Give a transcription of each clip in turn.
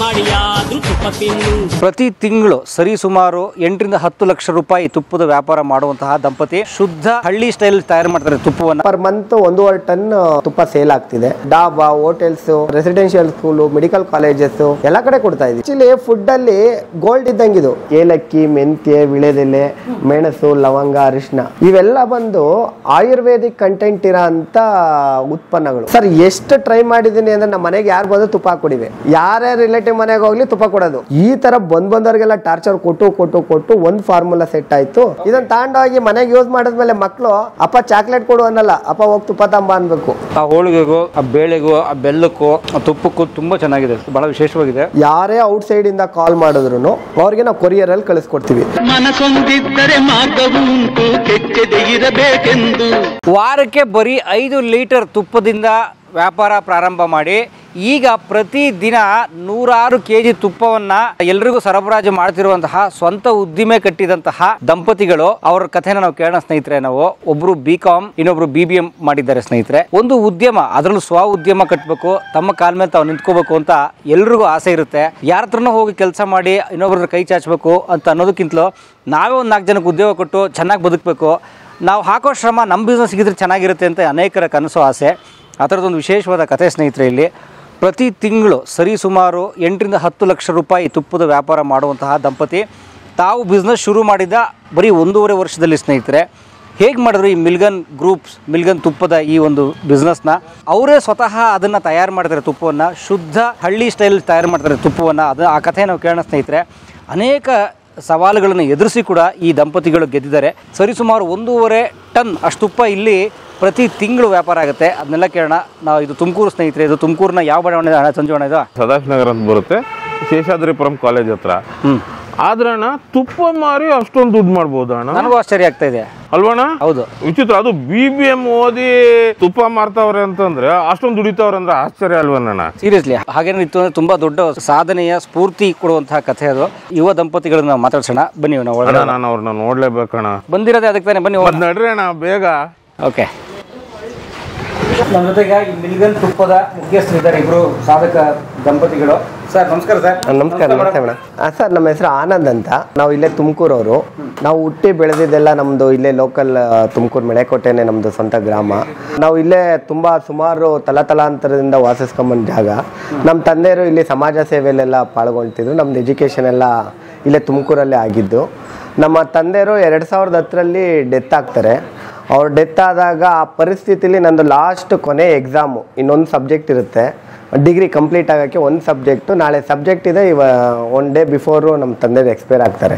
ಮಾಡಿಯಾದ್ರೂ ತುಪ್ಪ ತಿನ್ನು. ಪ್ರತಿ ತಿಂಗಳು ಸರಿಸುಮಾರು 8 ರಿಂದ 10 ಲಕ್ಷ ರೂಪಾಯಿ ತುಪ್ಪದ ವ್ಯಾಪಾರ ಮಾಡುವಂತಹ ದಂಪತಿ ಶುದ್ಧ ಹಳ್ಳಿ ಸ್ಟೈಲ್ ತಯಾರು ಮಾಡ್ತಾರೆ ತುಪ್ಪವನ್ನ. ಪರ್ ಮಂತ್ 1.5 ಟನ್ ತುಪ್ಪ ಸೇಲ್ ಆಗ್ತಿದೆ. Dhaba, hotels, residential school, medical colleges ಎಲ್ಲ ಕಡೆ ಕೊಡ್ತಾ ಇದೆ. ಆಕ್ಚುಲಿ ಫುಡ್ ಅಲ್ಲಿ ಗೋಲ್ಡ್ ಇದ್ದಂಗಿದು. ಏಲಕ್ಕಿ, ಮೆಂತ್ಯ, ವಿಳೆದೆಲೆ, ಮೆಣಸು, ಲವಂಗ, ಅರಿಶಿನ ಇವೆಲ್ಲ ಬಂದು ಆಯುರ್ವೇದಿಕ್ ಕಂಟೆಂಟ್ ಇರೋ ಅಂತ ಉತ್ಪನ್ನಗಳು. ಸರ್ ಎಷ್ಟು ಟ್ರೈ ಮಾಡಿದೀನಿ ಅಂದ್ರೆ ನಮ್ಮ ಮನೆಗೆ ಯಾರು ಬಂದು ತುಪ್ಪ ಹಾಕೊಡಿವೆ, ಯಾರೇ ರಿಲೇಟಿವ್ ಮನೆಗೆ ಹೋಗ್ಲಿ ತುಪ್ಪ ಕೊಡೋದು. ಈ ತರ ಬಂದವರಿಗೆಲ್ಲ ಟಾರ್ಚರ್ ಕೊಟ್ಟು ಒಂದು ಫಾರ್ಮುಲಾ ಸೆಟ್ ಆಯ್ತು. ಇದನ್ನ ತಗೊಂಡೋಗಿ ಮನೆಗೆ ಯೂಸ್ ಮಾಡಿದ್ಮೇಲೆ ಮಕ್ಕಳು ಅಪ್ಪ ಚಾಕ್ಲೇಟ್ ಕೊಡು ಅನ್ನಲ್ಲ, ಅಪ್ಪ ಹೋಗಿ ತುಪ್ಪ ತಂಬ ಅನ್ಬೇಕು. ಆ ಹೋಳಿಗೆಗೂ, ಆ ಬೇಳೆಗೂ, ಆ ಬೆಲ್ಲಕ್ಕೂ, ಆ ತುಪ್ಪಕ್ಕೂ ತುಂಬಾ ಚೆನ್ನಾಗಿದೆ, ಬಹಳ ವಿಶೇಷವಾಗಿದೆ. ಯಾರೇ ಔಟ್ ಸೈಡ್ ಇಂದ ಕಾಲ್ ಮಾಡಿದ್ರು ಅವ್ರಿಗೆ ನಾವು ಕೊರಿಯರ್ ಅಲ್ಲಿ ಕಳಿಸ್ಕೊಡ್ತೀವಿ. ಮನಸೊಂದಿದ್ದರೆ ಮಾರ್ಗವು ಉಂಟು, ಕೆಚ್ಚದೆ ಇರಬೇಕೆಂದು. ವಾರಕ್ಕೆ ಬರೀ 5 ಲೀಟರ್ ತುಪ್ಪದಿಂದ ವ್ಯಾಪಾರ ಪ್ರಾರಂಭ ಮಾಡಿ ಈಗ ಪ್ರತಿ ದಿನ 106 kg ತುಪ್ಪವನ್ನ ಎಲ್ರಿಗೂ ಸರಬರಾಜು ಮಾಡ್ತಿರುವಂತಹ ಸ್ವಂತ ಉದ್ದಿಮೆ ಕಟ್ಟಿದಂತಹ ದಂಪತಿಗಳು. ಅವರ ಕಥೆನ ನಾವು ಕೇಳೋಣ ಸ್ನೇಹಿತರೆ. ನಾವು ಒಬ್ರು BCom, ಇನ್ನೊಬ್ರು BBM ಮಾಡಿದ್ದಾರೆ ಸ್ನೇಹಿತರೆ. ಒಂದು ಉದ್ಯಮ, ಅದರಲ್ಲೂ ಸ್ವ ಉದ್ಯಮ ಕಟ್ಟಬೇಕು, ತಮ್ಮ ಕಾಲ ಮೇಲೆ ತಾವು ನಿಂತ್ಕೋಬೇಕು ಅಂತ ಎಲ್ರಿಗೂ ಆಸೆ ಇರುತ್ತೆ. ಯಾರ ಹತ್ರನೂ ಹೋಗಿ ಕೆಲಸ ಮಾಡಿ ಇನ್ನೊಬ್ರ ಕೈ ಚಾಚಬೇಕು ಅಂತ ಅನ್ನೋದಕ್ಕಿಂತಲೂ ನಾವೇ ಒಂದು 4 ಜನಕ್ಕೆ ಉದ್ಯೋಗ ಕೊಟ್ಟು ಚೆನ್ನಾಗಿ ಬದುಕಬೇಕು, ನಾವು ಹಾಕೋ ಶ್ರಮ ನಮ್ಮ ಬಿಸ್ನೆಸ್ ಸಿಗಿದ್ರೆ ಚೆನ್ನಾಗಿರುತ್ತೆ ಅಂತ ಅನೇಕರ ಕನಸು, ಆಸೆ. ಆ ಥರದೊಂದು ವಿಶೇಷವಾದ ಕಥೆ ಸ್ನೇಹಿತರೆ. ಇಲ್ಲಿ ಪ್ರತಿ ತಿಂಗಳು ಸರಿಸುಮಾರು 8 ರಿಂದ 10 ಲಕ್ಷ ರೂಪಾಯಿ ತುಪ್ಪದ ವ್ಯಾಪಾರ ಮಾಡುವಂತಹ ದಂಪತಿ ತಾವು ಬಿಸ್ನೆಸ್ ಶುರು ಮಾಡಿದ ಬರೀ 1.5 ವರ್ಷದಲ್ಲಿ ಸ್ನೇಹಿತರೆ. ಹೇಗೆ ಮಾಡಿದ್ರು ಈ ಮಿಲ್ಗನ್ ಗ್ರೂಪ್ಸ್, ಮಿಲ್ಗನ್ ತುಪ್ಪದ ಈ ಒಂದು ಬಿಸ್ನೆಸ್ನ? ಅವರೇ ಸ್ವತಃ ಅದನ್ನು ತಯಾರು ಮಾಡ್ತಾರೆ, ತುಪ್ಪವನ್ನು ಶುದ್ಧ ಹಳ್ಳಿ ಸ್ಟೈಲ್ ತಯಾರು ಮಾಡ್ತಾರೆ ತುಪ್ಪವನ್ನು. ಆ ಕಥೆ ನಾವು ಕೇಳೋಣ ಸ್ನೇಹಿತರೆ. ಅನೇಕ ಸವಾಲುಗಳನ್ನು ಎದುರಿಸಿ ಕೂಡ ಈ ದಂಪತಿಗಳು ಗೆದ್ದಿದ್ದಾರೆ. ಸರಿಸುಮಾರು 1.5 ಟನ್ ಅಷ್ಟು ತುಪ್ಪ ಇಲ್ಲಿ ಪ್ರತಿ ತಿಂಗಳು ವ್ಯಾಪಾರ ಆಗುತ್ತೆ. ಅದನ್ನೆಲ್ಲ ಕೇಳೋಣ. ನಾವು ಇದು ತುಮಕೂರು ಸ್ನೇಹಿತರೆ. ಇದು ತುಮಕೂರಿನ ಯಾವ ಬಡಾವಣೆ ಸಂಜೀವನ? ಇದು ಸದಾಶಿವನಗರ ಅಂತ ಬರುತ್ತೆ, ಶೇಷಾದ್ರಿಪುರಂ ಕಾಲೇಜ್ ಹತ್ರ. ಆದ್ರೆ ಅಣ್ಣ ತುಪ್ಪ ಮಾರಿ ಅಷ್ಟೊಂದು ದುಡ್ಡು ಮಾಡ್ಬೋದು ಅಣ್ಣ. ನನಗೂ ಆಶ್ಚರ್ಯ ಆಗ್ತಾ ಇದೆ ಅಲ್ವಣ್ಣ? ಹೌದು, ವಿಚಿತ್ರ. ಅದು BBM ಓದಿ ತುಪ್ಪ ಮಾರ್ತಾವ್ರೆ ಅಂತಂದ್ರೆ ಅಷ್ಟೊಂದು ದುಡಿತಾವ್ರೆ ಅಂದ್ರೆ ಆಶ್ಚರ್ಯ ಅಲ್ವಣ್ಣ? ಸೀರಿಯಸ್ಲಿ ಹಾಗೇನಿತ್ತು ಅಂದ್ರೆ ತುಂಬಾ ದೊಡ್ಡ ಸಾಧನೆಯ ಸ್ಫೂರ್ತಿ ಕೊಡುವಂತಹ ಕಥೆ ಅದು. ಯುವ ದಂಪತಿಗಳನ್ನ ಮಾತಾಡ್ಸೋಣ ಬನ್ನಿ. ನಾವು ನಾನು ಅವ್ರನ್ನ ನೋಡ್ಲೇಬೇಕಣ್ಣ. ಬಂದಿರೋದೇ ಅದಕ್ಕೆ ತಾನೆ, ಬನ್ನಿ ನಡ್ರಿ ಅಣ್ಣ ಬೇಗ. ಓಕೆ, ನಮ್ಮ ಜೊತೆಗೆ ಈ ಮಿಲ್ಗನ್ ತುಪ್ಪದ ಮುಖ್ಯಸ್ಥರಿದ್ದಾರೆ ಇಬ್ರು ಸಾಧಕ ದಂಪತಿಗಳು. ಸರ್ ನಮಸ್ಕಾರ. ಸರ್ ನಮಸ್ಕಾರ. ನಮಸ್ತೆ ಮೇಡಮ್. ಸರ್ ನಮ್ಮ ಹೆಸರು ಆನಂದ್ ಅಂತ. ನಾವು ಇಲ್ಲೇ ತುಮಕೂರವರು. ನಾವು ಹುಟ್ಟಿ ಬೆಳೆದಿದ್ದೆಲ್ಲ ನಮ್ಮದು ಇಲ್ಲೇ ಲೋಕಲ್ ತುಮಕೂರು ಮೆಳೆಕೋಟೆನೇ ನಮ್ಮದು ಸ್ವಂತ ಗ್ರಾಮ. ನಾವು ಇಲ್ಲೇ ಸುಮಾರು ತಲಾಂತರದಿಂದ ವಾಸಿಸ್ಕೊಂಬಂದ ಜಾಗ. ನಮ್ಮ ತಂದೆಯರು ಇಲ್ಲಿ ಸಮಾಜ ಸೇವೆಯಲ್ಲೆಲ್ಲ ಪಾಲ್ಗೊಳ್ತಿದ್ರು. ನಮ್ಮದು ಎಜುಕೇಷನ್ ಎಲ್ಲ ಇಲ್ಲೇ ತುಮಕೂರಲ್ಲೇ ಆಗಿದ್ದು. ನಮ್ಮ ತಂದೆಯರು 2010ರಲ್ಲಿ ಡೆತ್ ಆಗ್ತಾರೆ. ಅವ್ರು ಡೆತ್ ಆದಾಗ ಆ ಪರಿಸ್ಥಿತಿಲಿ ನಂದು ಲಾಸ್ಟ್ ಕೊನೆ ಎಕ್ಸಾಮು, ಇನ್ನೊಂದು ಸಬ್ಜೆಕ್ಟ್ ಇರುತ್ತೆ. ಡಿಗ್ರಿ ಕಂಪ್ಲೀಟ್ ಆಗೋಕ್ಕೆ ಒಂದು ಸಬ್ಜೆಕ್ಟು, ನಾಳೆ ಸಬ್ಜೆಕ್ಟ್ ಇದೆ. 1 ಡೇ ಬಿಫೋರು ನಮ್ಮ ತಂದೆದು ಎಕ್ಸ್ಪೈರ್ ಆಗ್ತಾರೆ.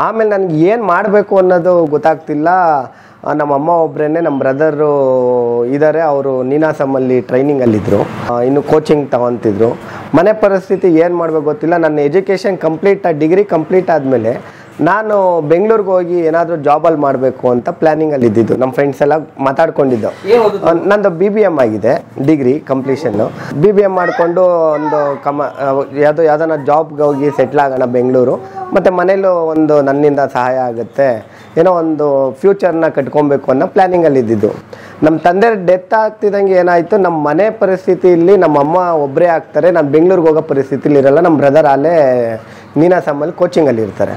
ಆಮೇಲೆ ನನಗೆ ಏನು ಮಾಡಬೇಕು ಅನ್ನೋದು ಗೊತ್ತಾಗ್ತಿಲ್ಲ. ನಮ್ಮ ಅಮ್ಮ ಒಬ್ಬರೇ, ನಮ್ಮ ಬ್ರದರು ಇದ್ದಾರೆ, ಅವರು ನೀನಾಸಮಲ್ಲಿ ಟ್ರೈನಿಂಗಲ್ಲಿದ್ದರು, ಇನ್ನು ಕೋಚಿಂಗ್ ತಗೊತಿದ್ರು. ಮನೆ ಪರಿಸ್ಥಿತಿ ಏನು ಮಾಡಬೇಕು ಗೊತ್ತಿಲ್ಲ. ನನ್ನ ಎಜುಕೇಷನ್ ಡಿಗ್ರಿ ಕಂಪ್ಲೀಟ್ ಆದಮೇಲೆ ನಾನು ಬೆಂಗಳೂರಿಗೆ ಹೋಗಿ ಏನಾದರೂ ಜಾಬಲ್ಲಿ ಮಾಡಬೇಕು ಅಂತ ಪ್ಲ್ಯಾನಿಂಗಲ್ಲಿ ಇದ್ದಿದ್ದು. ನಮ್ಮ ಫ್ರೆಂಡ್ಸ್ ಎಲ್ಲ ಮಾತಾಡ್ಕೊಂಡಿದ್ದು. ನಂದು BBM ಆಗಿದೆ, ಡಿಗ್ರಿ ಕಂಪ್ಲೀಷನ್ನು. BBM ಮಾಡಿಕೊಂಡು ಒಂದು ಯಾವ್ದಾನ ಜಾಬ್ಗೆ ಹೋಗಿ ಸೆಟ್ಲ್ ಆಗೋಣ ಬೆಂಗಳೂರು, ಮತ್ತು ಮನೇಲೂ ಒಂದು ನನ್ನಿಂದ ಸಹಾಯ ಆಗುತ್ತೆ, ಏನೋ ಒಂದು ಫ್ಯೂಚರ್ನ ಕಟ್ಕೊಬೇಕು ಅನ್ನೋ ಪ್ಲ್ಯಾನಿಂಗಲ್ಲಿ ಇದ್ದಿದ್ದು. ನಮ್ಮ ತಂದೆ ಡೆತ್ ಆಗ್ತಿದ್ದಂಗೆ ಏನಾಯಿತು, ನಮ್ಮ ಮನೆ ಪರಿಸ್ಥಿತಿಯಲ್ಲಿ ನಮ್ಮ ಅಮ್ಮ ಒಬ್ಬರೇ ಆಗ್ತಾರೆ. ನಾನು ಬೆಂಗಳೂರಿಗೆ ಹೋಗೋ ಪರಿಸ್ಥಿತಿಲಿ ಇರಲ್ಲ. ನಮ್ಮ ಬ್ರದರ್ ಅಲ್ಲೇ ನೀನಾಸಮಲ್ಲಿ ಕೋಚಿಂಗಲ್ಲಿ ಇರ್ತಾರೆ.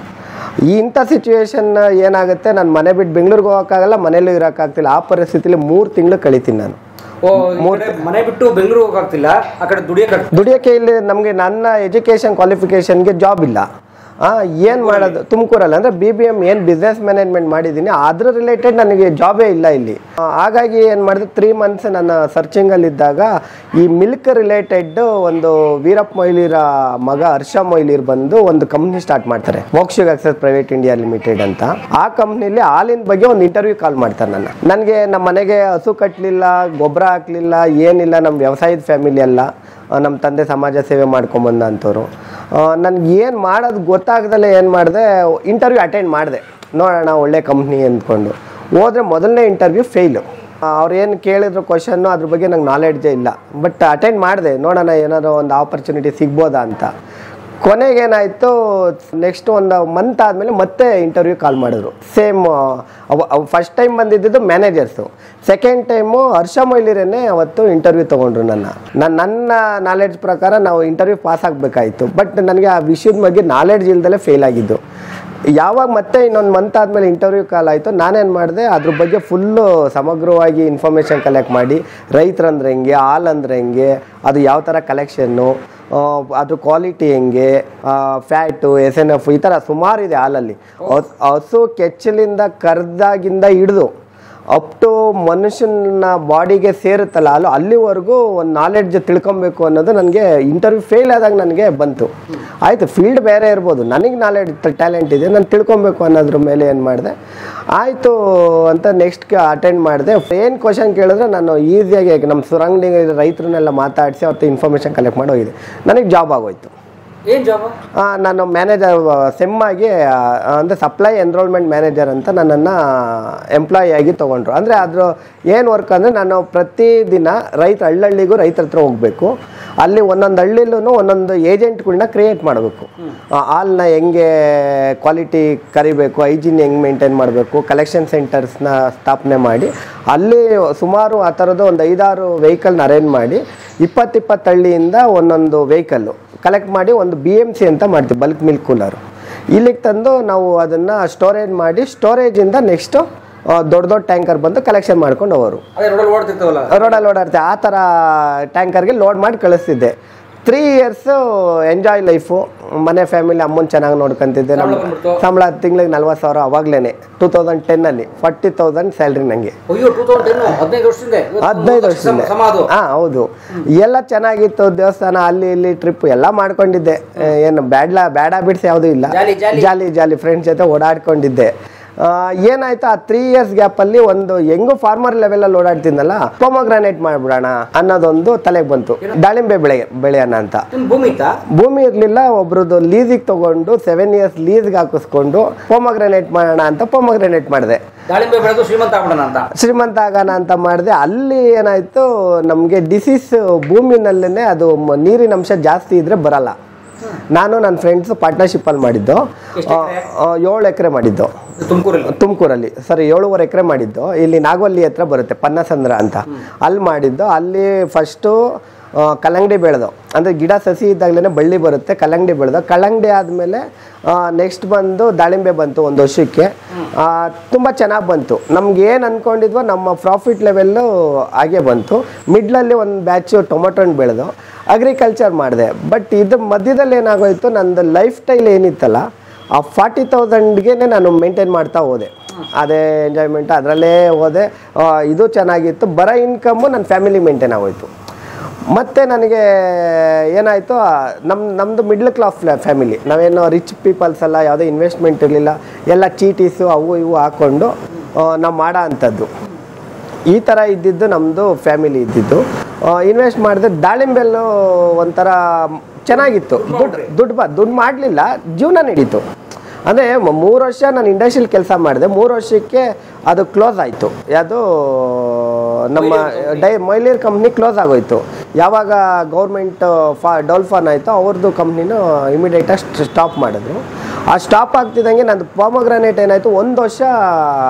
ಇಂಥ ಸಿಚುವೇಶನ್ ಏನಾಗುತ್ತೆ, ನಾನು ಮನೆ ಬಿಟ್ಟು ಬೆಂಗಳೂರಿಗೆ ಹೋಗೋಕ್ಕಾಗಲ್ಲ, ಮನೇಲೂ ಇರೋಕ್ಕಾಗ್ತಿಲ್ಲ. ಆ ಪರಿಸ್ಥಿತಿಲಿ 3 ತಿಂಗಳು ಕಳಿತೀನಿ ನಾನು. ಮನೆ ಬಿಟ್ಟು ಬೆಂಗಳೂರು ಹೋಗಾಗ್ತಿಲ್ಲ, ಆ ಕಡೆ ದುಡಿಯೋಕ್ಕೆ ಇಲ್ಲಿ ನಮಗೆ ನನ್ನ ಎಜುಕೇಷನ್ ಕ್ವಾಲಿಫಿಕೇಷನ್ಗೆ ಜಾಬ್ ಇಲ್ಲ. ಏನು ಮಾಡೋದು ತುಮಕೂರಲ್ಲಿ ಅಂದರೆ BBM ಏನು ಬಿಸ್ನೆಸ್ ಮ್ಯಾನೇಜ್ಮೆಂಟ್ ಮಾಡಿದ್ದೀನಿ, ಅದ್ರ ರಿಲೇಟೆಡ್ ನನಗೆ ಜಾಬೇ ಇಲ್ಲ ಇಲ್ಲಿ. ಹಾಗಾಗಿ ಏನು ಮಾಡಿದೆ, 3 ಮಂತ್ಸ್ ನನ್ನ ಸರ್ಚಿಂಗಲ್ಲಿದ್ದಾಗ ಈ ಮಿಲ್ಕ್ ರಿಲೇಟೆಡ್ ಒಂದು ವೀರಪ್ಪ ಮೊಯ್ಲಿರ ಮಗ ಹರ್ಷ ಮೊಯ್ಲಿರ್ ಬಂದು ಒಂದು ಕಂಪ್ನಿ ಸ್ಟಾರ್ಟ್ ಮಾಡ್ತಾರೆ, ಮೋಕ್ಷ ಆಕ್ಸೆಸ್ ಪ್ರೈವೇಟ್ ಇಂಡಿಯಾ ಲಿಮಿಟೆಡ್ ಅಂತ. ಆ ಕಂಪ್ನಿಲಿ ಹಾಲಿನ ಬಗ್ಗೆ ಒಂದು ಇಂಟರ್ವ್ಯೂ ಕಾಲ್ ಮಾಡ್ತಾರೆ ನನಗೆ. ನಮ್ಮ ಮನೆಗೆ ಹಸು ಕಟ್ಟಲಿಲ್ಲ, ಗೊಬ್ಬರ ಹಾಕಲಿಲ್ಲ, ಏನಿಲ್ಲ. ನಮ್ಮ ವ್ಯವಸಾಯದ ಫ್ಯಾಮಿಲಿ ಅಲ್ಲ, ನಮ್ಮ ತಂದೆ ಸಮಾಜ ಸೇವೆ ಮಾಡ್ಕೊಂಬಂದ ಅಂಥವ್ರು. ನನಗೆ ಏನು ಮಾಡೋದು ಗೊತ್ತಾಗ್ದಲ್ಲೇ ಏನು ಮಾಡಿದೆ, ಇಂಟರ್ವ್ಯೂ ಅಟೆಂಡ್ ಮಾಡಿದೆ. ನೋಡೋಣ ಒಳ್ಳೆ ಕಂಪ್ನಿ ಅಂದ್ಕೊಂಡು ಹೋದರೆ ಮೊದಲನೇ ಇಂಟರ್ವ್ಯೂ ಫೇಲು. ಅವ್ರು ಏನು ಕೇಳಿದ್ರು ಕ್ವಶನ್ನು ಅದ್ರ ಬಗ್ಗೆ ನಂಗೆ ನಾಲೆಡ್ಜೇ ಇಲ್ಲ. ಬಟ್ ಅಟೆಂಡ್ ಮಾಡಿದೆ, ನೋಡೋಣ ಏನಾದರೂ ಒಂದು ಆಪರ್ಚುನಿಟಿ ಸಿಗ್ಬೋದಾ ಅಂತ. ಕೊನೆಗೇನಾಯಿತು, ನೆಕ್ಸ್ಟ್ ಒಂದು ಮಂತ್ ಆದಮೇಲೆ ಮತ್ತೆ ಇಂಟರ್ವ್ಯೂ ಕಾಲ್ ಮಾಡಿದ್ರು. ಸೇಮ್ ಫಸ್ಟ್ ಟೈಮ್ ಬಂದಿದ್ದು ಮ್ಯಾನೇಜರ್ಸು, ಸೆಕೆಂಡ್ ಟೈಮು ಹರ್ಷ ಮೊಯ್ಲಿರೇನೆ ಅವತ್ತು ಇಂಟರ್ವ್ಯೂ ತೊಗೊಂಡ್ರು. ನನ್ನ ನಾಲೆಡ್ಜ್ ಪ್ರಕಾರ ನಾವು ಇಂಟರ್ವ್ಯೂ ಪಾಸ್ ಆಗಬೇಕಾಯಿತು. ಬಟ್ ನನಗೆ ಆ ವಿಷಯದ ಬಗ್ಗೆ ನಾಲೆಡ್ಜ್ ಇಲ್ದಲೇ ಫೇಲ್ ಆಗಿದ್ದು. ಯಾವಾಗ ಮತ್ತೆ ಇನ್ನೊಂದು ಮಂತ್ ಆದಮೇಲೆ ಇಂಟರ್ವ್ಯೂ ಕಾಲ್ ಆಯಿತು, ನಾನೇನು ಮಾಡಿದೆ, ಅದ್ರ ಬಗ್ಗೆ ಫುಲ್ಲು ಸಮಗ್ರವಾಗಿ ಇನ್ಫಾರ್ಮೇಷನ್ ಕಲೆಕ್ಟ್ ಮಾಡಿ, ರೈತರಂದ್ರೆ ಹೆಂಗೆ, ಹಾಲು ಅಂದರೆ ಹೆಂಗೆ, ಅದು ಯಾವ ಥರ ಕಲೆಕ್ಷನ್ನು, ಅದು ಕ್ವಾಲಿಟಿ ಹೆಂಗೆ, ಫ್ಯಾಟು, SNF, ಈ ಥರ ಸುಮಾರಿದೆ ಹಾಲಲ್ಲಿ. ಹಸು ಕೆಚ್ಚಲಿಂದ ಕರ್ದಾಗಿಂದ ಹಿಡಿದು ಅಪ್ ಟು ಮನುಷ್ಯನ ಬಾಡಿಗೆ ಸೇರುತ್ತಲ್ಲ ಹಾಲು, ಅಲ್ಲಿವರೆಗೂ ಒಂದು ನಾಲೆಡ್ಜ್ ತಿಳ್ಕೊಬೇಕು ಅನ್ನೋದು ನನಗೆ ಇಂಟರ್ವ್ಯೂ ಫೇಲ್ ಆದಾಗ ನನಗೆ ಬಂತು. ಆಯಿತು, ಫೀಲ್ಡ್ ಬೇರೆ ಇರ್ಬೋದು, ನನಗೆ ನಾಲೆಡ್ಜ್ ಟ್ಯಾಲೆಂಟ್ ಇದೆ, ನಾನು ತಿಳ್ಕೊಬೇಕು ಅನ್ನೋದ್ರ ಮೇಲೆ ಏನು ಮಾಡಿದೆ, ಆಯಿತು ಅಂತ ನೆಕ್ಸ್ಟ್ ಅಟೆಂಡ್ ಮಾಡಿದೆ. ಏನು ಕ್ವಶನ್ ಕೇಳಿದ್ರೆ ನಾನು ಈಸಿಯಾಗಿ ನಮ್ಮ ಸುರಂಗಡಿ ರೈತರನ್ನೆಲ್ಲ ಮಾತಾಡಿಸಿ ಅವತ್ತು ಇನ್ಫಾರ್ಮೇಷನ್ ಕಲೆಕ್ಟ್ ಮಾಡಿ ಹೋಗಿದೆ. ನನಗೆ ಜಾಬ್ ಆಗೋಯ್ತು. ಏನು ಜಾಬ್? ನಾನು ಮ್ಯಾನೇಜರ್ ಸೆಮ್ಮಾಗಿ ಅಂದರೆ ಸಪ್ಲೈ ಎನ್ರೋಲ್ಮೆಂಟ್ ಮ್ಯಾನೇಜರ್ ಅಂತ ನನ್ನನ್ನು ಎಂಪ್ಲಾಯಿ ಆಗಿ ತೊಗೊಂಡ್ರು. ಅಂದರೆ ಅದ್ರ ಏನು ವರ್ಕ್ ಅಂದರೆ, ನಾನು ಪ್ರತಿದಿನ ಹಳ್ಳಿಗೂ ರೈತರ ಹತ್ರ ಹೋಗಬೇಕು. ಅಲ್ಲಿ ಒಂದೊಂದು ಹಳ್ಳಿಲೂ ಒಂದೊಂದು ಏಜೆಂಟ್ಗಳನ್ನ ಕ್ರಿಯೇಟ್ ಮಾಡಬೇಕು. ಹಾಲನ್ನ ಹೆಂಗೆ ಕ್ವಾಲಿಟಿ ಕರಿಬೇಕು, ಹೈಜೀನ್ ಹೆಂಗೆ ಮೇಂಟೈನ್ ಮಾಡಬೇಕು, ಕಲೆಕ್ಷನ್ ಸೆಂಟರ್ಸ್ನ ಸ್ಥಾಪನೆ ಮಾಡಿ ಅಲ್ಲಿ ಸುಮಾರು ಆ ಥರದ್ದು ಒಂದು 5-6 ವೆಹಿಕಲ್ನ ಅರೇಂಜ್ ಮಾಡಿ 20 ಹಳ್ಳಿಯಿಂದ ಒಂದೊಂದು ವೆಹಿಕಲ್ಲು ಕಲೆಕ್ಟ್ ಮಾಡಿ ಒಂದು BMC ಅಂತ ಮಾಡ್ತೀವಿ, ಬಲ್ಕ್ ಮಿಲ್ಕ್ ಕೂಲರು. ಇಲ್ಲಿಗೆ ತಂದು ನಾವು ಅದನ್ನು ಸ್ಟೋರೇಜ್ ಮಾಡಿ, ಸ್ಟೋರೇಜಿಂದ ನೆಕ್ಸ್ಟು ದೊಡ್ಡ ಟ್ಯಾಂಕರ್ ಬಂದು ಕಲೆಕ್ಷನ್ ಮಾಡ್ಕೊಂಡು ಹೋಗೋರು. ರೋಡಲ್ಲಿ ಓಡಾಡ್ತೀವಿ, ಆ ಥರ ಟ್ಯಾಂಕರ್ಗೆ ಲೋಡ್ ಮಾಡಿ ಕಳಿಸ್ತಿದ್ದೆ. 3 years ಎಂಜಾಯ್ ಲೈಫು. ಮನೆ ಫ್ಯಾಮಿಲಿ, ಅಮ್ಮನ ಚೆನ್ನಾಗಿ ನೋಡ್ಕೊಂತಿದ್ದೆ. ನಮ್ಮ ಸಂಬಳ ತಿಂಗಳಿಗೆ 40,000 ಅವಾಗಲೇ 2010 40,000 ಸ್ಯಾಲ್ರಿ ನನಗೆ. 15 ವರ್ಷದಿಂದ. ಹಾಂ ಹೌದು, ಎಲ್ಲ ಚೆನ್ನಾಗಿತ್ತು. ದೇವಸ್ಥಾನ ಅಲ್ಲಿ ಇಲ್ಲಿ ಟ್ರಿಪ್ ಎಲ್ಲ ಮಾಡ್ಕೊಂಡಿದ್ದೆ. ಏನು ಬ್ಯಾಡ್ ಹ್ಯಾಬಿಟ್ಸ್ ಯಾವುದೂ ಇಲ್ಲ. ಜಾಲಿ ಫ್ರೆಂಡ್ಸ್ ಜೊತೆ ಓಡಾಡ್ಕೊಂಡಿದ್ದೆ. ಏನಾಯ್ತು, ಆ 3 years ಗ್ಯಾಪಲ್ಲಿ ಒಂದು ಹೆಂಗು ಫಾರ್ಮರ್ ಲೆವೆಲಲ್ಲಿ ಓಡಾಡ್ತಿದ್ನಲ್ಲ, ಪೊಮೊಗ್ರಾನೇಟ್ ಮಾಡ್ಬಿಡೋಣ ಅನ್ನೋದೊಂದು ತಲೆಗೆ ಬಂತು. ದಾಳಿಂಬೆ ಬೆಳೆಯೋಣ ಅಂತ. ಭೂಮಿ ಇರಲಿಲ್ಲ, ಒಬ್ರದ್ದು ಲೀಸಿಗೆ ತಗೊಂಡು 7 years ಲೀಸ್ಗೆ ಹಾಕಿಸ್ಕೊಂಡು ಪೊಮೊಗ್ರಾನೇಟ್ ಮಾಡೋಣ ಅಂತ ಪೊಮೊಗ್ರಾನೇಟ್ ಮಾಡಿದೆ. ಶ್ರೀಮಂತ ಆಗೋಣ ಅಂತ ಮಾಡಿದೆ. ಅಲ್ಲಿ ಏನಾಯ್ತು, ನಮಗೆ ಡಿಸೀಸ್ ಭೂಮಿನಲ್ಲೇ ಅದು ನೀರಿನ ಅಂಶ ಜಾಸ್ತಿ ಇದ್ರೆ ಬರಲ್ಲ. ನಾನು ನನ್ನ ಫ್ರೆಂಡ್ಸ್ ಪಾರ್ಟ್ನರ್ಶಿಪ್ಪಲ್ಲಿ ಮಾಡಿದ್ದು. 7 ಎಕರೆ ಮಾಡಿದ್ದು ತುಮಕೂರಲ್ಲಿ. ಸರಿ, 7.5 ಎಕರೆ ಮಾಡಿದ್ದು. ಇಲ್ಲಿ ನಾಗವಲ್ಲಿ ಹತ್ರ ಬರುತ್ತೆ, ಪನ್ನಸಂದ್ರ ಅಂತ, ಅಲ್ಲಿ ಮಾಡಿದ್ದು. ಅಲ್ಲಿ ಫಸ್ಟು ಕಲ್ಲಂಗಡಿ ಬೆಳೆದು, ಅಂದರೆ ಗಿಡ ಸಸಿ ಇದ್ದಾಗಲೇ ಬಳ್ಳಿ ಬರುತ್ತೆ, ಕಲ್ಲಂಗಡಿ ಬೆಳೆದು. ಕಲ್ಲಂಗಡಿ ಆದಮೇಲೆ ನೆಕ್ಸ್ಟ್ ಬಂದು ದಾಳಿಂಬೆ ಬಂತು. 1 ವರ್ಷಕ್ಕೆ ತುಂಬ ಚೆನ್ನಾಗಿ ಬಂತು. ನಮ್ಗೆ ಏನು ಅಂದ್ಕೊಂಡಿದ್ವೋ ನಮ್ಮ ಪ್ರಾಫಿಟ್ ಲೆವೆಲ್ಲು ಹಾಗೆ ಬಂತು. ಮಿಡ್ಲಲ್ಲಿ ಒಂದು ಬ್ಯಾಚು ಟೊಮೊಟೊನ ಬೆಳೆದು ಅಗ್ರಿಕಲ್ಚರ್ ಮಾಡಿದೆ. ಬಟ್ ಇದ್ರ ಮಧ್ಯದಲ್ಲಿ ಏನಾಗೋಯ್ತು, ನಂದು ಲೈಫ್ ಸ್ಟೈಲ್ ಏನಿತ್ತಲ್ಲ, ಆ 40,000ಗೆ ನಾನು ಮೇಂಟೈನ್ ಮಾಡ್ತಾ ಹೋದೆ. ಅದೇ ಎಂಜಾಯ್ಮೆಂಟ್, ಅದರಲ್ಲೇ ಹೋದೆ. ಇದು ಚೆನ್ನಾಗಿತ್ತು. ಬರೋ ಇನ್ಕಮ್ಮು ನನ್ನ ಫ್ಯಾಮಿಲಿ ಮೇಂಟೈನ್ ಆಗೋಯ್ತು. ಮತ್ತು ನನಗೆ ಏನಾಯಿತು, ನಮ್ಮದು ಮಿಡ್ಲ್ ಕ್ಲಾಸ್ ಫ್ಯಾಮಿಲಿ. ನಾವೇನೋ ರಿಚ್ ಪೀಪಲ್ಸ್ ಎಲ್ಲ, ಯಾವುದೇ ಇನ್ವೆಸ್ಟ್ಮೆಂಟ್ ಇರಲಿಲ್ಲ, ಎಲ್ಲ ಚೀಟೀಸು ಅವು ಇವು ಹಾಕ್ಕೊಂಡು ನಾವು ಮಾಡೋ ಅಂಥದ್ದು. ಈ ಥರ ಇದ್ದಿದ್ದು ನಮ್ಮದು ಫ್ಯಾಮಿಲಿ ಇದ್ದಿದ್ದು. ಇನ್ವೆಸ್ಟ್ ಮಾಡಿದ್ರೆ ದಾಳಿಂಬೆಲ್ಲೂ ಒಂಥರ ಚೆನ್ನಾಗಿತ್ತು. ದುಡ್ಡು ಮಾಡಲಿಲ್ಲ, ಜೀವನ ನಡೀತು. ಅಂದರೆ 3 ವರ್ಷ ನಾನು ಇಂಡಸ್ಟ್ರಿಯಲ್ಲಿ ಕೆಲಸ ಮಾಡಿದೆ. 3 ವರ್ಷಕ್ಕೆ ಅದು ಕ್ಲೋಸ್ ಆಯಿತು. ಯಾವುದು ನಮ್ಮ ಮೊಯ್ಲಿಯರ್ ಕಂಪ್ನಿ ಕ್ಲೋಸ್ ಆಗೋಯ್ತು. ಯಾವಾಗ ಗೌರ್ಮೆಂಟ್ ಡೌಲ್ಫಾನ್ ಆಯಿತು, ಅವ್ರದ್ದು ಕಂಪ್ನಿನೂ ಇಮಿಡಿಯೇಟಾಗಿ ಸ್ಟಾಪ್ ಮಾಡಿದ್ರು. ಆ ಸ್ಟಾಪ್ ಆಗ್ತಿದ್ದಂಗೆ ನಂದು ಪೊಮೊಗ್ರಾನೇಟ್ ಏನಾಯಿತು, 1 ವರ್ಷ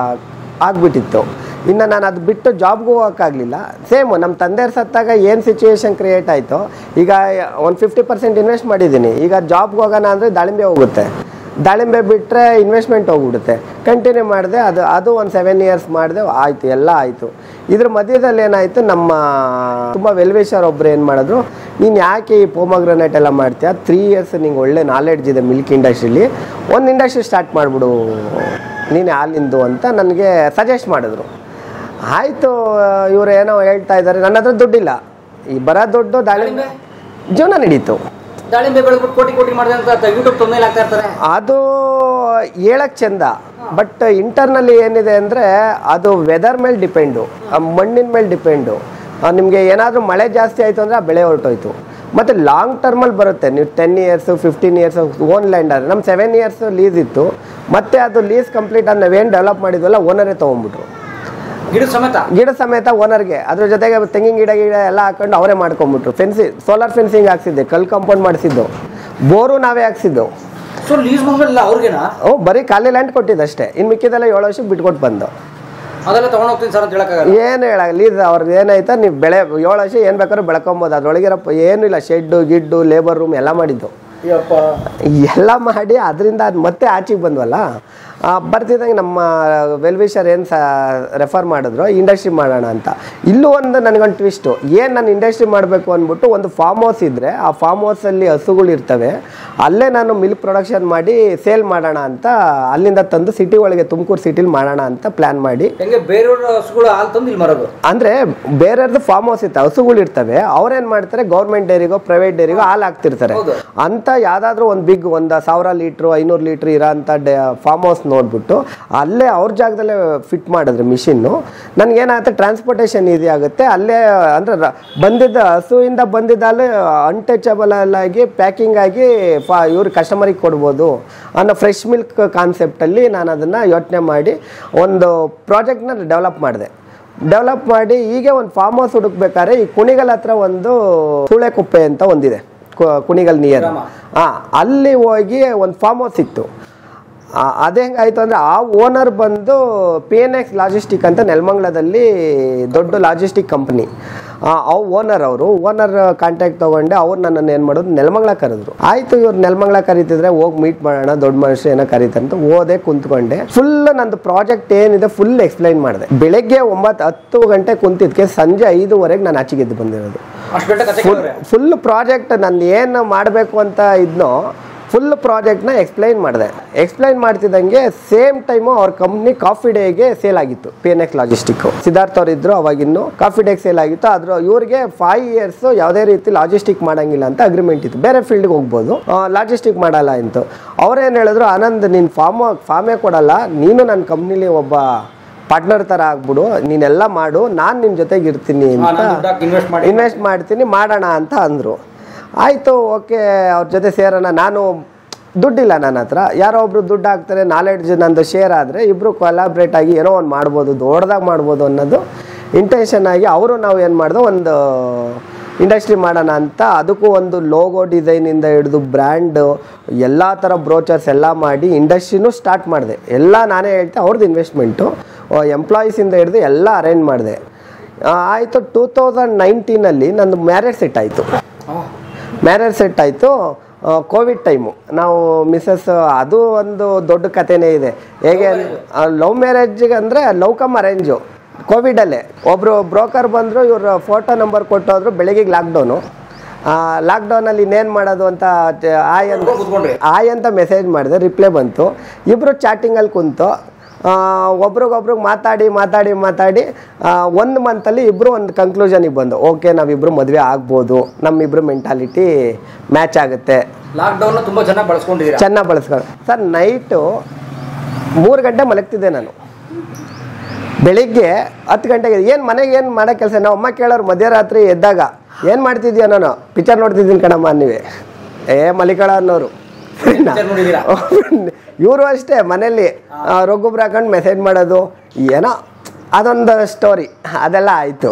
ಆಗಿಬಿಟ್ಟಿತ್ತು. ಇನ್ನು ನಾನು ಅದು ಬಿಟ್ಟು ಜಾಬ್ಗೂ ಹೋಗೋಕ್ಕಾಗಲಿಲ್ಲ. ಸೇಮ್ ನಮ್ಮ ತಂದೆಯವ್ರು ಸತ್ತಾಗ ಏನು ಸಿಚುವೇಶನ್ ಕ್ರಿಯೇಟ್ ಆಯಿತು, ಈಗ ಒಂದು 50% ಇನ್ವೆಸ್ಟ್ ಮಾಡಿದ್ದೀನಿ. ಈಗ ಜಾಬ್ಗೆ ಹೋಗೋಣ ಅಂದರೆ ದಾಳಿಂಬೆ ಹೋಗುತ್ತೆ, ದಾಳಿಂಬೆ ಬಿಟ್ಟರೆ ಇನ್ವೆಸ್ಟ್ಮೆಂಟ್ ಹೋಗ್ಬಿಡುತ್ತೆ. ಕಂಟಿನ್ಯೂ ಮಾಡಿದೆ. ಅದು ಒಂದು 7 years ಮಾಡಿದೆ. ಆಯಿತು, ಎಲ್ಲ ಆಯಿತು. ಇದ್ರ ಮಧ್ಯದಲ್ಲಿ ಏನಾಯಿತು, ನಮ್ಮ ತುಂಬ ವೆಲ್ವಿಷರ್ ಒಬ್ಬರು ಏನು ಮಾಡಿದ್ರು, ನೀನು ಯಾಕೆ ಈ ಪೊಮೊಗ್ರಾನೇಟ್ ಎಲ್ಲ ಮಾಡ್ತೀಯ, 3 years ನಿಂಗೆ ಒಳ್ಳೆ ನಾಲೆಡ್ಜ್ ಇದೆ ಮಿಲ್ಕ್ ಇಂಡಸ್ಟ್ರಿಲಿ, ಒಂದು ಇಂಡಸ್ಟ್ರಿ ಸ್ಟಾರ್ಟ್ ಮಾಡಿಬಿಡು ನೀನು ಹಾಲಿಂದು ಅಂತ ನನಗೆ ಸಜೆಸ್ಟ್ ಮಾಡಿದ್ರು. ಆಯಿತು, ಇವರು ಏನೋ ಹೇಳ್ತಾ ಇದ್ದಾರೆ, ನನ್ನ ಹತ್ರ ದುಡ್ಡಿಲ್ಲ. ಈ ಬರೋ ದುಡ್ಡು ದಾಳಿಂಬೆ ಜೀವನ ನಡೀತು. ದಾಳಿಂಬೆ ಬೆಳೆದ್ಬಿಟ್ಟು ಕೋಟಿ ಮಾಡಿದೆ ಅಂತ ಯೂಟ್ಯೂಬ್ ತೊಂದರೆ ಆಗ್ತಾ ಇರ್ತಾರೆ. ಅದು ಹೇಳಕ್ಕೆ ಚಂದ, ಬಟ್ ಇಂಟರ್ನಲ್ಲಿ ಏನಿದೆ ಅಂದರೆ ಅದು ವೆದರ್ ಮೇಲೆ ಡಿಪೆಂಡು, ಮಣ್ಣಿನ ಮೇಲೆ ಡಿಪೆಂಡು. ನಿಮಗೆ ಏನಾದರೂ ಮಳೆ ಜಾಸ್ತಿ ಆಯಿತು ಅಂದರೆ ಆ ಬೆಳೆ ಹೊರಟೋಯ್ತು. ಮತ್ತು ಲಾಂಗ್ ಟರ್ಮಲ್ಲಿ ಬರುತ್ತೆ. ನೀವು 10 years 15 years ಓನ್ ಲ್ಯಾಂಡ್ ಆದರೆ, ನಮ್ಮ 7 years ಲೀಸ್ ಇತ್ತು. ಮತ್ತು ಅದು ಲೀಸ್ ಕಂಪ್ಲೀಟ್ ಆಗಿ ನಾವೇನು ಡೆವಲಪ್ ಮಾಡಿದ್ವಲ್ಲ ಓನರೇ ತೊಗೊಂಡ್ಬಿಟ್ರು, ಗಿಡ ಸಮೇತ ಓನರ್ಗೆ. ಅದ್ರ ಜೊತೆಗೆ ತೆಂಗಿನ ಗಿಡ ಎಲ್ಲ ಹಾಕೊಂಡು ಅವರೇ ಮಾಡ್ಕೊಂಡ್ಬಿಟ್ರು. ಸೋಲಾರ್ ಫೆನ್ಸಿಂಗ್ ಹಾಕ್ಸಿದ್ದೆ, ಕಲ್ ಕಾಂಪೌಂಡ್ ಮಾಡಿಸಿದ್ದು. ಬೋರು ನಾವೇ ಹಾಕ್ಸಿದ್ದು. ಸೊ ಲೀಸ್ ಬಂದ್ಮೇಲೆ ಅವ್ರಿಗೆನಾ? ಬರೀ ಖಾಲಿ ಲ್ಯಾಂಡ್ ಕೊಟ್ಟಿದ್ದಷ್ಟೇ. ಇನ್ನು ಮಿಕ್ಕಿದೆಲ್ಲ 7 ವರ್ಷಕ್ಕೆ ಬಿಟ್ಕೊಟ್ಟು ಬಂದು. ಅದೆಲ್ಲ ತಗೊಂಡು ಹೋಗ್ತೀನಿ ಸರ್ ಅಂತ ಹೇಳಕ್ಕಾಗಲ್ಲ. ಏನು ಹೇಳಾಗಲಿ, ಅವ್ರದ್ದು ಏನಾಯ್ತಾ, ನೀವು 7 ವರ್ಷ ಏನು ಬೇಕಾದ್ರೂ ಬೆಳ್ಕೊಬೋದು. ಅದ್ರೊಳಗಿರೋ ಏನೂ ಇಲ್ಲ, ಶೆಡ್ಡು ಗಿಡ್ಡು ಲೇಬರ್ ರೂಮ್ ಎಲ್ಲ ಮಾಡಿದ್ದು, ಎಲ್ಲ ಮಾಡಿ ಅದರಿಂದ ಅದು ಮತ್ತೆ ಆಚೆಗೆ ಬಂದ್ವಲ್ಲ. ಬರ್ತಿದ್ದಂಗೆ ನಮ್ಮ ವೆಲ್ವಿಷರ್ ಏನು ರೆಫರ್ ಮಾಡಿದ್ರು, ಇಂಡಸ್ಟ್ರಿ ಮಾಡೋಣ ಅಂತ. ಇಲ್ಲೂ ಒಂದು ನನಗೊಂದು ಟ್ವಿಸ್ಟು, ಏನು ನಾನು ಇಂಡಸ್ಟ್ರಿ ಮಾಡಬೇಕು ಅಂದ್ಬಿಟ್ಟು ಒಂದು ಫಾರ್ಮ್ ಹೌಸ್ ಇದ್ದರೆ ಆ ಫಾರ್ಮ್ ಹೌಸಲ್ಲಿ ಹಸುಗಳು ಇರ್ತವೆ, ಅಲ್ಲೇ ನಾನು ಮಿಲ್ಕ್ ಪ್ರೊಡಕ್ಷನ್ ಮಾಡಿ ಸೇಲ್ ಮಾಡೋಣ ಅಂತ ಅಲ್ಲಿಂದ ತಂದು ಸಿಟಿ ಒಳಗೆ ತುಮಕೂರು ಸಿಟಿಲಿ ಮಾಡೋಣ ಅಂತ ಪ್ಲ್ಯಾನ್ ಮಾಡಿ. ಬೇರೆಯವ್ರ ಹಸುಗಳು ಹಾಲು ತಂದು ಇಲ್ಲಿ ಮರೋದು ಅಂದರೆ ಬೇರೆಯವ್ರದ್ದು ಫಾರ್ಮ್ ಹೌಸ್ ಇರ್ತವೆ, ಹಸುಗಳು ಇರ್ತವೆ, ಅವ್ರೇನು ಮಾಡ್ತಾರೆ ಗೌರ್ಮೆಂಟ್ ಡೈರಿಗೋ ಪ್ರೈವೇಟ್ ಡೈರಿಗೋ ಹಾಲು ಹಾಕ್ತಿರ್ತಾರೆ ಅಂತ. ಯಾವುದಾದ್ರೂ ಒಂದು ಬಿಗ್ 1,000 ಲೀಟ್ರು 500 ಲೀಟ್ರ್ ಇರೋ ಅಂಥ ಫಾರ್ಮ್ ಹೌಸ್ ನೋಡ್ಬಿಟ್ಟು ಅಲ್ಲೇ ಅವ್ರ ಜಾಗದಲ್ಲೇ ಫಿಟ್ ಮಾಡಿದ್ರೆ ಮಿಷಿನ್ನು. ನನಗೇನಾಗುತ್ತೆ, ಟ್ರಾನ್ಸ್ಪೋರ್ಟೇಷನ್ ಈಸಿ ಆಗುತ್ತೆ. ಅಲ್ಲೇ ಅಂದರೆ ಬಂದಿದ್ದ ಹಸುವಿಂದ ಬಂದಿದ್ದಲ್ಲೇ ಅನ್ಟಚಬಲ್ ಆಗಿ ಪ್ಯಾಕಿಂಗ್ ಆಗಿ ಇವ್ರ ಕಸ್ಟಮರಿಗೆ ಕೊಡ್ಬೋದು ಅನ್ನೋ ಫ್ರೆಶ್ ಮಿಲ್ಕ್ ಕಾನ್ಸೆಪ್ಟಲ್ಲಿ ನಾನು ಅದನ್ನು ಯೋಚನೆ ಮಾಡಿ ಒಂದು ಪ್ರಾಜೆಕ್ಟ್ನ ಡೆವಲಪ್ ಮಾಡಿ ಹೀಗೆ ಒಂದು ಫಾರ್ಮ್ ಹೌಸ್ ಹುಡುಕ್ಬೇಕಾದ್ರೆ ಈ ಕುಣಿಗಲ್ ಹತ್ರ ಒಂದು ಸೂಳೆಕುಪ್ಪೆ ಅಂತ ಒಂದಿದೆ, ಕುಣಿಗಲ್ ನಿಯರ್. ಅಲ್ಲಿ ಹೋಗಿ ಒಂದು ಫಾರ್ಮ್ ಹೌಸ್ ಸಿಕ್ತು. ಅದು ಹೆಂಗಾಯಿತು ಅಂದರೆ ಆ ಓನರ್ ಬಂದು PNX ಲಾಜಿಸ್ಟಿಕ್ ಅಂತ ನೆಲಮಂಗಲದಲ್ಲಿ ದೊಡ್ಡ ಲಾಜಿಸ್ಟಿಕ್ ಕಂಪ್ನಿ. ಓನರ್ ಕಾಂಟ್ಯಾಕ್ಟ್ ತೊಗೊಂಡೆ. ಅವ್ರು ನನ್ನನ್ನು ಏನು ಮಾಡೋದು, ನೆಲಮಂಗಲ ಕರೆದ್ರು. ಆಯಿತು, ಇವ್ರು ನೆಲಮಂಗಲ ಕರೀತಿದ್ರೆ ಹೋಗಿ ಮೀಟ್ ಮಾಡೋಣ, ದೊಡ್ಡ ಮನುಷ್ಯ ಏನೋ ಕರೀತಂತ ಹೋದೆ, ಕುಂತ್ಕೊಂಡೆ. ಫುಲ್ ನಂದು ಪ್ರಾಜೆಕ್ಟ್ ಏನಿದೆ ಫುಲ್ ಎಕ್ಸ್ಪ್ಲೈನ್ ಮಾಡಿದೆ. ಬೆಳಗ್ಗೆ 9-10 ಗಂಟೆ ಕುಂತಿದ್ದಕ್ಕೆ ಸಂಜೆ 5:15 ನಾನು ಆಚೆಗೆದ್ದು ಬಂದಿರೋದು. ಫುಲ್ ಪ್ರಾಜೆಕ್ಟ್ ನಾನು ಏನು ಮಾಡಬೇಕು ಅಂತ ಇದ್ನೋ ಫುಲ್ ಪ್ರಾಜೆಕ್ಟ್ನ ಎಕ್ಸ್ಪ್ಲೈನ್ ಮಾಡ್ತಿದ್ದಂಗೆ ಸೇಮ್ ಟೈಮು ಅವ್ರ ಕಂಪ್ನಿ ಕಾಫಿ ಡೇಗೆ ಸೇಲ್ ಆಗಿತ್ತು. PNX ಲಾಜಿಸ್ಟಿಕ್ಕು ಸಿದ್ಧಾರ್ಥ ಅವ್ರು ಇದ್ರು ಅವಾಗಿನ್ನು. ಕಾಫಿ ಡೇಗೆ ಸೇಲ್ ಆಗಿತ್ತು. ಅದ್ರ ಇವ್ರಿಗೆ 5 years ಯಾವುದೇ ರೀತಿ ಲಾಜಿಸ್ಟಿಕ್ ಮಾಡಂಗಿಲ್ಲ ಅಂತ ಅಗ್ರಿಮೆಂಟ್ ಇತ್ತು. ಬೇರೆ ಫೀಲ್ಡ್ಗೆ ಹೋಗ್ಬೋದು, ಲಾಜಿಸ್ಟಿಕ್ ಮಾಡಲ್ಲ ಅಂತ. ಅವ್ರೇನು ಹೇಳಿದ್ರು, ಆನಂದ್ ನೀನು ಫಾರ್ಮೇ ಕೊಡಲ್ಲ, ನೀನು ನನ್ನ ಕಂಪ್ನಿಲಿ ಒಬ್ಬ ಪಾರ್ಟ್ನರ್ ಥರ ಆಗ್ಬಿಡು, ನೀನೆಲ್ಲ ಮಾಡು, ನಾನು ನಿನ್ನ ಜೊತೆಗೆ ಇರ್ತೀನಿ ಅಂತ ಇನ್ವೆಸ್ಟ್ ಮಾಡ್ತೀನಿ, ಮಾಡೋಣ ಅಂತ ಅಂದರು. ಆಯಿತು, ಓಕೆ, ಅವ್ರ ಜೊತೆ ಸೇರೋಣ. ನಾನು ದುಡ್ಡಿಲ್ಲ ನನ್ನ ಹತ್ರ, ಯಾರೋ ಒಬ್ರು ದುಡ್ಡು ಹಾಕ್ತಾರೆ, ನಾಲೆಡ್ಜ್ ನಂದು ಶೇರ್ ಆದರೆ ಇಬ್ಬರು ಕೊಲಾಬ್ರೇಟ್ ಆಗಿ ಏನೋ ಒಂದು ಮಾಡ್ಬೋದು, ದೊಡ್ಡದಾಗಿ ಮಾಡ್ಬೋದು ಅನ್ನೋದು ಇಂಟೆನ್ಷನ್ ಆಗಿ ಅವರು ನಾವು ಏನು ಮಾಡಿದೋ ಒಂದು ಇಂಡಸ್ಟ್ರಿ ಮಾಡೋಣ ಅಂತ. ಅದಕ್ಕೂ ಒಂದು ಲೋಗೋ ಡಿಸೈನಿಂದ ಹಿಡಿದು ಬ್ರ್ಯಾಂಡು ಎಲ್ಲ ಥರ ಬ್ರೋಚರ್ಸ್ ಎಲ್ಲ ಮಾಡಿ ಇಂಡಸ್ಟ್ರಿನೂ ಸ್ಟಾರ್ಟ್ ಮಾಡಿದೆ. ಎಲ್ಲ ನಾನೇ ಹೇಳ್ತೆ, ಅವ್ರದ್ದು ಇನ್ವೆಸ್ಟ್ಮೆಂಟು, ಎಂಪ್ಲಾಯೀಸಿಂದ ಹಿಡಿದು ಎಲ್ಲ ಅರೇಂಜ್ ಮಾಡಿದೆ. ಆಯಿತು, 2019 ನಂದು ಮ್ಯಾರೇಜ್ ಸೆಟ್ ಆಯಿತು. Covid time. ನಾವು ಮಿಸ್ಸಸ್, ಅದು ಒಂದು ದೊಡ್ಡ ಕಥೆನೇ ಇದೆ. ಹೇಗೆ ಲವ್ ಮ್ಯಾರೇಜಿಗೆ ಅಂದರೆ ಲವ್ ಕಮ್ ಅರೇಂಜು. ಕೋವಿಡಲ್ಲೇ ಒಬ್ಬರು ಬ್ರೋಕರ್ ಬಂದರು, ಇವ್ರ ಫೋಟೋ ನಂಬರ್ ಕೊಟ್ಟೋದ್ರು. ಬೆಳಗ್ಗೆ ಲಾಕ್ಡೌನಲ್ಲಿ ಇನ್ನೇನು ಮಾಡೋದು ಅಂತ ಆಯ್ ಅಂತ ಮೆಸೇಜ್ ಮಾಡಿದೆ, ರಿಪ್ಲೈ ಬಂತು. ಇಬ್ಬರು ಚಾಟಿಂಗಲ್ಲಿ ಕುಂತು ಒಬ್ರಿಗೊಬ್ರಿಗೆ ಮಾತಾಡಿ 1 ಮಂತಲ್ಲಿ ಇಬ್ಬರು ಒಂದು ಕನ್ಕ್ಲೂಷನಿಗೆ ಬಂದು, ಓಕೆ ನಾವಿಬ್ಬರು ಮದುವೆ ಆಗ್ಬೋದು, ನಮ್ಮಿಬ್ಬರು ಮೆಂಟಾಲಿಟಿ ಮ್ಯಾಚ್ ಆಗುತ್ತೆ. ಲಾಕ್ಡೌನ್ ತುಂಬ ಚೆನ್ನಾಗಿ ಬಳಸ್ಕೊಂಡು ಸರ್, ನೈಟು 3 ಗಂಟೆ ಮಲಗ್ತಿದ್ದೆ ನಾನು. ಬೆಳಿಗ್ಗೆ 10 ಗಂಟೆಗೆ ಮನೆಗೆ ಏನು ಮಾಡೋ ಕೆಲಸ. ನಾವು ಅಮ್ಮ ಕೇಳೋರು ಮಧ್ಯರಾತ್ರಿ ಎದ್ದಾಗ, ಏನು ಮಾಡ್ತಿದ್ಯೋ, ನಾನು ಪಿಕ್ಚರ್ ನೋಡ್ತಿದ್ದೀನಿ ಕಣಮ್ಮ ನೀವೇ, ಮಲಿಕಳ ಅನ್ನೋರು. ಇವರು ಅಷ್ಟೇ ಮನೇಲಿ ರೊಗ್ಗೊಬ್ರು ಹಾಕೊಂಡು ಮೆಸೇಜ್ ಮಾಡೋದು, ಏನೋ ಅದೊಂದು ಸ್ಟೋರಿ, ಅದೆಲ್ಲ ಆಯಿತು.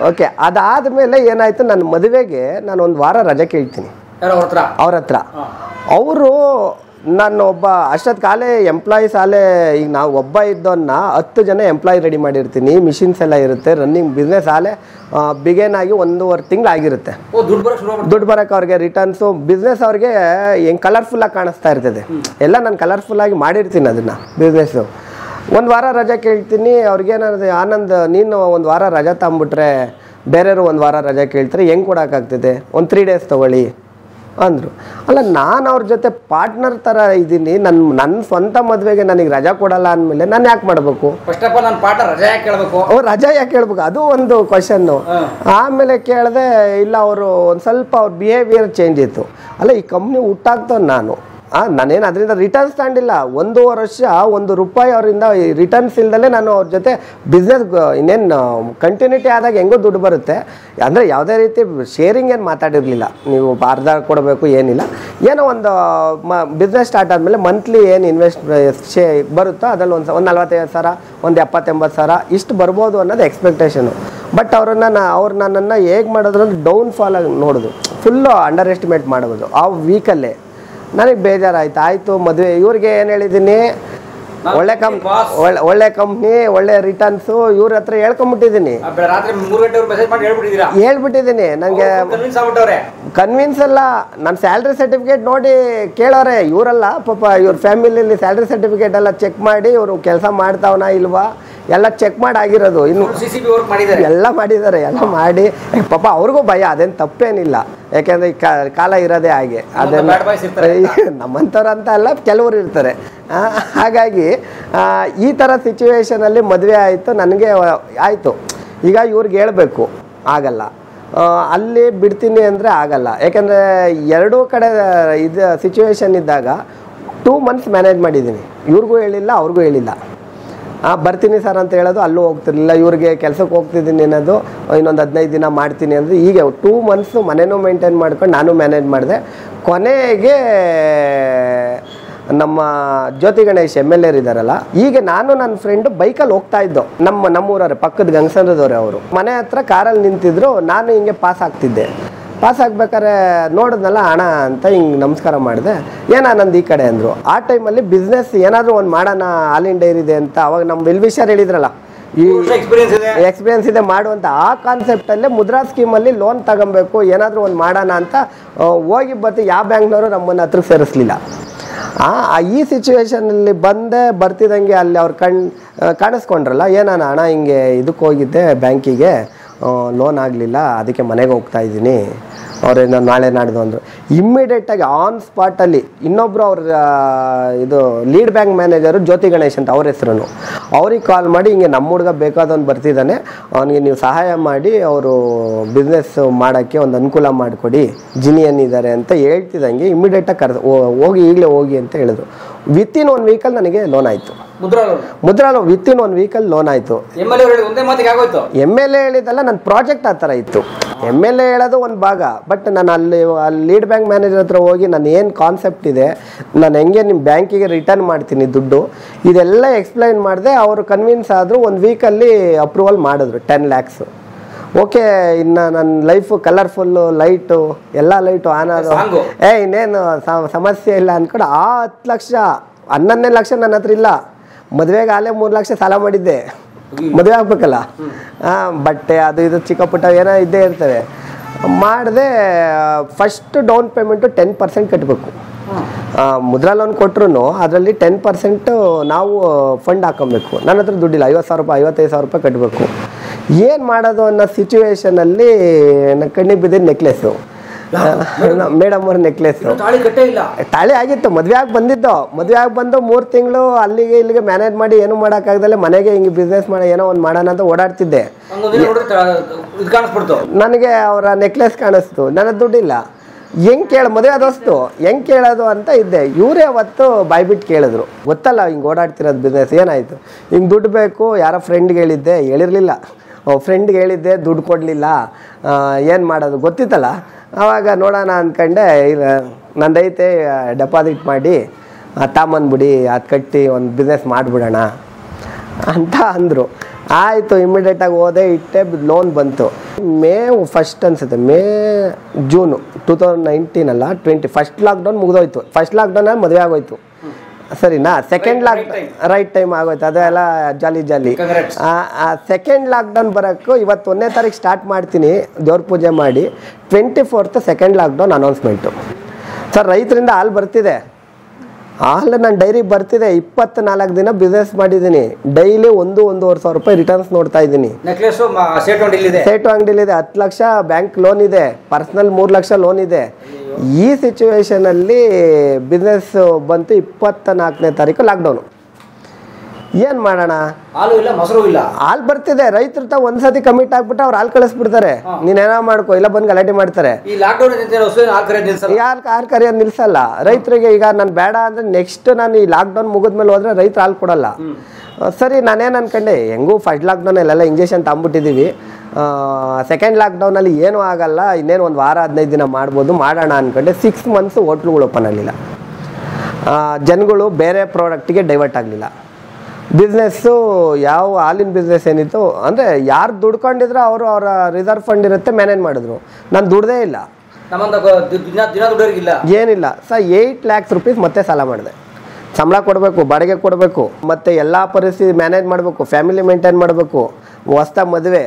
ಓಕೆ, ಅದಾದಮೇಲೆ ಏನಾಯಿತು, ನನ್ನ ಮದುವೆಗೆ ನಾನು 1 ವಾರ ರಜೆ ಕೇಳ್ತೀನಿ ಅವ್ರ ಹತ್ರ. ಅವರು ನಾನು ಒಬ್ಬ ಅಷ್ಟೊತ್ತು ಕಾಲೇ ಎಂಪ್ಲಾಯೀಸ್ ಈಗ ನಾವು ಒಬ್ಬ ಇದ್ದವನ್ನ 10 ಜನ ಎಂಪ್ಲಾಯಿ ರೆಡಿ ಮಾಡಿರ್ತೀನಿ. ಮಿಷಿನ್ಸ್ ಎಲ್ಲ ಇರುತ್ತೆ, ರನ್ನಿಂಗ್ ಬಿಸ್ನೆಸ್ ಬಿಗೇನ್ ಆಗಿ 1.5 ತಿಂಗಳು ಆಗಿರುತ್ತೆ. ದುಡ್ಡು ಬರೋಕೆ ಅವ್ರಿಗೆ ರಿಟರ್ನ್ಸು, ಬಿಸ್ನೆಸ್ ಅವ್ರಿಗೆ ಹೆಂಗೆ ಕಲರ್ಫುಲ್ಲಾಗಿ ಕಾಣಿಸ್ತಾ ಇರ್ತದೆ. ಎಲ್ಲ ನಾನು ಕಲರ್ಫುಲ್ಲಾಗಿ ಮಾಡಿರ್ತೀನಿ ಅದನ್ನು ಬಿಸ್ನೆಸ್ಸು. 1 ವಾರ ರಜೆ ಕೇಳ್ತೀನಿ. ಅವ್ರಿಗೇನಾದ್ರು, ಆನಂದ್ ನೀನು 1 ವಾರ ರಜೆ ತಗೊಂಬಿಟ್ರೆ ಬೇರೆಯವರು 1 ವಾರ ರಜೆ ಕೇಳ್ತಾರೆ, ಹೆಂಗೆ ಕೊಡೋಕ್ಕಾಗ್ತದೆ, ಒಂದು 3 days ತೊಗೊಳ್ಳಿ ಅಂದರು. ಅಲ್ಲ, ನಾನು ಅವ್ರ ಜೊತೆ ಪಾರ್ಟ್ನರ್ ಥರ ಇದ್ದೀನಿ. ನನ್ನ ಸ್ವಂತ ಮದುವೆಗೆ ನನಗೆ ರಜಾ ಕೊಡಲ್ಲ ಅಂದಮೇಲೆ ನಾನು ಯಾಕೆ ಮಾಡಬೇಕು? ಫಸ್ಟ್ ಆಫ್ ಆಲ್ ನಾನು ಪಾರ್ಟ್ನರ್ ರಜಾ ಯಾಕೆ ಕೇಳಬೇಕು? ಅದು ಒಂದು ಕ್ವಶನ್ನು. ಆಮೇಲೆ ಕೇಳಿದೆ, ಇಲ್ಲ ಅವರು ಒಂದು ಸ್ವಲ್ಪ ಅವ್ರ ಬಿಹೇವಿಯರ್ ಚೇಂಜ್ ಇತ್ತು. ಅಲ್ಲ, ಈ ಕಂಪ್ನಿ ಹುಟ್ಟಾಗ್ತವ ನಾನೇನು ಅದರಿಂದ ರಿಟರ್ನ್ಸ್ ತಗೊಂಡಿಲ್ಲ. 1.5 ವರ್ಷ ₹1 ಅವರಿಂದ ರಿಟರ್ನ್ಸ್ ಇಲ್ದಲೇ ನಾನು ಅವ್ರ ಜೊತೆ ಬಿಸ್ನೆಸ್ ಇನ್ನೇನು ಕಂಟಿನ್ಯೂಟಿ ಆದಾಗ ಹೆಂಗೋ ದುಡ್ಡು ಬರುತ್ತೆ. ಅಂದರೆ ಯಾವುದೇ ರೀತಿ ಶೇರಿಂಗ್ ಏನು ಮಾತಾಡಿರಲಿಲ್ಲ, ನೀವು ಅರ್ಧ ಕೊಡಬೇಕು ಏನಿಲ್ಲ. ಏನೋ ಒಂದು ಬಿಸ್ನೆಸ್ ಸ್ಟಾರ್ಟ್ ಆದಮೇಲೆ ಮಂತ್ಲಿ ಏನು ಬರುತ್ತೋ ಅದರಲ್ಲಿ ಒಂದು 45,000, ಒಂದು 70-80 ಸಾವಿರ ಇಷ್ಟು ಬರ್ಬೋದು ಅನ್ನೋದು ಎಕ್ಸ್ಪೆಕ್ಟೇಷನು. ಬಟ್ ಅವ್ರು ನನ್ನನ್ನು ಹೇಗೆ ಮಾಡೋದು ಅಂದರೆ ಡೌನ್ ಫಾಲ್ ಆಗಿ ನೋಡೋದು, ಫುಲ್ಲು ಅಂಡರ್ ಎಸ್ಟಿಮೇಟ್ ಮಾಡೋದು. ಆ ವೀಕಲ್ಲೇ ನನಗೆ ಬೇಜಾರಾಯ್ತು. ಆಯಿತು ಮದುವೆ ಇವ್ರಿಗೆ ಏನು ಹೇಳಿದ್ದೀನಿ, ಒಳ್ಳೆ ಒಳ್ಳೆ ಕಂಪ್ನಿ, ಒಳ್ಳೆ ರಿಟರ್ನ್ಸು ಇವ್ರ ಹತ್ರ ಹೇಳ್ಕೊಂಬಿಟ್ಟಿದ್ದೀನಿ, ಹೇಳ್ಬಿಟ್ಟಿದ್ದೀನಿ. ನನಗೆ ಕನ್ವಿನ್ಸ್ ಅಲ್ಲ, ನನ್ನ ಸ್ಯಾಲ್ರಿ ಸರ್ಟಿಫಿಕೇಟ್ ನೋಡಿ ಕೇಳೋರೆ ಇವರಲ್ಲ ಪಾಪ, ಇವ್ರ ಫ್ಯಾಮಿಲಿಯಲ್ಲಿ ಸ್ಯಾಲ್ರಿ ಸರ್ಟಿಫಿಕೇಟ್ ಎಲ್ಲ ಚೆಕ್ ಮಾಡಿ ಇವರು ಕೆಲಸ ಮಾಡ್ತಾವನ ಇಲ್ವಾ ಎಲ್ಲ ಚೆಕ್ ಮಾಡಿ ಆಗಿರೋದು. ಇನ್ನು ಎಲ್ಲ ಮಾಡಿದ್ದಾರೆ, ಎಲ್ಲ ಮಾಡಿ ಪಾಪ ಅವ್ರಿಗೂ ಭಯ, ಅದೇನು ತಪ್ಪೇನಿಲ್ಲ. ಯಾಕೆಂದರೆ ಈ ಕಾಲ ಇರೋದೇ ಹಾಗೆ, ಅದೆಲ್ಲ ನಮ್ಮಂಥವ್ರು ಅಂತ ಅಲ್ಲ, ಕೆಲವರು ಇರ್ತಾರೆ. ಹಾಗಾಗಿ ಈ ಥರ ಸಿಚುವೇಶನಲ್ಲಿ ಮದುವೆ ಆಯಿತು. ನನಗೆ ಆಯಿತು, ಈಗ ಇವ್ರಿಗೆ ಹೇಳಬೇಕು, ಆಗಲ್ಲ. ಅಲ್ಲಿ ಬಿಡ್ತೀನಿ ಅಂದರೆ ಆಗಲ್ಲ. ಯಾಕೆಂದರೆ ಎರಡೂ ಕಡೆ ಇದು ಸಿಚುವೇಶನ್ ಇದ್ದಾಗ 2 months ಮ್ಯಾನೇಜ್ ಮಾಡಿದ್ದೀನಿ. ಇವ್ರಿಗೂ ಹೇಳಿಲ್ಲ, ಅವ್ರಿಗೂ ಹೇಳಿಲ್ಲ. ಬರ್ತೀನಿ ಸರ್ ಅಂತ ಹೇಳೋದು, ಅಲ್ಲೂ ಹೋಗ್ತಿರ್ಲಿಲ್ಲ. ಇವ್ರಿಗೆ ಕೆಲಸಕ್ಕೆ ಹೋಗ್ತಿದ್ದೀನಿ ಅನ್ನೋದು, ಇನ್ನೊಂದು 15 ದಿನ ಮಾಡ್ತೀನಿ ಅಂದರೆ, ಹೀಗೆ 2 months ಮನೇನೂ ಮೇಂಟೈನ್ ಮಾಡ್ಕೊಂಡು ನಾನು ಮ್ಯಾನೇಜ್ ಮಾಡಿದೆ. ಕೊನೆಗೆ ನಮ್ಮ ಜ್ಯೋತಿ ಗಣೇಶ್ MLA ಇದ್ದಾರಲ್ಲ, ಈಗ ನಾನು ನನ್ನ ಫ್ರೆಂಡು ಬೈಕಲ್ಲಿ ಹೋಗ್ತಾ ಇದ್ದೋ, ನಮ್ಮೂರವ್ರೆ, ಪಕ್ಕದ ಗಂಗಸಂದ್ರದವ್ರೆ ಅವರು. ಮನೆ ಹತ್ರ ಕಾರಲ್ಲಿ ನಿಂತಿದ್ರು, ನಾನು ಹಿಂಗೆ ಪಾಸ್ ಆಗ್ತಿದ್ದೆ. ಪಾಸ್ ಆಗ್ಬೇಕಾದ್ರೆ ನೋಡಿದ್ನಲ್ಲ ಅಣ್ಣ ಅಂತ ಹಿಂಗೆ ನಮಸ್ಕಾರ ಮಾಡಿದೆ. ಏನಾ ನಂದು ಈ ಕಡೆ ಅಂದರು. ಆ ಟೈಮಲ್ಲಿ ಬಿಸ್ನೆಸ್ ಏನಾದರೂ ಒಂದು ಮಾಡೋಣ, ಹಾಲಿನ ಡೈರಿ ಇದೆ ಅಂತ ಅವಾಗ ನಮ್ಮ ವೆಲ್ವಿಷರ್ ಹೇಳಿದ್ರಲ್ಲ, ಈ ಎಕ್ಸ್ಪೀರಿಯನ್ಸ್ ಇದೆ ಮಾಡುವಂಥ ಆ ಕಾನ್ಸೆಪ್ಟಲ್ಲೇ ಮುದ್ರಾ ಸ್ಕೀಮಲ್ಲಿ ಲೋನ್ ತಗೊಬೇಕು, ಏನಾದರೂ ಒಂದು ಮಾಡೋಣ ಅಂತ ಹೋಗಿ ಬರ್ತೀವಿ. ಯಾವ ಬ್ಯಾಂಕ್ನವರು ನಮ್ಮನ್ನು ಹತ್ರಕ್ಕೆ ಸೇರಿಸ್ಲಿಲ್ಲ. ಈ ಸಿಚುವೇಶನಲ್ಲಿ ಬರ್ತಿದ್ದಂಗೆ ಅಲ್ಲಿ ಅವ್ರು ಕಾಣಿಸ್ಕೊಂಡ್ರಲ್ಲ, ಏನಾನ ಅಣ್ಣ ಹಿಂಗೆ ಇದಕ್ಕೆ ಹೋಗಿದ್ದೆ ಬ್ಯಾಂಕಿಗೆ, ಲೋನ್ ಆಗಲಿಲ್ಲ, ಅದಕ್ಕೆ ಮನೆಗೆ ಹೋಗ್ತಾ ಇದ್ದೀನಿ, ಅವ್ರೇನೋ ನಾಳೆ ನಾಡ್ದು ಅಂದರು. ಇಮ್ಮಿಡಿಯೇಟಾಗಿ ಆನ್ ಸ್ಪಾಟಲ್ಲಿ ಇನ್ನೊಬ್ಬರು ಅವ್ರ ಇದು ಲೀಡ್ ಬ್ಯಾಂಕ್ ಮ್ಯಾನೇಜರು ಜ್ಯೋತಿ ಗಣೇಶ್ ಅಂತ ಅವ್ರ ಹೆಸರು, ಅವ್ರಿಗೆ ಕಾಲ್ ಮಾಡಿ ಹಿಂಗೆ ನಮ್ಮ ಹುಡುಗ ಬೇಕಾದವನು ಬರ್ತಿದ್ದಾನೆ, ಅವನಿಗೆ ನೀವು ಸಹಾಯ ಮಾಡಿ ಅವರು ಬಿಸ್ನೆಸ್ ಮಾಡೋಕ್ಕೆ ಒಂದು ಅನುಕೂಲ ಮಾಡಿಕೊಡಿ, ಜಿನಿಯನ್ ಇದ್ದಾರೆ ಅಂತ ಹೇಳ್ತಿದ್ದಂಗೆ ಇಮ್ಮಿಡಿಯೇಟಾಗಿ ಹೋಗಿ ಈಗಲೇ ಹೋಗಿ ಅಂತ ಹೇಳಿದ್ರು. ವಿತಿನ್ 1 week ನನಗೆ ಲೋನ್ ಆಯಿತು. Mudra loan within 1 week loan ಆಯಿತು. MLA ಹೇಳಿದಲ್ಲ, ನನ್ನ ಪ್ರಾಜೆಕ್ಟ್ ಆ ಥರ ಇತ್ತು. MLA ಹೇಳೋದು ಒಂದು ಭಾಗ, ಬಟ್ ನಾನು ಅಲ್ಲಿ ಲೀಡ್ ಬ್ಯಾಂಕ್ ಮ್ಯಾನೇಜರ್ ಹತ್ರ ಹೋಗಿ ನಾನು ಏನು ಕಾನ್ಸೆಪ್ಟ್ ಇದೆ, ನಾನು ಹೆಂಗೆ ನಿಮ್ಮ ಬ್ಯಾಂಕಿಗೆ ರಿಟರ್ನ್ ಮಾಡ್ತೀನಿ ದುಡ್ಡು, ಇದೆಲ್ಲ ಎಕ್ಸ್ಪ್ಲೈನ್ ಮಾಡಿದೆ. ಅವರು ಕನ್ವಿನ್ಸ್ ಆದರು. 1 week ಅಪ್ರೂವಲ್ ಮಾಡಿದ್ರು 10 lakhs. ಓಕೆ, ಇನ್ನು ನನ್ನ ಲೈಫು ಕಲರ್ಫುಲ್ಲು, ಲೈಟು ಎಲ್ಲ ಲೈಟು ಆನ್ ಆದೋ, ಇನ್ನೇನು ಸಮಸ್ಯೆ ಇಲ್ಲ ಅಂದ್ಕೊಂಡು 10 ಲಕ್ಷ 11 ಲಕ್ಷ ನನ್ನ ಹತ್ರ ಇಲ್ಲ. ಮದುವೆಗೆ ಆಲೇ 3 ಲಕ್ಷ ಸಾಲ ಮಾಡಿದ್ದೆ, ಮದುವೆ ಆಗ್ಬೇಕಲ್ಲ, ಬಟ್ಟೆ ಅದು ಇದು ಚಿಕ್ಕ ಪುಟ್ಟ ಏನೋ ಇದ್ದೇ ಇರ್ತವೆ. ಮಾಡಿದೆ. ಫಸ್ಟ್ ಡೌನ್ ಪೇಮೆಂಟು 10% ಕಟ್ಟಬೇಕು. ಮುದ್ರಾ ಲೋನ್ ಕೊಟ್ಟರು ಅದರಲ್ಲಿ 10% ನಾವು ಫಂಡ್ ಹಾಕೊಬೇಕು. ನನ್ನ ಹತ್ರ ದುಡ್ಡಿಲ್ಲ, 50,000 ರೂಪಾಯಿ 55,000 ರೂಪಾಯಿ ಕಟ್ಟಬೇಕು. ಏನು ಮಾಡೋದು ಅನ್ನೋ ಸಿಚುವೇಶನಲ್ಲಿ ಕಣ್ಣಿಗೆ ಬಿದ್ದಿದ್ದು ನೆಕ್ಲೆಸ್ಸು, ಮೇಡಮ್ ಅವ್ರ ನೆಕ್ಲೆಸ್ಸು. ತಾಳಿ ಆಗಿತ್ತು, ಮದುವೆ ಆಗಿ ಬಂದಿದ್ದು. ಮದುವೆ ಆಗಿ ಬಂದು 3 ತಿಂಗಳು ಅಲ್ಲಿಗೆ ಇಲ್ಲಿಗೆ ಮ್ಯಾನೇಜ್ ಮಾಡಿ ಏನೂ ಮಾಡೋಕ್ಕಾಗ್ದಲ್ಲೇ ಮನೆಗೆ ಹಿಂಗೆ ಬಿಸ್ನೆಸ್ ಮಾಡಿ ಏನೋ ಒಂದು ಮಾಡೋಣ ಅಂತ ಓಡಾಡ್ತಿದ್ದೆ. ನನಗೆ ಅವರ ನೆಕ್ಲೆಸ್ ಕಾಣಿಸ್ತು, ನನ್ನ ದುಡ್ಡಿಲ್ಲ. ಹೆಂಗೆ ಮದುವೆ ಆದಷ್ಟು ಹೆಂಗೆ ಕೇಳೋದು ಅಂತ ಇದ್ದೆ. ಇವರೇ ಅವತ್ತು ಬಾಯ್ಬಿಟ್ಟು ಕೇಳಿದ್ರು, ಗೊತ್ತಲ್ಲ ಹಿಂಗೆ ಓಡಾಡ್ತಿರೋದು ಬಿಸ್ನೆಸ್, ಏನಾಯಿತು ಹಿಂಗೆ ದುಡ್ಡು ಬೇಕು, ಯಾರೋ ಫ್ರೆಂಡ್ಗೆ ಹೇಳಿದ್ದೆ, ಹೇಳಿರಲಿಲ್ಲ, ಫ್ರೆಂಡ್ಗೆ ಹೇಳಿದ್ದೆ, ದುಡ್ಡು ಕೊಡಲಿಲ್ಲ, ಏನು ಮಾಡೋದು ಗೊತ್ತಿತ್ತಲ್ಲ. ಆವಾಗ ನೋಡೋಣ ಅಂದ್ಕೊಂಡೆ, ನಂದೈತೆ ಡೆಪಾಸಿಟ್ ಮಾಡಿ ತಾಂಬಂದ್ಬಿಡಿ, ಅದು ಕಟ್ಟಿ ಒಂದು ಬಿಸ್ನೆಸ್ ಮಾಡಿಬಿಡೋಣ ಅಂತ ಅಂದರು. ಆಯಿತು, ಇಮ್ಮಿಡಿಯೇಟಾಗಿ ಹೋದೆ, ಇಟ್ಟೆ, ಲೋನ್ ಬಂತು. May 1 ಅನಿಸುತ್ತೆ, ಜೂನು 2019 ಅಲ್ಲ 20. ಫಸ್ಟ್ ಲಾಕ್ಡೌನ್ ಮುಗಿದೋಯ್ತು. ಫಸ್ಟ್ ಲಾಕ್ಡೌನಲ್ಲಿ ಮದುವೆ ಆಗೋಯ್ತು, ಸರಿನಾ. ಸೆಕೆಂಡ್ ರೈಟ್ ಟೈಮ್ ಆಗೋಯ್ತು, ಅದೆಲ್ಲ ಜಾಲಿ. ಸೆಕೆಂಡ್ ಲಾಕ್ಡೌನ್ ಬರೋಕ್ಕೂ ಇವತ್ತು 1ನೇ ತಾರೀಕು ಸ್ಟಾರ್ಟ್ ಮಾಡ್ತೀನಿ, ದೇವ್ರ ಪೂಜೆ ಮಾಡಿ 24th second lockdown announcement. Sir, ರೈತರಿಂದ ಹಾಲು ಬರ್ತಿದೆ, ಹಾಲು ನನ್ನ ಡೈರಿ ಬರ್ತಿದೆ. 24 ದಿನ ಬಿಸ್ನೆಸ್ ಮಾಡಿದ್ದೀನಿ, ಡೈಲಿ 1-1.5 ಸಾವಿರ ರೂಪಾಯಿ ರಿಟರ್ನ್ಸ್ ನೋಡ್ತಾ ಇದ್ದೀನಿ. ಸೇಟು ಅಂಗಡಿಲಿದೆ, 10 ಲಕ್ಷ ಬ್ಯಾಂಕ್ ಲೋನ್ ಇದೆ, ಪರ್ಸ್ನಲ್ 3 ಲಕ್ಷ ಲೋನ್ ಇದೆ. ಈ ಸಿಚುವೇಶನಲ್ಲಿ ಬಿಸ್ನೆಸ್ ಬಂತು. 24ನೇ ತಾರೀಕು ಲಾಕ್ಡೌನು. ಏನು ಮಾಡೋಣ, ಹಾಲು ಇಲ್ಲ, ಮೊಸರು ಇಲ್ಲ, ಹಾಲು ಬರ್ತಿದೆ. ರೈತರ ಒಂದ್ಸತಿ ಕಮಿಟ್ ಆಗ್ಬಿಟ್ಟು ಅವ್ರು ಹಾಲು ಕಳಿಸ್ಬಿಡ್ತಾರೆ, ನೀನೇನೋ ಮಾಡ್ಕೋ, ಇಲ್ಲ ಬಂದು ಗಲಾಟೆ ಮಾಡ್ತಾರೆ. ಯಾರು ಹಾಲು ಕರೆಯೋದು ನಿಲ್ಸಲ್ಲ ರೈತರಿಗೆ. ಈಗ ನಾನು ಬೇಡ ಅಂದರೆ ನೆಕ್ಸ್ಟ್ ನಾನು ಈ ಲಾಕ್ಡೌನ್ ಮುಗಿದ್ಮೇಲೆ ಹೋದ್ರೆ ರೈತರು ಹಾಲು ಕೊಡಲ್ಲ. ಸರಿ, ನಾನೇನು ಅನ್ಕೊಂಡೆ, ಹೆಂಗೂ ಫಸ್ಟ್ ಲಾಕ್ಡೌನಲ್ಲೆಲ್ಲ ಇಂಜೆಕ್ಷನ್ ತಗೊಂಬಿಟ್ಟಿದ್ದೀವಿ, ಸೆಕೆಂಡ್ ಲಾಕ್ಡೌನಲ್ಲಿ ಏನೂ ಆಗಲ್ಲ, ಇನ್ನೇನು 1 ವಾರ 15 ದಿನ ಮಾಡ್ಬೋದು, ಮಾಡೋಣ ಅಂದ್ಕೊಂಡೆ. 6 months ಹೋಟ್ಲುಗಳು ಓಪನ್ ಆಗಲಿಲ್ಲ, ಜನಗಳು ಬೇರೆ ಪ್ರಾಡಕ್ಟಿಗೆ ಡೈವರ್ಟ್ ಆಗಲಿಲ್ಲ. ಬಿಸ್ನೆಸ್ಸು ಯಾವ ಹಾಲಿನ ಬಿಸ್ನೆಸ್ ಏನಿತ್ತು ಅಂದರೆ ಯಾರು ದುಡ್ಕೊಂಡಿದ್ರು ಅವರು ಅವರ ರಿಸರ್ವ್ ಫಂಡ್ ಇರುತ್ತೆ ಮ್ಯಾನೇಜ್ ಮಾಡಿದ್ರು. ನಾನು ದುಡ್ದೇ ಇಲ್ಲ. ಏನಿಲ್ಲ ಸರ್ 8 lakhs rupees ಮತ್ತೆ ಸಾಲ ಮಾಡಿದೆ. ಸಂಬಳ ಕೊಡಬೇಕು, ಬಾಡಿಗೆ ಕೊಡಬೇಕು, ಮತ್ತು ಎಲ್ಲ ಪರಿಸ್ಥಿತಿ ಮ್ಯಾನೇಜ್ ಮಾಡಬೇಕು, ಫ್ಯಾಮಿಲಿ ಮೇಂಟೈನ್ ಮಾಡಬೇಕು, ಹೊಸ್ದಾಗಿ ಮದುವೆ,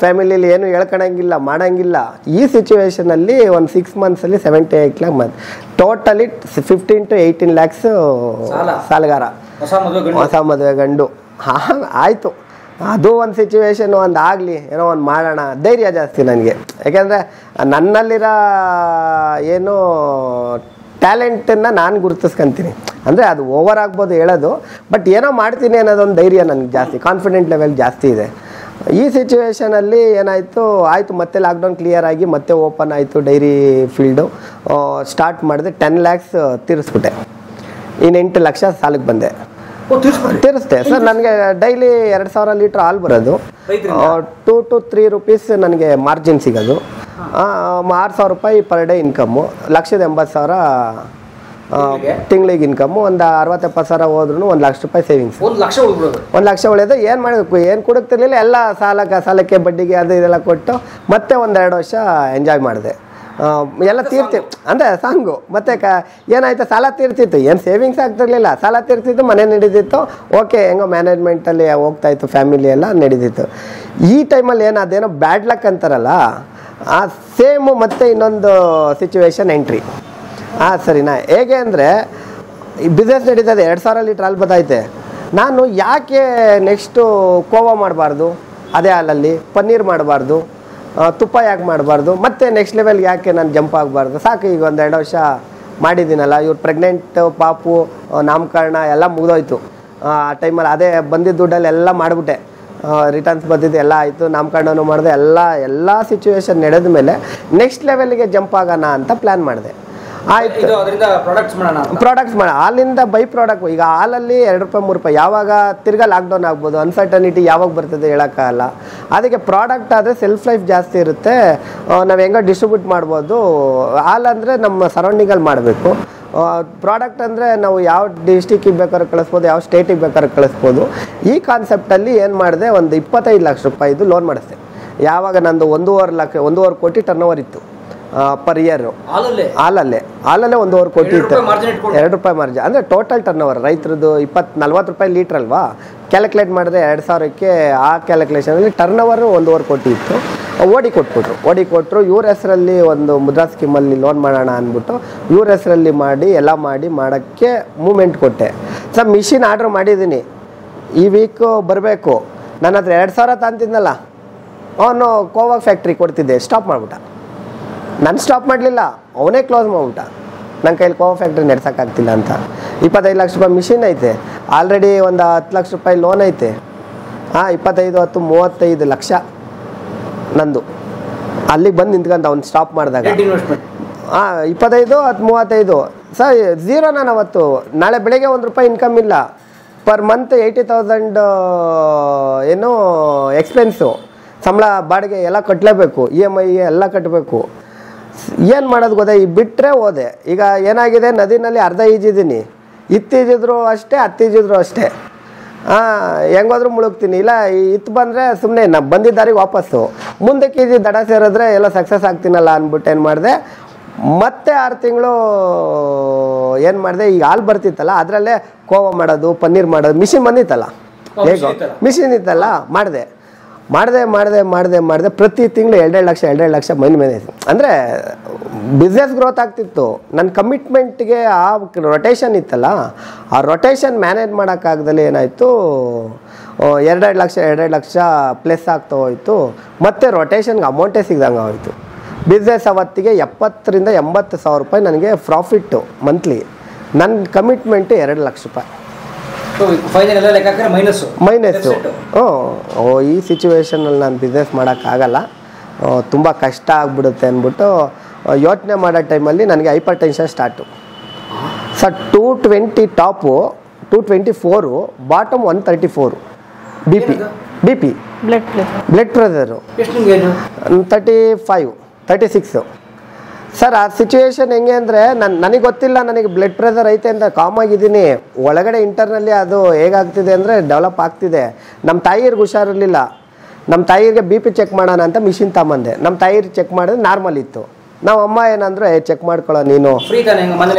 ಫ್ಯಾಮಿಲಿಲಿ ಏನು ಹೇಳ್ಕೊಳಂಗಿಲ್ಲ ಮಾಡಂಗಿಲ್ಲ. ಈ ಸಿಚುವೇಷನಲ್ಲಿ ಒಂದು 6 monthsಲ್ಲಿ 78 lakh ಬಂದು ಟೋಟಲಿ 15 to 18 lakhs ಸಾಲಗಾರ, ಹೊಸ ಮದುವೆ ಗಂಡು. ಆಯಿತು, ಅದು ಒಂದು ಸಿಚುವೇಶನ್, ಒಂದು ಆಗಲಿ ಏನೋ ಒಂದು ಮಾಡೋಣ, ಧೈರ್ಯ ಜಾಸ್ತಿ ನನಗೆ. ಯಾಕೆಂದರೆ ನನ್ನಲ್ಲಿರೋ ಏನು ಟ್ಯಾಲೆಂಟನ್ನು ನಾನು ಗುರುತಿಸ್ಕೊಂತೀನಿ. ಅಂದರೆ ಅದು ಓವರ್ ಆಗ್ಬೋದು ಹೇಳೋದು, ಬಟ್ ಏನೋ ಮಾಡ್ತೀನಿ ಅನ್ನೋದೊಂದು ಧೈರ್ಯ ನನಗೆ ಜಾಸ್ತಿ, ಕಾನ್ಫಿಡೆಂಟ್ ಲೆವೆಲ್ ಜಾಸ್ತಿ ಇದೆ. ಈ ಸಿಚುವೇಷನಲ್ಲಿ ಏನಾಯಿತು, ಆಯಿತು ಮತ್ತೆ ಲಾಕ್ಡೌನ್ ಕ್ಲಿಯರ್ ಆಗಿ ಮತ್ತೆ ಓಪನ್ ಆಯಿತು ಡೈರಿ ಫೀಲ್ಡು. ಸ್ಟಾರ್ಟ್ ಮಾಡಿದೆ, 10 lakhs ತೀರಿಸ್ಬಿಟ್ಟೆ. ಇನ್ನು 8 ಲಕ್ಷ ಸಾಲಕ್ಕೆ ಬಂದೆ. ತೀರಿಸ್ದೆ ಸರ್. ನನಗೆ ಡೈಲಿ 2000 ಲೀಟ್ರ್ ಹಾಲು ಬರೋದು, 2 to 3 rupees ನನಗೆ ಮಾರ್ಜಿನ್ ಸಿಗೋದು, 6,000 ರೂಪಾಯಿ ಪರ್ ಡೇ ಇನ್ಕಮ್ಮು, 1,80,000 ತಿಂಗಳಿಗೆ ಇನ್ಕಮ್ಮು. ಒಂದು 60-70 ಸಾವಿರ ಹೋದ್ರೂ 1 ಲಕ್ಷ ರೂಪಾಯಿ ಸೇವಿಂಗ್ಸ್. 1 ಲಕ್ಷ ಉಳಿಯೋದು. ಏನು ಮಾಡಬೇಕು, ಏನು ಕೊಡುತ್ತಿರಲಿಲ್ಲ, ಎಲ್ಲ ಸಾಲಕ್ಕೆ ಬಡ್ಡಿಗೆ ಅದು ಇದೆಲ್ಲ ಕೊಟ್ಟು ಮತ್ತೆ 1-2 ವರ್ಷ ಎಂಜಾಯ್ ಮಾಡಿದೆ. ಎಲ್ಲ ತೀರ್ತಿ ಅಂದರೆ ಸಾಂಗು. ಮತ್ತು ಏನಾಯ್ತು, ಸಾಲ ತೀರ್ತಿತ್ತು, ಏನು ಸೇವಿಂಗ್ಸ್ ಆಗ್ತಿರ್ಲಿಲ್ಲ, ಸಾಲ ತೀರ್ತಿತ್ತು, ಮನೆ ನಡೀತಿತ್ತು, ಓಕೆ ಹೆಂಗೋ ಮ್ಯಾನೇಜ್ಮೆಂಟಲ್ಲಿ ಹೋಗ್ತಾಯಿತ್ತು, ಫ್ಯಾಮಿಲಿ ಎಲ್ಲ ನಡೀತಿತ್ತು. ಈ ಟೈಮಲ್ಲಿ ಏನು ಅದೇನೋ ಬ್ಯಾಡ್ ಲಕ್ ಅಂತಾರಲ್ಲ, ಆ ಸೇಮು ಮತ್ತೆ ಇನ್ನೊಂದು ಸಿಚುವೇಶನ್ ಎಂಟ್ರಿ. ಸರಿನಾ, ಹೇಗೆ ಅಂದರೆ ಈ ಬಿಸ್ನೆಸ್ ನಡೀತದೆ, 2,000 ಲೀಟ್ರ್ ಹಾಲು ಬತ್ತೈತೆ. ನಾನು ಯಾಕೆ ನೆಕ್ಸ್ಟು ಕೋವಾ ಮಾಡಬಾರ್ದು, ಅದೇ ಹಾಲಲ್ಲಿ ಪನ್ನೀರ್ ಮಾಡಬಾರ್ದು, ತುಪ್ಪ ಯಾಕೆ ಮಾಡಬಾರ್ದು, ಮತ್ತು ನೆಕ್ಸ್ಟ್ ಲೆವೆಲ್ಗೆ ಯಾಕೆ ನಾನು ಜಂಪ್ ಆಗಬಾರ್ದು. ಸಾಕು, ಈಗ 1-2 ವರ್ಷ ಮಾಡಿದ್ದೀನಲ್ಲ, ಇವ್ರು ಪ್ರೆಗ್ನೆಂಟು ಪಾಪು ನಾಮಕರಣ ಎಲ್ಲ ಮುಗಿದೋಯ್ತು. ಆ ಟೈಮಲ್ಲಿ ಅದೇ ಬಂದಿದ್ದ ದುಡ್ಡಲ್ಲಿ ಎಲ್ಲ ಮಾಡಿಬಿಟ್ಟೆ, ರಿಟರ್ನ್ಸ್ ಬಂದಿದ್ದು ಎಲ್ಲ ಆಯಿತು, ನಾಮಕರಣನೂ ಮಾಡಿದೆ. ಎಲ್ಲ ಸಿಚುವೇಶನ್ ನಡೆದ ಮೇಲೆ ನೆಕ್ಸ್ಟ್ ಲೆವೆಲ್ಗೆ ಜಂಪ್ ಆಗೋಣ ಅಂತ ಪ್ಲ್ಯಾನ್ ಮಾಡಿದೆ. ಆಯಿತು, ಪ್ರಾಡಕ್ಟ್ಸ್ ಮಾಡೋಣ. ಹಾಲಿಂದ ಬೈ ಪ್ರಾಡಕ್ಟ್. ಈಗ ಹಾಲಲ್ಲಿ 2 ರೂಪಾಯಿ 3 ರೂಪಾಯಿ, ಯಾವಾಗ ತಿರ್ಗಾ ಲಾಕ್ಡೌನ್ ಆಗ್ಬೋದು, ಅನ್ಸರ್ಟನಿಟಿ ಯಾವಾಗ ಬರ್ತದೆ ಹೇಳೋಕ್ಕಾಗಲ್ಲ. ಅದಕ್ಕೆ ಪ್ರಾಡಕ್ಟ್ ಆದರೆ ಸೆಲ್ಫ್ ಲೈಫ್ ಜಾಸ್ತಿ ಇರುತ್ತೆ, ನಾವು ಹೆಂಗೋ ಡಿಸ್ಟ್ರಿಬ್ಯೂಟ್ ಮಾಡ್ಬೋದು. ಹಾಲಂದರೆ ನಮ್ಮ ಸರೌಂಡಿಂಗಲ್ಲಿ ಮಾಡಬೇಕು. ಪ್ರಾಡಕ್ಟ್ ಅಂದರೆ ನಾವು ಯಾವ ಡಿಸ್ಟಿಕ್ಕಿಗೆ ಬೇಕಾದ್ರೆ ಕಳಿಸ್ಬೋದು, ಯಾವ ಸ್ಟೇಟಿಗೆ ಬೇಕಾದ್ರೆ ಕಳಿಸ್ಬೋದು. ಈ ಕಾನ್ಸೆಪ್ಟಲ್ಲಿ ಏನು ಮಾಡಿದೆ, ಒಂದು 25 ಲಕ್ಷ ರೂಪಾಯಿದು ಲೋನ್ ಮಾಡಿಸ್ದೆ. ಯಾವಾಗ ನಂದು 1.5 ಕೋಟಿ ಟರ್ನ್ ಓವರ್ ಇತ್ತು ಪರ್ ಇಯರು. ಹಾಲಲ್ಲೇ 1.5 ಕೋಟಿ ಇತ್ತು. 2 ರೂಪಾಯಿ ಮಾರ್ಜಿನ್ ಅಂದರೆ ಟೋಟಲ್ ಟರ್ನ್ ಓವರ್. ರೈತರದ್ದು 40 ರೂಪಾಯಿ ಲೀಟ್ರ್ ಅಲ್ವಾ, ಕ್ಯಾಲ್ಕುಲೇಟ್ ಮಾಡಿದ್ರೆ 2,000ಕ್ಕೆ ಆ ಕ್ಯಾಲ್ಕುಲೇಷನಲ್ಲಿ ಟರ್ನ್ ಓವರು 1.5 ಕೋಟಿ ಇತ್ತು. ಓಡಿ ಕೊಟ್ಟರು. ಇವ್ರ ಹೆಸರಲ್ಲಿ ಒಂದು ಮುದ್ರಾ ಸ್ಕೀಮಲ್ಲಿ ಲೋನ್ ಮಾಡೋಣ ಅಂದ್ಬಿಟ್ಟು ಇವ್ರ ಹೆಸರಲ್ಲಿ ಮಾಡೋಕ್ಕೆ ಮೂಮೆಂಟ್ ಕೊಟ್ಟೆ. ಸರ್, ಮಿಷಿನ್ ಆರ್ಡ್ರ್ ಮಾಡಿದ್ದೀನಿ, ಈ ವೀಕು ಬರಬೇಕು. ನನ್ನ ಹತ್ರ 2,000 ತಂತಿದ್ನಲ್ಲ, ಅವನು ಕೋವಾ ಫ್ಯಾಕ್ಟ್ರಿ ಕೊಡ್ತಿದ್ದೆ, ಸ್ಟಾಪ್ ಮಾಡಿಬಿಟ್ಟ. ನಾನು ಸ್ಟಾಪ್ ಮಾಡಲಿಲ್ಲ, ಅವನೇ ಕ್ಲೋಸ್ ಮಾಡಿಬಿಟ್ಟ. ನನ್ನ ಕೈಲಿ ಕೋವಾ ಫ್ಯಾಕ್ಟ್ರಿ ನಡೆಸೋಕ್ಕಾಗ್ತಿಲ್ಲ ಅಂತ. 25 ಲಕ್ಷ ರೂಪಾಯಿ ಮಿಷಿನ್ ಐತೆ, ಆಲ್ರೆಡಿ ಒಂದು 10 ಲಕ್ಷ ರೂಪಾಯಿ ಲೋನ್ ಐತೆ. 25 10 35 ಲಕ್ಷ ನಂದು. ಅಲ್ಲಿಗೆ ಬಂದು ನಿಂತ್ಕೊಂತ ಅವ್ನು ಸ್ಟಾಪ್ ಮಾಡಿದಾಗ 25 10 35 ಸರ್, ಝೀರೋ. ನಾನು ಅವತ್ತು ನಾಳೆ ಬೆಳಗ್ಗೆ 1 ರೂಪಾಯಿ ಇನ್ಕಮ್ ಇಲ್ಲ. ಪರ್ ಮಂತ್ 80,000 ಏನು ಎಕ್ಸ್ಪೆನ್ಸು, ಸಂಬಳ ಬಾಡಿಗೆ ಎಲ್ಲ ಕಟ್ಟಲೇಬೇಕು, EMI ಎಲ್ಲ ಕಟ್ಟಬೇಕು. ಏನು ಮಾಡೋದು ಗೊತ್ತಾ, ಈ ಬಿಟ್ಟರೆ ಹೋದೆ. ಈಗ ಏನಾಗಿದೆ, ನದಿನಲ್ಲಿ ಅರ್ಧ ಈಜಿದ್ದೀನಿ, ಇತ್ತೀಜಿದ್ರು ಅಷ್ಟೇ, ಹತ್ತೀಜಿದ್ರು ಅಷ್ಟೇ. ಹೆಂಗೋದ್ರೂ ಮುಳುಗ್ತೀನಿ. ಇಲ್ಲ ಇತ್ತು ಬಂದರೆ ಸುಮ್ಮನೆ ನಾ ಬಂದಿದ್ದಾರಿಗೆ ವಾಪಸ್ಸು, ಮುಂದಕ್ಕೆ ಈಜಿ ದಡ ಸೇರಿದ್ರೆ ಎಲ್ಲ ಸಕ್ಸಸ್ ಆಗ್ತೀನಲ್ಲ ಅಂದ್ಬಿಟ್ಟು ಏನು ಮಾಡಿದೆ, ಮತ್ತೆ 6 ತಿಂಗಳು ಏನು ಮಾಡಿದೆ, ಈಗ ಹಾಲು ಬರ್ತಿತ್ತಲ್ಲ ಅದರಲ್ಲೇ ಕೋವಾ ಮಾಡೋದು, ಪನ್ನೀರ್ ಮಾಡೋದು, ಮಿಷಿನ್ ಬಂದಿತ್ತಲ್ಲ, ಹೇಗೋ ಮಿಷಿನ್ ಇತ್ತಲ್ಲ, ಮಾಡಿದೆ. ಪ್ರತಿ ತಿಂಗಳು 2.5 ಲಕ್ಷ ಮೇಲೆ. ಅಂದರೆ ಬಿಸ್ನೆಸ್ ಗ್ರೋತ್ ಆಗ್ತಿತ್ತು. ನನ್ನ ಕಮಿಟ್ಮೆಂಟ್ಗೆ ಆ ರೊಟೇಷನ್ ಇತ್ತಲ್ಲ, ಆ ರೊಟೇಷನ್ ಮ್ಯಾನೇಜ್ ಮಾಡೋಕ್ಕಾಗ್ದಲ್ಲಿ ಏನಾಯಿತು, 2.5 ಲಕ್ಷ ಪ್ಲಸ್ ಆಗ್ತಾ ಹೋಯಿತು. ಮತ್ತು ರೊಟೇಷನ್ಗೆ ಅಮೌಂಟೇ ಸಿಗ್ದಂಗೆ ಹೋಯಿತು. ಬಿಸ್ನೆಸ್ ಅವತ್ತಿಗೆ 70,000 to 80,000 ರೂಪಾಯಿ ನನಗೆ ಪ್ರಾಫಿಟ್ಟು ಮಂತ್ಲಿ. ನನ್ನ ಕಮಿಟ್ಮೆಂಟು 2 ಲಕ್ಷ ರೂಪಾಯಿ ಮೈನಸ್ಸು. ಈ ಸಿಚುವೇಷನಲ್ಲಿ ನಾನು ಬಿಸ್ನೆಸ್ ಮಾಡೋಕ್ಕಾಗಲ್ಲ, ತುಂಬ ಕಷ್ಟ ಆಗ್ಬಿಡುತ್ತೆ ಅಂದ್ಬಿಟ್ಟು ಯೋಚನೆ ಮಾಡೋ ಟೈಮಲ್ಲಿ ನನಗೆ hypertension start. Sir, 220 top, 224 bottom 134 B P blood pressure 35 36. Sir, ಆ ಸಿಚುವೇಶನ್ ಹೆಂಗೆ ಅಂದರೆ, ನನಗೆ ಗೊತ್ತಿಲ್ಲ ನನಗೆ ಬ್ಲಡ್ ಪ್ರೆಷರ್ ಐತೆ ಅಂತ ಕಾಮಾಗಿದ್ದೀನಿ. ಒಳಗಡೆ ಇಂಟರ್ನಲ್ಲಿ ಅದು ಹೇಗಾಗ್ತಿದೆ ಅಂದರೆ ಡೆವಲಪ್ ಆಗ್ತಿದೆ. ನಮ್ಮ ತಾಯಿಯರ್ಗೆ ಹುಷಾರಿರಲಿಲ್ಲ. ನಮ್ಮ ತಾಯಿಗೆ BP ಚೆಕ್ ಮಾಡೋಣ ಅಂತ ಮಿಷಿನ್ ತಗೊಂಬಂದೆ. ನಮ್ಮ ತಾಯಿಗೆ ಚೆಕ್ ಮಾಡಿದ್ರೆ ನಾರ್ಮಲ್ ಇತ್ತು. ನಾವು ಅಮ್ಮ ಏನಂದ್ರೆ ಚೆಕ್ ಮಾಡ್ಕೊಳ್ಳೋ ನೀನು ಫ್ರೀ ತಾನೆ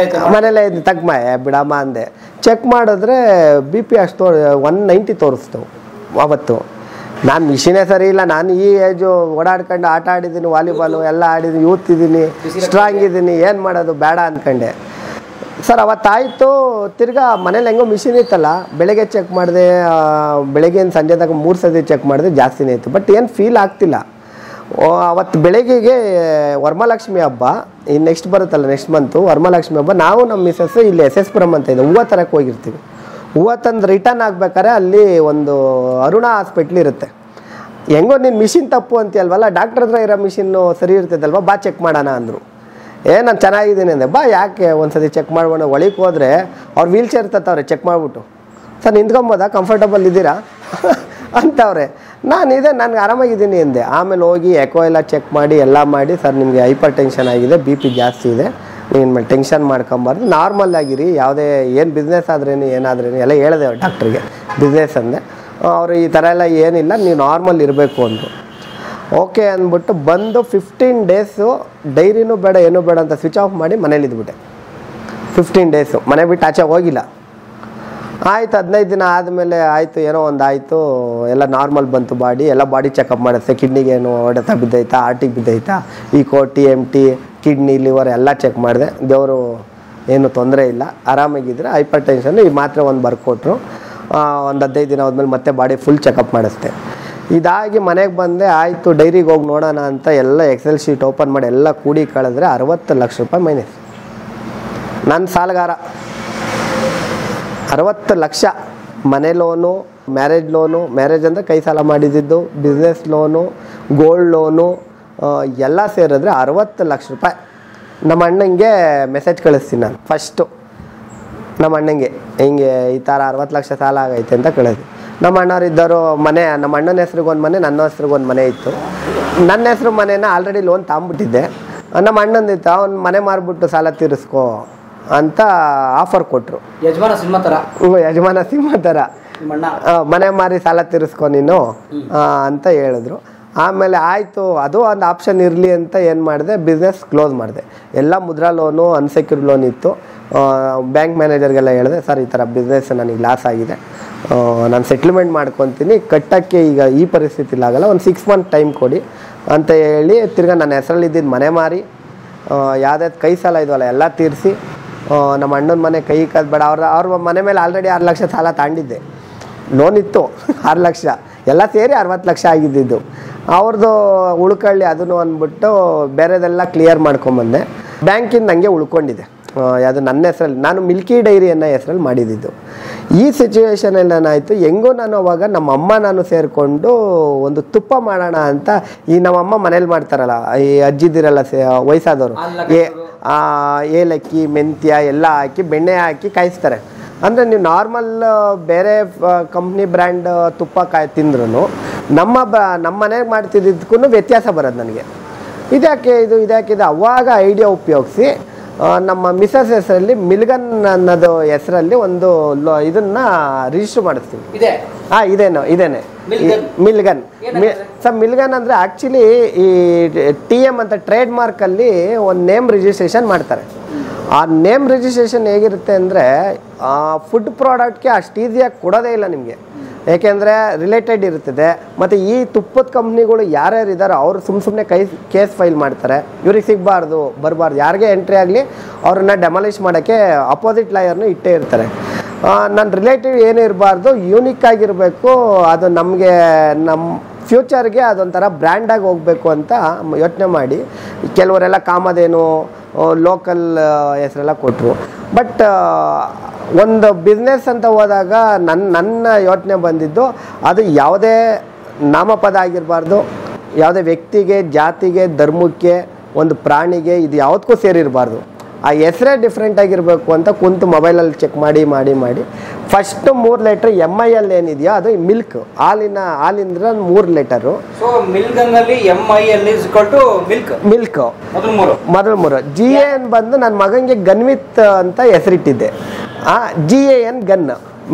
ಮನೇಲೆ ತಗ್ಮ ಬಿಡಮ್ಮ ಅಂದೆ. ಚೆಕ್ ಮಾಡಿದ್ರೆ ಬಿ ಪಿ ಅಷ್ಟು 190 ತೋರಿಸ್ತು ಅವತ್ತು. ನಾನು ಮಿಷಿನೇ ಸರಿ ಇಲ್ಲ, ನಾನು ಈ ಏಜು ಓಡಾಡ್ಕೊಂಡು ಆಟ ಆಡಿದ್ದೀನಿ, ವಾಲಿಬಾಲು ಎಲ್ಲ ಆಡಿದ್ದೀನಿ, ಯೂತ್ ಇದ್ದೀನಿ, ಸ್ಟ್ರಾಂಗ್ ಇದ್ದೀನಿ, ಏನು ಮಾಡೋದು ಬೇಡ ಅಂದ್ಕೊಂಡೆ ಸರ್. ಅವತ್ತಾಯಿತು. ತಿರ್ಗಾ ಮನೇಲಿ ಹೆಂಗೋ ಮಿಷಿನ್ ಇತ್ತಲ್ಲ, ಬೆಳಗ್ಗೆ ಚೆಕ್ ಮಾಡಿದೆ, ಬೆಳಗ್ಗೆಯಿಂದ ಸಂಜೆ ತನಕ 3 ಸತಿ ಚೆಕ್ ಮಾಡಿದೆ, ಜಾಸ್ತಿನೇ ಇತ್ತು. ಬಟ್ ಏನು ಫೀಲ್ ಆಗ್ತಿಲ್ಲ. ಅವತ್ತು ಬೆಳಗ್ಗೆಗೆ ವರಮಹಾಲಕ್ಷ್ಮಿ ಹಬ್ಬ, ಈ ನೆಕ್ಸ್ಟ್ ಬರುತ್ತಲ್ಲ ನೆಕ್ಸ್ಟ್ ಮಂತು ವರಮಹಾಲಕ್ಷ್ಮಿ ಹಬ್ಬ. ನಾವು ನಮ್ಮ ಮಿಸಸ್ ಇಲ್ಲಿ SS ಪುರಂ ಅಂತ ಇದೆ, ಹೂವು ತರಕ್ಕೆ ಹೋಗಿರ್ತೀವಿ. ಹೂವು ತಂದು ರಿಟರ್ನ್ ಆಗ್ಬೇಕಾದ್ರೆ ಅಲ್ಲಿ ಒಂದು ಅರುಣಾ ಹಾಸ್ಪಿಟ್ಲ್ ಇರುತ್ತೆ. ಹೆಂಗೋ ನೀನು ಮಿಷಿನ್ ತಪ್ಪು ಅಂತೀಯಲ್ವಲ್ಲ, ಡಾಕ್ಟ್ರ್ ಹತ್ರ ಇರೋ ಮಿಷಿನ್ನು ಸರಿ ಇರ್ತೈತಲ್ವ, ಬಾ ಚೆಕ್ ಮಾಡೋಣ ಅಂದರು. ನಾನು ಚೆನ್ನಾಗಿದ್ದೀನಿ ಅಂದೆ. ಬಾ ಯಾಕೆ ಒಂದ್ಸತಿ ಚೆಕ್ ಮಾಡ್ಬೋಣ. ಒಳಗೆ ಹೋದರೆ ಅವ್ರು ವೀಲ್ ಚೇರ್ ತತ್ತವ್ರೆ, ಚೆಕ್ ಮಾಡಿಬಿಟ್ಟು ಸರ್ ನಿಂತ್ಕೊಬೋದಾ, ಕಂಫರ್ಟಬಲ್ ಇದ್ದೀರಾ ಅಂತವ್ರೆ. ನಾನಿದೆ, ನನಗೆ ಆರಾಮಾಗಿದ್ದೀನಿ ಅಂದೆ. ಆಮೇಲೆ ಹೋಗಿ ಎಕೋ ಎಲ್ಲ ಚೆಕ್ ಮಾಡಿ ಎಲ್ಲ ಮಾಡಿ, ಸರ್ ನಿಮಗೆ ಹೈಪರ್ ಟೆನ್ಷನ್ ಆಗಿದೆ, BP ಜಾಸ್ತಿ ಇದೆ, ನೀವು ಇನ್ಮೇಲೆ ಟೆನ್ಷನ್ ಮಾಡ್ಕೊಂಬಾರ್ದು, ನಾರ್ಮಲ್ ಆಗಿರಿ, ಯಾವುದೇ ಏನು ಬಿಸ್ನೆಸ್ ಆದ್ರೇನು ಏನಾದ್ರೇನು ಎಲ್ಲ ಹೇಳಿದೆ ಡಾಕ್ಟ್ರಿಗೆ. ಬಿಸ್ನೆಸ್ ಅಂದೆ. ಅವರು ಈ ಥರ ಎಲ್ಲ ಏನಿಲ್ಲ, ನೀವು ನಾರ್ಮಲ್ ಇರಬೇಕು ಅಂದರು. ಓಕೆ ಅಂದ್ಬಿಟ್ಟು ಬಂದು 15 ಡೇಸು ಡೈರಿನೂ ಬೇಡ ಏನೂ ಬೇಡ ಅಂತ ಸ್ವಿಚ್ ಆಫ್ ಮಾಡಿ ಮನೇಲಿ ಇದ್ಬಿಟ್ಟೆ. 15 ಡೇಸು ಮನೆ ಬಿಟ್ಟು ಆಚೆ ಹೋಗಿಲ್ಲ. ಆಯಿತು, 15 ದಿನ ಆದಮೇಲೆ ಆಯಿತು, ಏನೋ ಒಂದು ಆಯಿತು, ಎಲ್ಲ ನಾರ್ಮಲ್ ಬಂತು ಬಾಡಿ. ಎಲ್ಲ ಬಾಡಿ ಚೆಕಪ್ ಮಾಡಿದೆ, ಕಿಡ್ನಿಗೆ ಏನು ಹೊಡೆತ ಬಿದ್ದೈತಾ, ಆರ್ಟಿಗೆ ಬಿದ್ದೈತಾ, ಈಕೋ TMT, ಕಿಡ್ನಿ, ಲಿವರ್ ಎಲ್ಲ ಚೆಕ್ ಮಾಡಿದೆ. ದೇವರು ಏನು ತೊಂದರೆ ಇಲ್ಲ, ಆರಾಮಾಗಿದ್ದರೆ. ಹೈಪರ್ ಟೆನ್ಷನ್ ಈ ಮಾತ್ರೆ ಒಂದು ಬರ್ಕೊಟ್ರು. ಒಂದು 15 ದಿನ ಆದಮೇಲೆ ಮತ್ತೆ ಬಾಡಿ ಫುಲ್ ಚೆಕಪ್ ಮಾಡಿಸ್ದೆ. ಇದಾಗಿ ಮನೆಗೆ ಬಂದೆ. ಆಯಿತು, ಡೈರಿಗೆ ಹೋಗಿ ನೋಡೋಣ ಅಂತ ಎಲ್ಲ ಎಕ್ಸೆಲ್ ಶೀಟ್ ಓಪನ್ ಮಾಡಿ ಎಲ್ಲ ಕೂಡಿ ಕಳೆದ್ರೆ 60 ಲಕ್ಷ ರೂಪಾಯಿ ಮೈನಸ್. ನನ್ನ ಸಾಲಗಾರ 60 ಲಕ್ಷ. ಮನೆ ಲೋನು, ಮ್ಯಾರೇಜ್ ಲೋನು, ಮ್ಯಾರೇಜ್ ಅಂದರೆ ಕೈ ಸಾಲ ಮಾಡಿದ್ದು, ಬಿಸ್ನೆಸ್ ಲೋನು, ಗೋಲ್ಡ್ ಲೋನು ಎಲ್ಲ ಸೇರಿದ್ರೆ 60 ಲಕ್ಷ ರೂಪಾಯಿ. ನಮ್ಮ ಅಣ್ಣಂಗೆ ಮೆಸೇಜ್ ಕಳಿಸ್ತೀನಿ ನಾನು ಫಸ್ಟು. ನಮ್ಮ ಅಣ್ಣಂಗೆ ಹಿಂಗೆ ಈ ಥರ 60 ಲಕ್ಷ ಸಾಲ ಆಗೈತೆ ಅಂತ ಕಳಿಸಿ. ನಮ್ಮ ಅಣ್ಣವ್ರಿದ್ದವರು ಮನೆ, ನಮ್ಮ ಅಣ್ಣನ ಹೆಸ್ರಿಗೊಂದು ಮನೆ, ನನ್ನ ಹೆಸ್ರಿಗೊಂದು ಮನೆ ಇತ್ತು. ನನ್ನ ಹೆಸ್ರು ಮನೇನ ಆಲ್ರೆಡಿ ಲೋನ್ ತಗೊಂಬಿಟ್ಟಿದ್ದೆ. ನಮ್ಮ ಅಣ್ಣಂದಿತ್ತು, ಅವ್ನು ಮನೆ ಮಾರ್ಬಿಟ್ಟು ಸಾಲ ತೀರಿಸ್ಕೋ ಅಂತ ಆಫರ್ ಕೊಟ್ಟರು. ಯಜಮಾನ ಸಿನಿಮಾ ಥರ. ಯಜಮಾನ ಸಿಂಹ ಥರ, ಮನೆ ಮಾರಿ ಸಾಲ ತೀರಿಸ್ಕೊ ನೀನು ಅಂತ ಹೇಳಿದ್ರು. ಆಮೇಲೆ ಆಯಿತು, ಅದು ಒಂದು ಆಪ್ಷನ್ ಇರಲಿ ಅಂತ ಏನು ಮಾಡಿದೆ, ಬಿಸ್ನೆಸ್ ಕ್ಲೋಸ್ ಮಾಡಿದೆ. ಎಲ್ಲ ಮುದ್ರಾ ಲೋನು, ಅನ್ಸೆಕ್ಯೂರ್ಡ್ ಲೋನ್ ಇತ್ತು. ಬ್ಯಾಂಕ್ ಮ್ಯಾನೇಜರ್ಗೆಲ್ಲ ಹೇಳಿದೆ, ಸರ್ ಈ ಥರ ಬಿಸ್ನೆಸ್ ನನಗೆ ಲಾಸ್ ಆಗಿದೆ, ನಾನು ಸೆಟ್ಲ್ಮೆಂಟ್ ಮಾಡ್ಕೊತೀನಿ, ಕಟ್ಟೋಕ್ಕೆ ಈಗ ಈ ಪರಿಸ್ಥಿತಿಲಿ ಆಗಲ್ಲ, ಒಂದು 6 ಮಂತ್ ಟೈಮ್ ಕೊಡಿ ಅಂತ ಹೇಳಿ ತಿರ್ಗಾ ನನ್ನ ಹೆಸರಲ್ಲಿ ಇದ್ದಿದ್ದು ಮನೆ ಮಾರಿ, ಯಾವುದಾದ್ರು ಕೈ ಸಾಲ ಇದವಲ್ಲ ಎಲ್ಲ ತೀರಿಸಿ, ನಮ್ಮ ಅಣ್ಣನ ಮನೆ ಕೈ ಬೇಡ, ಅವ್ರ ಮನೆ ಮೇಲೆ ಆಲ್ರೆಡಿ 6 ಲಕ್ಷ ಸಾಲ ತಾಂಡಿದ್ದೆ. ಲೋನ್ ಇತ್ತು 6 ಲಕ್ಷ, ಎಲ್ಲ ಸೇರಿ 60 ಲಕ್ಷ ಆಗಿದ್ದಿದ್ದು. ಅವ್ರದ್ದು ಉಳ್ಕೊಳ್ಳಿ ಅದನ್ನು ಅಂದ್ಬಿಟ್ಟು ಬೇರೆದೆಲ್ಲ ಕ್ಲಿಯರ್ ಮಾಡ್ಕೊಂಬಂದೆ. ಬ್ಯಾಂಕಿಂದ ನನಗೆ ಉಳ್ಕೊಂಡಿದೆ, ಅದು ನನ್ನ ಹೆಸರಲ್ಲಿ, ನಾನು ಮಿಲ್ಕಿ ಡೈರಿ ಅನ್ನೋ ಹೆಸರಲ್ಲಿ ಮಾಡಿದ್ದು. ಈ ಸಿಚುವೇಶನಲ್ಲಿ ಏನಾಯಿತು, ಹೆಂಗೋ ನಾನು ಅವಾಗ ನಮ್ಮಮ್ಮ ನಾನು ಸೇರಿಕೊಂಡು ಒಂದು ತುಪ್ಪ ಮಾಡೋಣ ಅಂತ, ಈ ನಮ್ಮಮ್ಮ ಮನೇಲಿ ಮಾಡ್ತಾರಲ್ಲ, ಈ ಅಜ್ಜಿದಿರಲ್ಲ ವಯಸ್ಸಾದವರು, ಏಲಕ್ಕಿ, ಮೆಂತ್ಯ ಎಲ್ಲ ಹಾಕಿ ಬೆಣ್ಣೆ ಹಾಕಿ ಕಾಯಿಸ್ತಾರೆ. ಅಂದರೆ ನೀವು ನಾರ್ಮಲ್ ಬೇರೆ ಕಂಪ್ನಿ ಬ್ರ್ಯಾಂಡ್ ತುಪ್ಪ ತಿಂದ್ರೂ ನಮ್ಮ ಮನೆಗೆ ಮಾಡ್ತಿದ್ದಕ್ಕೂ ವ್ಯತ್ಯಾಸ ಬರೋದು ನನಗೆ. ಇದ್ಯಾಕೆ ಇದು ಅವಾಗ ಐಡಿಯಾ ಉಪಯೋಗಿಸಿ ನಮ್ಮ ಮಿಸಸ್ ಹೆಸರಲ್ಲಿ ಮಿಲ್ಗನ್ ಅನ್ನೋದು ಹೆಸರಲ್ಲಿ ಒಂದು ಇದನ್ನು ರಿಜಿಸ್ಟರ್ ಮಾಡಿಸ್ತೀವಿ. ಇದೇನೆ ಮಿಲ್ಗನ್. ಸರ್ ಮಿಲ್ಗನ್ ಅಂದರೆ ಆ್ಯಕ್ಚುಲಿ ಈ TM ಅಂತ ಟ್ರೇಡ್ ಮಾರ್ಕಲ್ಲಿ ಒಂದು ನೇಮ್ ರಿಜಿಸ್ಟ್ರೇಷನ್ ಮಾಡ್ತಾರೆ. ಆ ನೇಮ್ ರಿಜಿಸ್ಟ್ರೇಷನ್ ಹೇಗಿರುತ್ತೆ ಅಂದರೆ ಫುಡ್ ಪ್ರಾಡಕ್ಟ್ಗೆ ಅಷ್ಟು ಈಸಿಯಾಗಿ ಕೊಡೋದೇ ಇಲ್ಲ ನಿಮಗೆ, ಏಕೆಂದರೆ ರಿಲೇಟೆಡ್ ಇರ್ತದೆ. ಮತ್ತು ಈ ತುಪ್ಪದ ಕಂಪ್ನಿಗಳು ಯಾರ್ಯಾರು ಇದ್ದಾರೋ ಅವರು ಸುಮ್ಮನೆ ಕೇಸ್ ಫೈಲ್ ಮಾಡ್ತಾರೆ, ಇವ್ರಿಗೆ ಸಿಗಬಾರ್ದು ಬರಬಾರ್ದು, ಯಾರಿಗೆ ಎಂಟ್ರಿ ಆಗಲಿ ಅವ್ರನ್ನ ಡೆಮಾಲಿಷ್ ಮಾಡೋಕ್ಕೆ ಅಪೋಸಿಟ್ ಲಾಯರ್ನು ಇಟ್ಟೇ ಇರ್ತಾರೆ. ನನ್ನ ರಿಲೇಟಿವ್ ಏನೂ ಇರಬಾರ್ದು, ಯೂನಿಕ್ ಆಗಿರಬೇಕು, ಅದು ನಮಗೆ ನಮ್ಮ ಫ್ಯೂಚರ್ಗೆ ಅದೊಂಥರ ಬ್ರ್ಯಾಂಡಾಗಿ ಹೋಗಬೇಕು ಅಂತ ಯೋಚನೆ ಮಾಡಿ ಕೆಲವರೆಲ್ಲ ಕಾಮಧೇನು ಲೋಕಲ್ ಹೆಸರೆಲ್ಲ ಕೊಟ್ಟರು. ಬಟ್ ಒಂದು ಬಿಸ್ನೆಸ್ ಅಂತ ಹೋದಾಗ ನನ್ನ ಯೋಚನೆ ಬಂದಿದ್ದು, ಅದು ಯಾವುದೇ ನಾಮಪದ ಆಗಿರಬಾರ್ದು, ಯಾವುದೇ ವ್ಯಕ್ತಿಗೆ, ಜಾತಿಗೆ, ಧರ್ಮಕ್ಕೆ, ಒಂದು ಪ್ರಾಣಿಗೆ ಇದು ಯಾವುದಕ್ಕೂ ಸೇರಿರಬಾರ್ದು. ಆ ಹೆಸರೇ ಡಿಫ್ರೆಂಟ್ ಆಗಿರಬೇಕು ಅಂತ ಕುಂತು ಮೊಬೈಲಲ್ಲಿ ಚೆಕ್ ಮಾಡಿ ಫಸ್ಟ್ 3 ಲೆಟ್ರ್ MIL ಏನಿದೆಯೋ ಅದು ಮಿಲ್ಕ್, ಹಾಲಿಂದ್ರೆ 3 ಲೆಟರು. ಸೊ ಮಿಲ್ಗನ್ನಲ್ಲಿ MIL ಮಿಲ್ಕ್ ಮೊದಲು 3. GAN ಬಂದು ನನ್ನ ಮಗನಿಗೆ ಗನ್ವಿತ್ ಅಂತ ಹೆಸರಿಟ್ಟಿದ್ದೆ. GAN ಗನ್,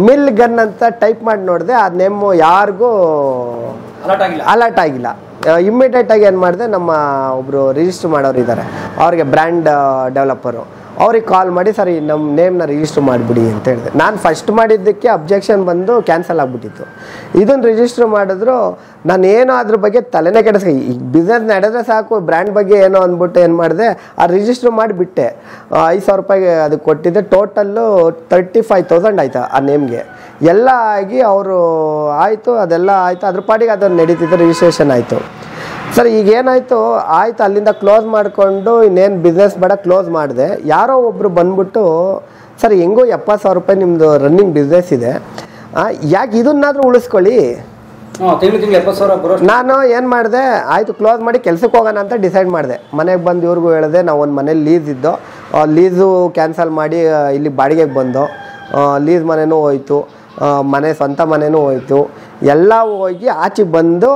ಮಿಲ್ ಗನ್ ಅಂತ ಟೈಪ್ ಮಾಡಿ ನೋಡಿದೆ, ಆ ನೇಮು ಯಾರಿಗೂ ಅಲರ್ಟ್ ಆಗಿಲ್ಲ. ಇಮ್ಮಿಡಿಯೇಟ್ ಆಗಿ ಏನು ಮಾಡಿದೆ, ನಮ್ಮ ಒಬ್ಬರು ರಿಜಿಸ್ಟರ್ ಮಾಡೋರು ಇದ್ದಾರೆ, ಅವ್ರಿಗೆ ಬ್ರ್ಯಾಂಡ್ ಡೆವಲಪರು, ಅವ್ರಿಗೆ ಕಾಲ್ ಮಾಡಿ ಸರಿ ನಮ್ಮ ನೇಮ್ನ ರಿಜಿಸ್ಟರ್ ಮಾಡಿಬಿಡಿ ಅಂತ ಹೇಳಿದೆ. ನಾನು ಫಸ್ಟ್ ಮಾಡಿದ್ದಕ್ಕೆ ಅಬ್ಜೆಕ್ಷನ್ ಬಂದು ಕ್ಯಾನ್ಸಲ್ ಆಗಿಬಿಟ್ಟಿತ್ತು. ಇದನ್ನು ರಿಜಿಸ್ಟರ್ ಮಾಡಿದ್ರು, ನಾನು ಏನೋ ಅದ್ರ ಬಗ್ಗೆ ತಲೆನೇ ಕೆಡಿಸ್ಕೊ, ಈ ಬಿಸ್ನೆಸ್ ನಡೆದ್ರೆ ಸಾಕು, ಬ್ರ್ಯಾಂಡ್ ಬಗ್ಗೆ ಏನೋ ಅಂದ್ಬಿಟ್ಟು ಏನು ಮಾಡಿದೆ, ಆ ರಿಜಿಸ್ಟರ್ ಮಾಡಿಬಿಟ್ಟೆ. 5,000 ರೂಪಾಯಿಗೆ ಅದು ಕೊಟ್ಟಿದ್ದೆ. ಟೋಟಲ್ಲು 35,000 ಆಯ್ತು ಆ ನೇಮ್ಗೆ. ಎಲ್ಲ ಆಗಿ ಅವರು ಆಯಿತು, ಅದೆಲ್ಲ ಆಯಿತು, ಅದ್ರ ಪಾಡಿಗೆ ಅದನ್ನು ನಡೀತಿದ್ದು, ರಿಜಿಸ್ಟ್ರೇಷನ್ ಆಯಿತು. ಸರ್ ಈಗೇನಾಯಿತು, ಆಯಿತು ಅಲ್ಲಿಂದ ಕ್ಲೋಸ್ ಮಾಡಿಕೊಂಡು ಇನ್ನೇನು ಬಿಸ್ನೆಸ್ ಬೇಡ ಕ್ಲೋಸ್ ಮಾಡಿದೆ. ಯಾರೋ ಒಬ್ಬರು ಬಂದ್ಬಿಟ್ಟು ಸರ್ ಹೆಂಗೋ 70,000 ರೂಪಾಯಿ ನಿಮ್ಮದು ರನ್ನಿಂಗ್ ಬಿಸ್ನೆಸ್ ಇದೆ, ಯಾಕೆ ಇದನ್ನಾದರೂ ಉಳಿಸ್ಕೊಳ್ಳಿ. ನಾನು ಏನು ಮಾಡಿದೆ, ಆಯಿತು ಕ್ಲೋಸ್ ಮಾಡಿ ಕೆಲ್ಸಕ್ಕೆ ಹೋಗೋಣ ಅಂತ ಡಿಸೈಡ್ ಮಾಡಿದೆ. ಮನೆಗೆ ಬಂದು ಇವ್ರಿಗೂ ಹೇಳಿದೆ, ನಾವು ಒಂದು ಮನೇಲಿ ಲೀಸ್ ಇದ್ದೋ, ಲೀಸು ಕ್ಯಾನ್ಸಲ್ ಮಾಡಿ ಇಲ್ಲಿ ಬಾಡಿಗೆಗೆ ಬಂದು, ಲೀಸ್ ಮನೆಯೂ ಹೋಯ್ತು, ಸ್ವಂತ ಮನೆಯೂ ಹೋಯ್ತು, ಎಲ್ಲ ಹೋಗಿ ಆಚೆಗೆ ಬಂದು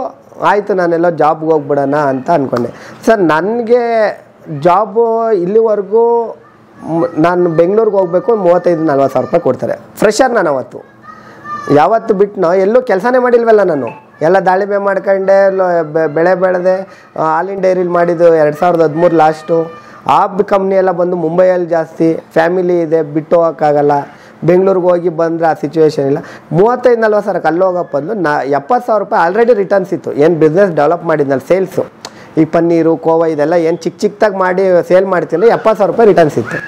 ಆಯಿತು ನಾನೆಲ್ಲ ಜಾಬ್ಗೆ ಹೋಗ್ಬಿಡೋಣ ಅಂತ ಅಂದ್ಕೊಂಡೆ. ಸರ್ ನನಗೆ ಜಾಬು ಇಲ್ಲಿವರೆಗೂ ನಾನು ಬೆಂಗಳೂರಿಗೆ ಹೋಗಬೇಕು 35,000-40,000 ರೂಪಾಯಿ ಕೊಡ್ತಾರೆ. ಫ್ರೆಶರ್ ನಾನು ಅವತ್ತು ಯಾವತ್ತು ಬಿಟ್ಟನೋ ಎಲ್ಲೂ ಕೆಲಸನೇ ಮಾಡಿಲ್ವಲ್ಲ. ನಾನು ಎಲ್ಲ ದಾಳಿಂಬೆ ಮಾಡ್ಕೊಂಡೆ, ಬೆಳೆ ಬೆಳೆದೆ, ಹಾಲಿನ ಡೈರಿಲಿ ಮಾಡಿದ್ದು 2013 ಲಾಸ್ಟು. ಆ ಕಂಪ್ನಿ ಎಲ್ಲ ಬಂದು ಮುಂಬೈಯಲ್ಲಿ ಜಾಸ್ತಿ, ಫ್ಯಾಮಿಲಿ ಇದೆ, ಬಿಟ್ಟು ಹೋಗೋಕ್ಕಾಗಲ್ಲ. ಬೆಂಗಳೂರಿಗೆ ಹೋಗಿ ಬಂದರೆ ಆ ಸಿಚುವೇಶನ್ ಇಲ್ಲ. 35,000-40,000 ಸಾವಿರಕ್ಕೆ ಅಲ್ಲಿ ಹೋಗಪ್ಪ ಅಂದು 70,000 ರೂಪಾಯಿ ಆಲ್ರೆಡಿ ರಿಟರ್ನ್ಸ್ ಇತ್ತು. ಏನು ಬಿಸ್ನೆಸ್ ಡೆವಲಪ್ ಮಾಡಿದ್ನಲ್ಲ, ಸೇಲ್ಸು, ಈ ಪನ್ನೀರು ಕೋವಾ ಇದೆಲ್ಲ ಏನು ಚಿಕ್ಕದಾಗಿ ಮಾಡಿ ಸೇಲ್ ಮಾಡ್ತಿಲ್ಲ, 70,000 ರೂಪಾಯಿ ರಿಟರ್ನ್ಸ್ ಇತ್ತು.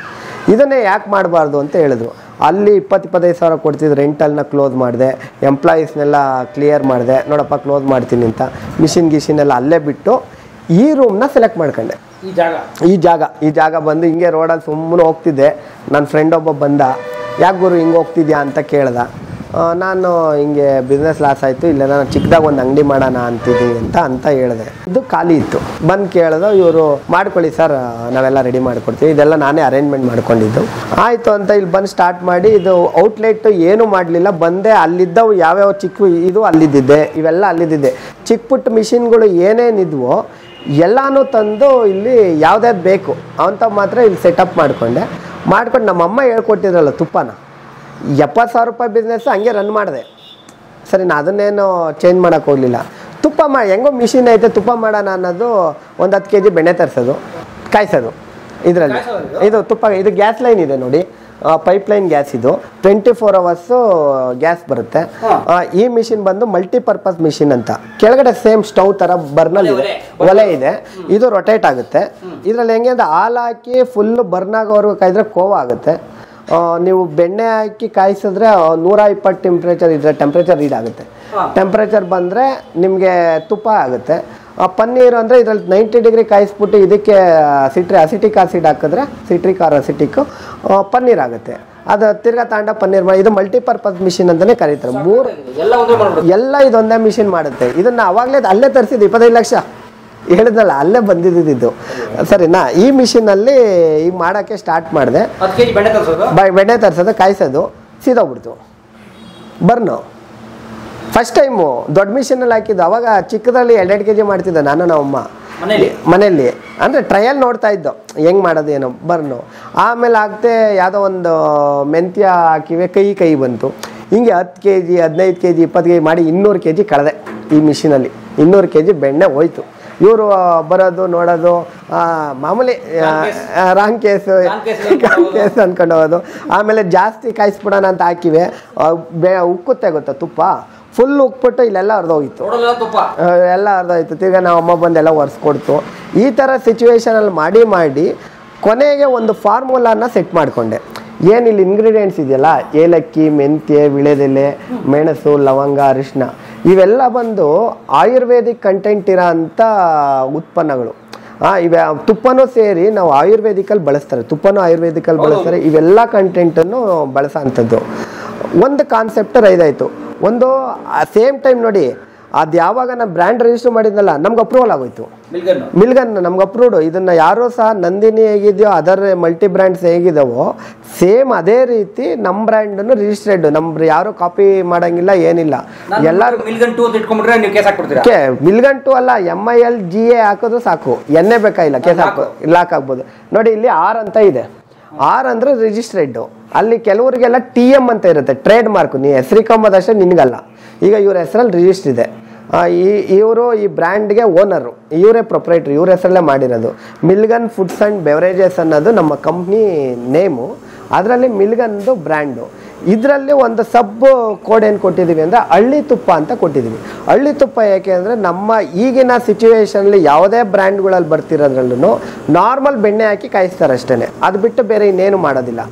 ಇದನ್ನೇ ಯಾಕೆ ಮಾಡಬಾರ್ದು ಅಂತ ಹೇಳಿದ್ರು. ಅಲ್ಲಿ 20-25 ಸಾವಿರ ಕೊಡ್ತಿದ್ದು. ರೆಂಟಲ್ನ ಕ್ಲೋಸ್ ಮಾಡಿದೆ, ಎಂಪ್ಲಾಯೀಸ್ನೆಲ್ಲ ಕ್ಲಿಯರ್ ಮಾಡಿದೆ, ನೋಡಪ್ಪ ಕ್ಲೋಸ್ ಮಾಡ್ತೀನಿ ಅಂತ. ಮಿಷಿನ್ ಎಲ್ಲ ಅಲ್ಲೇ ಬಿಟ್ಟು ಈ ರೂಮ್ನ ಸೆಲೆಕ್ಟ್ ಮಾಡ್ಕೊಂಡೆ. ಈ ಜಾಗ ಬಂದು ಹಿಂಗೆ ರೋಡಲ್ಲಿ ಸುಮ್ಮನೆ ಹೋಗ್ತಿದ್ದೆ. ನನ್ನ ಫ್ರೆಂಡ್ ಒಬ್ಬ ಬಂದ, ಯಾಕೆ ಗುರು ಹಿಂಗೆ ಹೋಗ್ತಿದ್ಯಾ ಅಂತ ಕೇಳ್ದ. ನಾನು ಹಿಂಗೆ ಬಿಸ್ನೆಸ್ ಲಾಸ್ ಆಯಿತು, ಇಲ್ಲ ನಾನು ಚಿಕ್ಕದಾಗ ಒಂದು ಅಂಗಡಿ ಮಾಡೋಣ ಅಂತಿದ್ದೀನಿ ಅಂತ ಹೇಳಿದೆ. ಇದು ಖಾಲಿ ಇತ್ತು. ಬಂದು ಕೇಳಿದ್ರು, ಇವರು ಮಾಡ್ಕೊಳ್ಳಿ ಸರ್, ನಾವೆಲ್ಲ ರೆಡಿ ಮಾಡಿಕೊಡ್ತೀವಿ, ಇದೆಲ್ಲ ನಾನೇ ಅರೇಂಜ್ಮೆಂಟ್ ಮಾಡ್ಕೊಂಡಿದ್ದು. ಆಯಿತು ಅಂತ ಇಲ್ಲಿ ಬಂದು ಸ್ಟಾರ್ಟ್ ಮಾಡಿ, ಇದು ಔಟ್ಲೆಟ್ ಏನೂ ಮಾಡಲಿಲ್ಲ. ಬಂದೆ, ಅಲ್ಲಿದ್ದವು ಯಾವ್ಯಾವ ಚಿಕ್ಕ ಇದು ಅಲ್ಲಿದ್ದಿದ್ದೆ, ಇವೆಲ್ಲ ಅಲ್ಲಿದ್ದಿದ್ದೆ. ಚಿಕ್ಕ ಪುಟ್ಟ ಮಿಷಿನ್ಗಳು ಏನೇನಿದ್ವೋ ಎಲ್ಲನೂ ತಂದು ಇಲ್ಲಿ ಯಾವುದ್ಯಾವ್ದು ಬೇಕು ಅಂತ ಮಾತ್ರ ಇಲ್ಲಿ ಸೆಟಪ್ ಮಾಡ್ಕೊಂಡು ನಮ್ಮಮ್ಮ ಹೇಳ್ಕೊಟ್ಟಿದ್ರಲ್ಲ ತುಪ್ಪನ, 70,000 ರೂಪಾಯಿ ಬಿಸ್ನೆಸ್ ಹಂಗೆ ರನ್ ಮಾಡಿದೆ. ಸರಿ ನಾನು ಅದನ್ನೇನು ಚೇಂಜ್ ಮಾಡೋಕ್ಕೆ ಹೋಗಲಿಲ್ಲ. ತುಪ್ಪ ಹೆಂಗೋ ಮಿಷಿನ್ ಐತೆ, ತುಪ್ಪ ಮಾಡೋಣ ಅನ್ನೋದು. ಒಂದು 10 kg ಬೆಣ್ಣೆ ತರಿಸೋದು, ಕಾಯಿಸೋದು. ಇದರಲ್ಲಿ ಇದು ತುಪ್ಪ, ಇದು ಗ್ಯಾಸ್ ಲೈನ್ ಇದೆ ನೋಡಿ, ಪೈಪ್ಲೈನ್ ಗ್ಯಾಸ್. ಇದು 24 ಅವರ್ಸು ಗ್ಯಾಸ್ ಬರುತ್ತೆ. ಈ ಮಿಷಿನ್ ಬಂದು ಮಲ್ಟಿಪರ್ಪಸ್ ಮಿಷಿನ್ ಅಂತ. ಕೆಳಗಡೆ ಸೇಮ್ ಸ್ಟವ್ ಥರ ಬರ್ನಲ್ ಇದೆ, ಒಲೆ ಇದೆ. ಇದು ರೊಟೇಟ್ ಆಗುತ್ತೆ. ಇದರಲ್ಲಿ ಹೆಂಗೆ ಅಂದರೆ ಹಾಲು ಹಾಕಿ ಫುಲ್ಲು ಬರ್ನ್ ಆಗೋವರೆಗೂ ಕಾಯಿದ್ರೆ ಕೋವಾ ಆಗುತ್ತೆ. ನೀವು ಬೆಣ್ಣೆ ಹಾಕಿ ಕಾಯಿಸಿದ್ರೆ 120 ಟೆಂಪ್ರೇಚರ್ ಇದ್ರೆ ಟೆಂಪ್ರೇಚರ್ ರೀಡ್ ಆಗುತ್ತೆ. ಟೆಂಪ್ರೇಚರ್ ಬಂದರೆ ನಿಮಗೆ ತುಪ್ಪ ಆಗುತ್ತೆ. ಪನ್ನೀರು ಅಂದರೆ ಇದರಲ್ಲಿ 90 ಡಿಗ್ರಿ ಕಾಯಿಸ್ಬಿಟ್ಟು ಇದಕ್ಕೆ ಅಸಿಟಿಕ್ ಆಸಿಡ್ ಹಾಕಿದ್ರೆ ಸಿಟ್ರಿಕ್ ಆರ್ ಅಸಿಟಿಕ್ ಪನ್ನೀರ್ ಆಗುತ್ತೆ. ಅದು ತಿರ್ಗಾ ತಾಂಡ ಪನ್ನೀರ್ ಮಾಡಿ. ಇದು ಮಲ್ಟಿಪರ್ಪಸ್ ಮಿಷಿನ್ ಅಂತಲೇ ಕರೀತಾರೆ. ಎಲ್ಲ ಇದೊಂದೇ ಮಿಷಿನ್ ಮಾಡುತ್ತೆ. ಇದನ್ನು ಅವಾಗಲೇ ಅಲ್ಲೇ ತರಿಸಿದ್ದು 25 ಲಕ್ಷ ಹೇಳಿದ್ನಲ್ಲ, ಅಲ್ಲೇ ಬಂದಿದ್ದು. ಸರಿನಾ, ಈ ಮಿಷಿನಲ್ಲಿ ಈಗ ಮಾಡೋಕ್ಕೆ ಸ್ಟಾರ್ಟ್ ಮಾಡಿದೆ. ಬೆಣ್ಣೆ ತರಿಸೋದು, ಕಾಯಿಸೋದು, ಸೀದೋಗ್ಬಿಡ್ತು ಬರ್ನು. ಫಸ್ಟ್ ಟೈಮು ದೊಡ್ಡ ಮಿಷಿನಲ್ಲಿ ಹಾಕಿದ್ದು. ಅವಾಗ ಚಿಕ್ಕದಲ್ಲಿ 2 kg ಮಾಡ್ತಿದ್ದೆ ನಾನು, ನಮ್ಮಮ್ಮ ಮನೆಯಲ್ಲಿ. ಅಂದರೆ ಟ್ರಯಲ್ ನೋಡ್ತಾ ಇದ್ದೋ ಹೆಂಗೆ ಮಾಡೋದು ಏನೋ ಬರ್ನು. ಆಮೇಲೆ ಆಗ್ತೆ ಯಾವುದೋ ಒಂದು ಮೆಂತ್ಯ ಹಾಕಿವೆ, ಕೈ ಬಂತು. ಹಿಂಗೆ 10 kg 15 kg 20 kg ಮಾಡಿ 200 kg ಕಳೆದೆ ಈ ಮಿಷಿನಲ್ಲಿ. 200 kg ಬೆಣ್ಣೆ ಹೋಯ್ತು. ಇವರು ಬರೋದು ನೋಡೋದು ಮಾಮೂಲಿ ರಾಂಗ್ ಕೇಸ್ ಅಂದ್ಕೊಂಡು ಹೋಗೋದು. ಆಮೇಲೆ ಜಾಸ್ತಿ ಕಾಯಿಸ್ಬಿಡೋಣ ಅಂತ ಹಾಕಿವೆ, ಉಕ್ಕುತ್ತೆ ಗೊತ್ತಾ ತುಪ್ಪ, ಫುಲ್ ಉಕ್ಬಿಟ್ಟು ಇಲ್ಲೆಲ್ಲ ಅರ್ಧೋಗಿತ್ತು, ಎಲ್ಲ ಅರ್ಧೋಯ್ತು. ತಿರ್ಗಾ ನಾವು ಅಮ್ಮ ಬಂದೆಲ್ಲ ಒರೆಸ್ಕೊಡ್ತು. ಈ ಥರ ಸಿಚುವೇಶನಲ್ಲಿ ಮಾಡಿ ಕೊನೆಗೆ ಒಂದು ಫಾರ್ಮುಲಾನ ಸೆಟ್ ಮಾಡಿಕೊಂಡೆ. ಏನಿಲ್ಲಿ ಇಂಗ್ರೀಡಿಯೆಂಟ್ಸ್ ಇದೆಯಲ್ಲ, ಏಲಕ್ಕಿ, ಮೆಂತ್ಯ, ವಿಳೆದೆಲೆ, ಮೆಣಸು, ಲವಂಗ, ಅರಿಶಿನ, ಇವೆಲ್ಲ ಬಂದು ಆಯುರ್ವೇದಿಕ್ ಕಂಟೆಂಟ್ ಇರೋ ಅಂಥ ಉತ್ಪನ್ನಗಳು. ತುಪ್ಪನೂ ಸೇರಿ ನಾವು ಆಯುರ್ವೇದಿಕಲ್ಲಿ ಬಳಸ್ತಾರೆ, ತುಪ್ಪನೂ ಆಯುರ್ವೇದಿಕಲ್ಲಿ ಬಳಸ್ತಾರೆ. ಇವೆಲ್ಲ ಕಂಟೆಂಟನ್ನು ಬಳಸೋ ಅಂಥದ್ದು ಒಂದು ಕಾನ್ಸೆಪ್ಟ್ ರೈದಾಯಿತು. ಒಂದು ಸೇಮ್ ಟೈಮ್ ನೋಡಿ, ಅದು ಯಾವಾಗ ನಾನು ಬ್ರ್ಯಾಂಡ್ ರಿಜಿಸ್ಟರ್ ಮಾಡಿದ್ನಲ್ಲ, ನಮ್ಗೆ ಅಪ್ರೂವಲ್ ಆಗೋಯ್ತು. ಮಿಲ್ಗನ್ ನಮ್ಗೆ ಅಪ್ರೂವ್ಡು. ಇದನ್ನು ಯಾರೂ ಸಹ ನಂದಿನಿ ಹೇಗಿದೆಯೋ ಅದರ್ ಮಲ್ಟಿ ಬ್ರ್ಯಾಂಡ್ಸ್ ಹೇಗಿದಾವೋ ಸೇಮ್ ಅದೇ ರೀತಿ ನಮ್ಮ ಬ್ರ್ಯಾಂಡನ್ನು ರಿಜಿಸ್ಟರ್ಡ್. ನಮ್ಮ ಯಾರು ಕಾಪಿ ಮಾಡೋಂಗಿಲ್ಲ, ಏನಿಲ್ಲ. ಎಲ್ಲರೂ ಮಿಲ್ಗನ್ 2 ಅಲ್ಲ, MIL GA ಹಾಕೋದು ಸಾಕು, ಎನ್ನೇ ಬೇಕಾಗಿಲ್ಲ, ಕೇಸ್ ಲಾಕ್ ಆಗ್ಬೋದು. ನೋಡಿ ಇಲ್ಲಿ R ಅಂತ ಇದೆ. R ಅಂದರೆ ರಿಜಿಸ್ಟ್ರೇಡ್. ಅಲ್ಲಿ ಕೆಲವರಿಗೆಲ್ಲ TM ಅಂತ ಇರುತ್ತೆ, ಟ್ರೇಡ್ ಮಾರ್ಕ್. ನೀ ಹೆಸರಿಕೊಂಬೋದಷ್ಟೇ ನಿನಗಲ್ಲ. ಈಗ ಇವ್ರ ಹೆಸರಲ್ಲಿ ರಿಜಿಸ್ಟರ್ ಇದೆ. ಇವರು ಈ ಬ್ರ್ಯಾಂಡ್ಗೆ ಓನರು, ಇವರೇ ಪ್ರೊಪ್ರೈಟ್ರಿ, ಇವ್ರ ಹೆಸರಲ್ಲೇ ಮಾಡಿರೋದು. ಮಿಲ್ಗನ್ ಫುಡ್ಸ್ ಆ್ಯಂಡ್ ಬೆವರೇಜಸ್ ಅನ್ನೋದು ನಮ್ಮ ಕಂಪ್ನಿ ನೇಮು. ಅದರಲ್ಲಿ ಮಿಲ್ಗನ್ದು ಬ್ರ್ಯಾಂಡು. ಇದರಲ್ಲಿ ಒಂದು ಸಬ್ ಕೋಡ್ ಏನು ಕೊಟ್ಟಿದ್ದೀವಿ ಅಂದರೆ ಹಳ್ಳಿ ತುಪ್ಪ ಅಂತ ಕೊಟ್ಟಿದ್ದೀವಿ. ಹಳ್ಳಿ ತುಪ್ಪ ಏಕೆ ಅಂದರೆ ನಮ್ಮ ಈಗಿನ ಸಿಚುವೇಶನಲ್ಲಿ ಯಾವುದೇ ಬ್ರ್ಯಾಂಡ್ಗಳಲ್ಲಿ ಬರ್ತಿರೋದ್ರಲ್ಲೂ ನಾರ್ಮಲ್ ಬೆಣ್ಣೆ ಹಾಕಿ ಕಾಯಿಸ್ತಾರೆ ಅಷ್ಟೇ, ಅದು ಬಿಟ್ಟು ಬೇರೆ ಇನ್ನೇನು ಮಾಡೋದಿಲ್ಲ.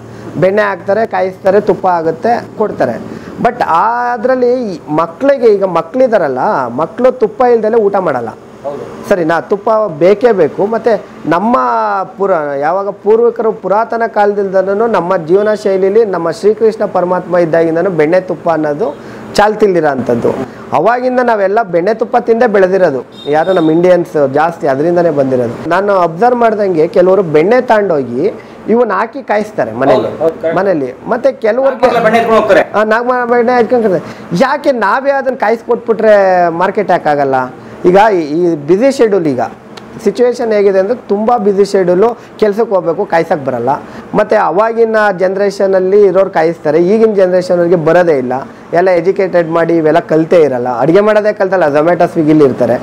ಬೆಣ್ಣೆ ಹಾಕ್ತಾರೆ, ಕಾಯಿಸ್ತಾರೆ, ತುಪ್ಪ ಆಗುತ್ತೆ, ಕೊಡ್ತಾರೆ. ಬಟ್ ಅದರಲ್ಲಿ ಮಕ್ಕಳಿಗೆ, ಈಗ ಮಕ್ಕಳಿದಾರಲ್ಲ, ಮಕ್ಕಳು ತುಪ್ಪ ಇಲ್ದಲೆ ಊಟ ಮಾಡಲ್ಲ. ಸರಿನಾ? ತುಪ್ಪ ಬೇಕೇ ಬೇಕು. ಮತ್ತು ನಮ್ಮ ಯಾವಾಗ ಪೂರ್ವಿಕರು ಪುರಾತನ ಕಾಲದಿಂದನೂ ನಮ್ಮ ಜೀವನ ಶೈಲಿಲಿ ನಮ್ಮ ಶ್ರೀಕೃಷ್ಣ ಪರಮಾತ್ಮ ಇದ್ದಾಗಿಂದನೂ ಬೆಣ್ಣೆ ತುಪ್ಪ ಅನ್ನೋದು ಚಾಲ್ತಿಲ್ದಿರೋ ಅಂಥದ್ದು. ಅವಾಗಿಂದ ನಾವೆಲ್ಲ ಬೆಣ್ಣೆ ತುಪ್ಪ ತಿಂದೇ ಬೆಳೆದಿರೋದು, ಯಾರು ನಮ್ಮ ಇಂಡಿಯನ್ಸ್ ಜಾಸ್ತಿ ಅದರಿಂದನೇ ಬಂದಿರೋದು. ನಾನು ಅಬ್ಸರ್ವ್ ಮಾಡ್ದಂಗೆ ಕೆಲವರು ಬೆಣ್ಣೆ ತಗೊಂಡೋಗಿ ಇವನ್ನ ಹಾಕಿ ಕಾಯಿಸ್ತಾರೆ ಮನೇಲಿ. ಮತ್ತೆ ಕೆಲವ್ರಿಗೆ ನಾಗಮರ ಬೆಣ್ಣೆ ಹಾಕ್ಕೊಂಡ್ರೆ ಯಾಕೆ ನಾವೇ ಅದನ್ನ ಕಾಯಿಸ್ಕೊಟ್ಬಿಟ್ರೆ ಮಾರ್ಕೆಟ್ ಹಾಕಾಗಲ್ಲ? ಈಗ ಈ ಬ್ಯುಸಿ ಶೆಡ್ಯೂಲ್, ಈಗ ಸಿಚುವೇಶನ್ ಹೇಗಿದೆ ಅಂದರೆ ತುಂಬ ಬ್ಯುಸಿ ಶೆಡ್ಯೂಲು, ಕೆಲ್ಸಕ್ಕೆ ಹೋಗ್ಬೇಕು, ಕಾಯಿಸಕ್ಕೆ ಬರಲ್ಲ. ಮತ್ತು ಅವಾಗಿನ ಜನ್ರೇಷನಲ್ಲಿ ಇರೋರು ಕಾಯಿಸ್ತಾರೆ, ಈಗಿನ ಜನ್ರೇಷನ್ಗೆ ಬರೋದೇ ಇಲ್ಲ. ಎಲ್ಲ ಎಜುಕೇಟೆಡ್ ಮಾಡಿ ಇವೆಲ್ಲ ಕಲಿತೇ ಇರಲ್ಲ, ಅಡುಗೆ ಮಾಡೋದೇ ಕಲ್ತಲ್ಲ, ಝೊಮ್ಯಾಟೊ ಸ್ವಿಗ್ಗಿಲಿ ಇರ್ತಾರೆ.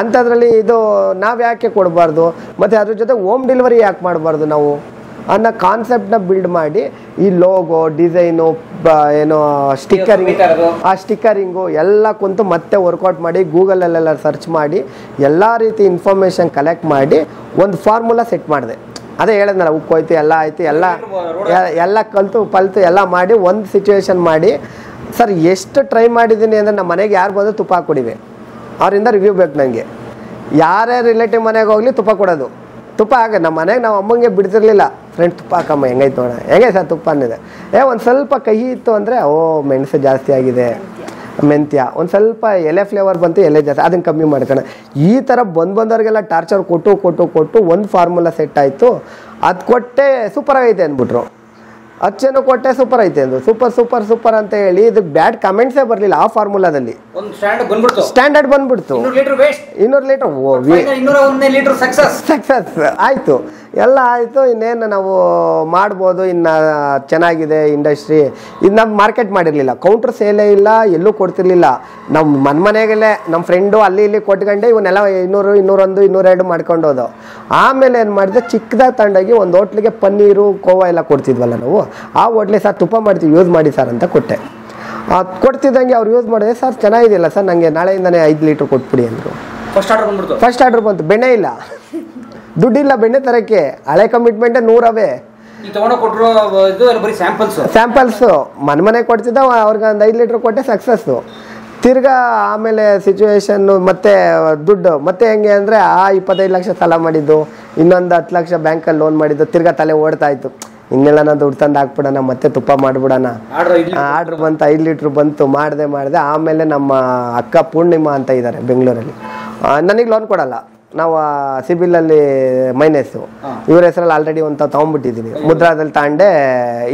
ಅಂಥದ್ರಲ್ಲಿ ಇದು ನಾವು ಯಾಕೆ ಕೊಡಬಾರ್ದು? ಮತ್ತು ಅದ್ರ ಜೊತೆ ಹೋಮ್ ಡೆಲಿವರಿ ಯಾಕೆ ಮಾಡಬಾರ್ದು ನಾವು ಅನ್ನೋ ಕಾನ್ಸೆಪ್ಟನ್ನ ಬಿಲ್ಡ್ ಮಾಡಿ ಈ ಲೋಗೋ, ಡಿಸೈನು, ಏನೋ ಸ್ಟಿಕ್ಕರಿಂಗು ಎಲ್ಲ ಕುಂತು ಮತ್ತೆ ವರ್ಕೌಟ್ ಮಾಡಿ ಗೂಗಲಲ್ಲೆಲ್ಲ ಸರ್ಚ್ ಮಾಡಿ ಎಲ್ಲ ರೀತಿ ಇನ್ಫಾರ್ಮೇಷನ್ ಕಲೆಕ್ಟ್ ಮಾಡಿ ಒಂದು ಫಾರ್ಮುಲಾ ಸೆಟ್ ಮಾಡಿದೆ. ಅದೇ ಹೇಳಿದ್ನಲ್ಲ, ಉಪ್ಪು ಹೋಯ್ತು, ಎಲ್ಲ ಆಯ್ತು, ಎಲ್ಲ ಕಲ್ತು ಎಲ್ಲ ಮಾಡಿ ಒಂದು ಸಿಚುವೇಶನ್ ಮಾಡಿ. ಸರ್ ಎಷ್ಟು ಟ್ರೈ ಮಾಡಿದ್ದೀನಿ ಅಂದರೆ ನಮ್ಮ ಮನೆಗೆ ಯಾರು ಬಂದು ತುಪ್ಪ ಹಾಕ್ಕೊಡಿವೆ, ಅವರಿಂದ ರಿವ್ಯೂ ಬೇಕು ನನಗೆ. ಯಾರೇ ರಿಲೇಟಿವ್ ಮನೆಗೆ ಹೋಗಲಿ ತುಪ್ಪ ಕೊಡೋದು. ತುಪ್ಪ ಹಾಗೆ ನಮ್ಮ ಮನೆಗೆ ನಾವು ಅಮ್ಮಂಗೆ ಬಿಡ್ತಿರ್ಲಿಲ್ಲ, ಫ್ರೆಂಡ್ ತುಪ್ಪ ಹಾಕಮ್ಮ, ಹೆಂಗೈತೆ ನೋಡ, ಹೆಂಗೆ ಸರ್ ತುಪ್ಪ ಅನ್ನಿದೆ. ಒಂದು ಸ್ವಲ್ಪ ಕಹಿ ಇತ್ತು ಅಂದರೆ ಮೆಣಸು ಜಾಸ್ತಿ ಆಗಿದೆ, ಮೆಂತ್ಯ ಒಂದು ಸ್ವಲ್ಪ ಎಲೆ ಫ್ಲೇವರ್ ಬಂತು, ಎಲೆ ಜಾಸ್ತಿ, ಅದನ್ನು ಕಮ್ಮಿ ಮಾಡ್ಕೊಳ್ಳೋಣ. ಈ ಥರ ಬಂದವ್ರಿಗೆಲ್ಲ ಟಾರ್ಚರ್ ಕೊಟ್ಟು ಒಂದು ಫಾರ್ಮುಲಾ ಸೆಟ್ ಆಯಿತು. ಅದು ಕೊಟ್ಟೆ ಸೂಪರ್ ಆಗೈತೆ ಅಂದ್ಬಿಟ್ರು. ಅಚ್ಚೇನು ಕೊಟ್ಟೆ ಸೂಪರ್ ಐತೆ ಅಂದ್ರು. ಸೂಪರ್ ಅಂತ ಹೇಳಿ ಇದಕ್ಕೆ ಬ್ಯಾಡ್ ಕಮೆಂಟ್ಸೇ ಬರಲಿಲ್ಲ. ಆ ಫಾರ್ಮುಲಾದಲ್ಲಿ ಸ್ಟ್ಯಾಂಡರ್ಡ್ ಬಂದ್ಬಿಡ್ತು. 200 ಲೀಟರ್ ಸಕ್ಸಸ್ ಆಯಿತು, ಎಲ್ಲ ಆಯಿತು. ಇನ್ನೇನು ನಾವು ಮಾಡ್ಬೋದು, ಇನ್ನು ಚೆನ್ನಾಗಿದೆ ಇಂಡಸ್ಟ್ರಿ. ಇದು ನಾವು ಮಾರ್ಕೆಟ್ ಮಾಡಿರಲಿಲ್ಲ, ಕೌಂಟ್ರ್ ಸೇಲೇ ಇಲ್ಲ, ಎಲ್ಲೂ ಕೊಡ್ತಿರ್ಲಿಲ್ಲ. ನಮ್ಮ ಮನೆಗೆಲ್ಲೇ ನಮ್ಮ ಫ್ರೆಂಡು ಅಲ್ಲಿ ಇಲ್ಲಿ ಕೊಟ್ಕೊಂಡೆ ಇವನ್ನೆಲ್ಲ 200, 201, 202 ಮಾಡ್ಕೊಂಡೋದು. ಆಮೇಲೆ ಏನು ಮಾಡಿದೆ, ಚಿಕ್ಕದಾಗಿ ತಗೊಂಡೋಗಿ ಒಂದು ಹೋಟ್ಲಿಗೆ ಪನ್ನೀರು, ಕೋವಾ ಎಲ್ಲ ಕೊಡ್ತಿದ್ವಲ್ಲ ನಾವು, ಆ ಹೋಟ್ಲಿಗೆ ಸರ್ ತುಪ್ಪ ಮಾಡ್ತೀವಿ, ಯೂಸ್ ಮಾಡಿ ಸರ್ ಅಂತ ಕೊಟ್ಟೆ. ಕೊಡ್ತಿದ್ದಂಗೆ ಅವ್ರು ಯೂಸ್ ಮಾಡಿದೆ. ಸರ್ ಚೆನ್ನಾಗಿದೆಯಲ್ಲ ಸರ್, ನನಗೆ ನಾಳೆಯಿಂದನೇ 5 ಲೀಟ್ರ್ ಕೊಟ್ಬಿಡಿ ಅಂದರು. ಫಸ್ಟ್ ಆರ್ಡರ್ ಬಂತು. ಬೆಣ್ಣೆ ಇಲ್ಲ, ದುಡ್ಡಿಲ್ಲ ಬೆಣ್ಣೆ ತರಕ್ಕೆ, ಹಳೆ ಕಮಿಟ್ಮೆಂಟೇ 100 ಸ್ಯಾಂಪಲ್ಸು ಮನೆ ಕೊಡ್ತಿದ್ದ. ಅವ್ರಿಗೆ ಒಂದು 5 ಲೀಟ್ರ್ ಕೊಟ್ಟೆ, ಸಕ್ಸಸ್ಸು. ತಿರ್ಗಾ ಆಮೇಲೆ ಸಿಚುವೇಶನ್ನು ಮತ್ತೆ ದುಡ್ಡು ಮತ್ತೆ ಹೆಂಗೆ ಅಂದರೆ 25 ಲಕ್ಷ ಸಾಲ ಮಾಡಿದ್ದು, ಇನ್ನೊಂದು 10 ಲಕ್ಷ ಬ್ಯಾಂಕಲ್ಲಿ ಲೋನ್ ಮಾಡಿದ್ದು, ತಿರ್ಗಾ ತಲೆ ಓಡ್ತಾ ಇತ್ತು. ಇನ್ನೆಲ್ಲ ನಾನು ದುಡ್ಡು ತಂದು ಹಾಕ್ಬಿಡೋಣ, ಮತ್ತೆ ತುಪ್ಪ ಮಾಡಿಬಿಡೋಣ. ಆರ್ಡ್ರ್ ಬಂತು, 5 ಲೀಟ್ರ್ ಬಂತು, ಮಾಡಿದೆ. ಆಮೇಲೆ ನಮ್ಮ ಅಕ್ಕ ಪೂರ್ಣಿಮಾ ಅಂತ ಇದ್ದಾರೆ ಬೆಂಗಳೂರಲ್ಲಿ, ನನಗೆ ಲೋನ್ ಕೊಡಲ್ಲ. ನಾವು ಸಿಬಿಲಲ್ಲಿ ಮೈನಸ್ಸು, ಇವ್ರ ಹೆಸರಲ್ಲಿ ಆಲ್ರೆಡಿ ಒಂದು ತೊಗೊಂಡ್ಬಿಟ್ಟಿದ್ದೀನಿ. ಮುದ್ರಾದಲ್ಲಿ ತಗೊಂಡೆ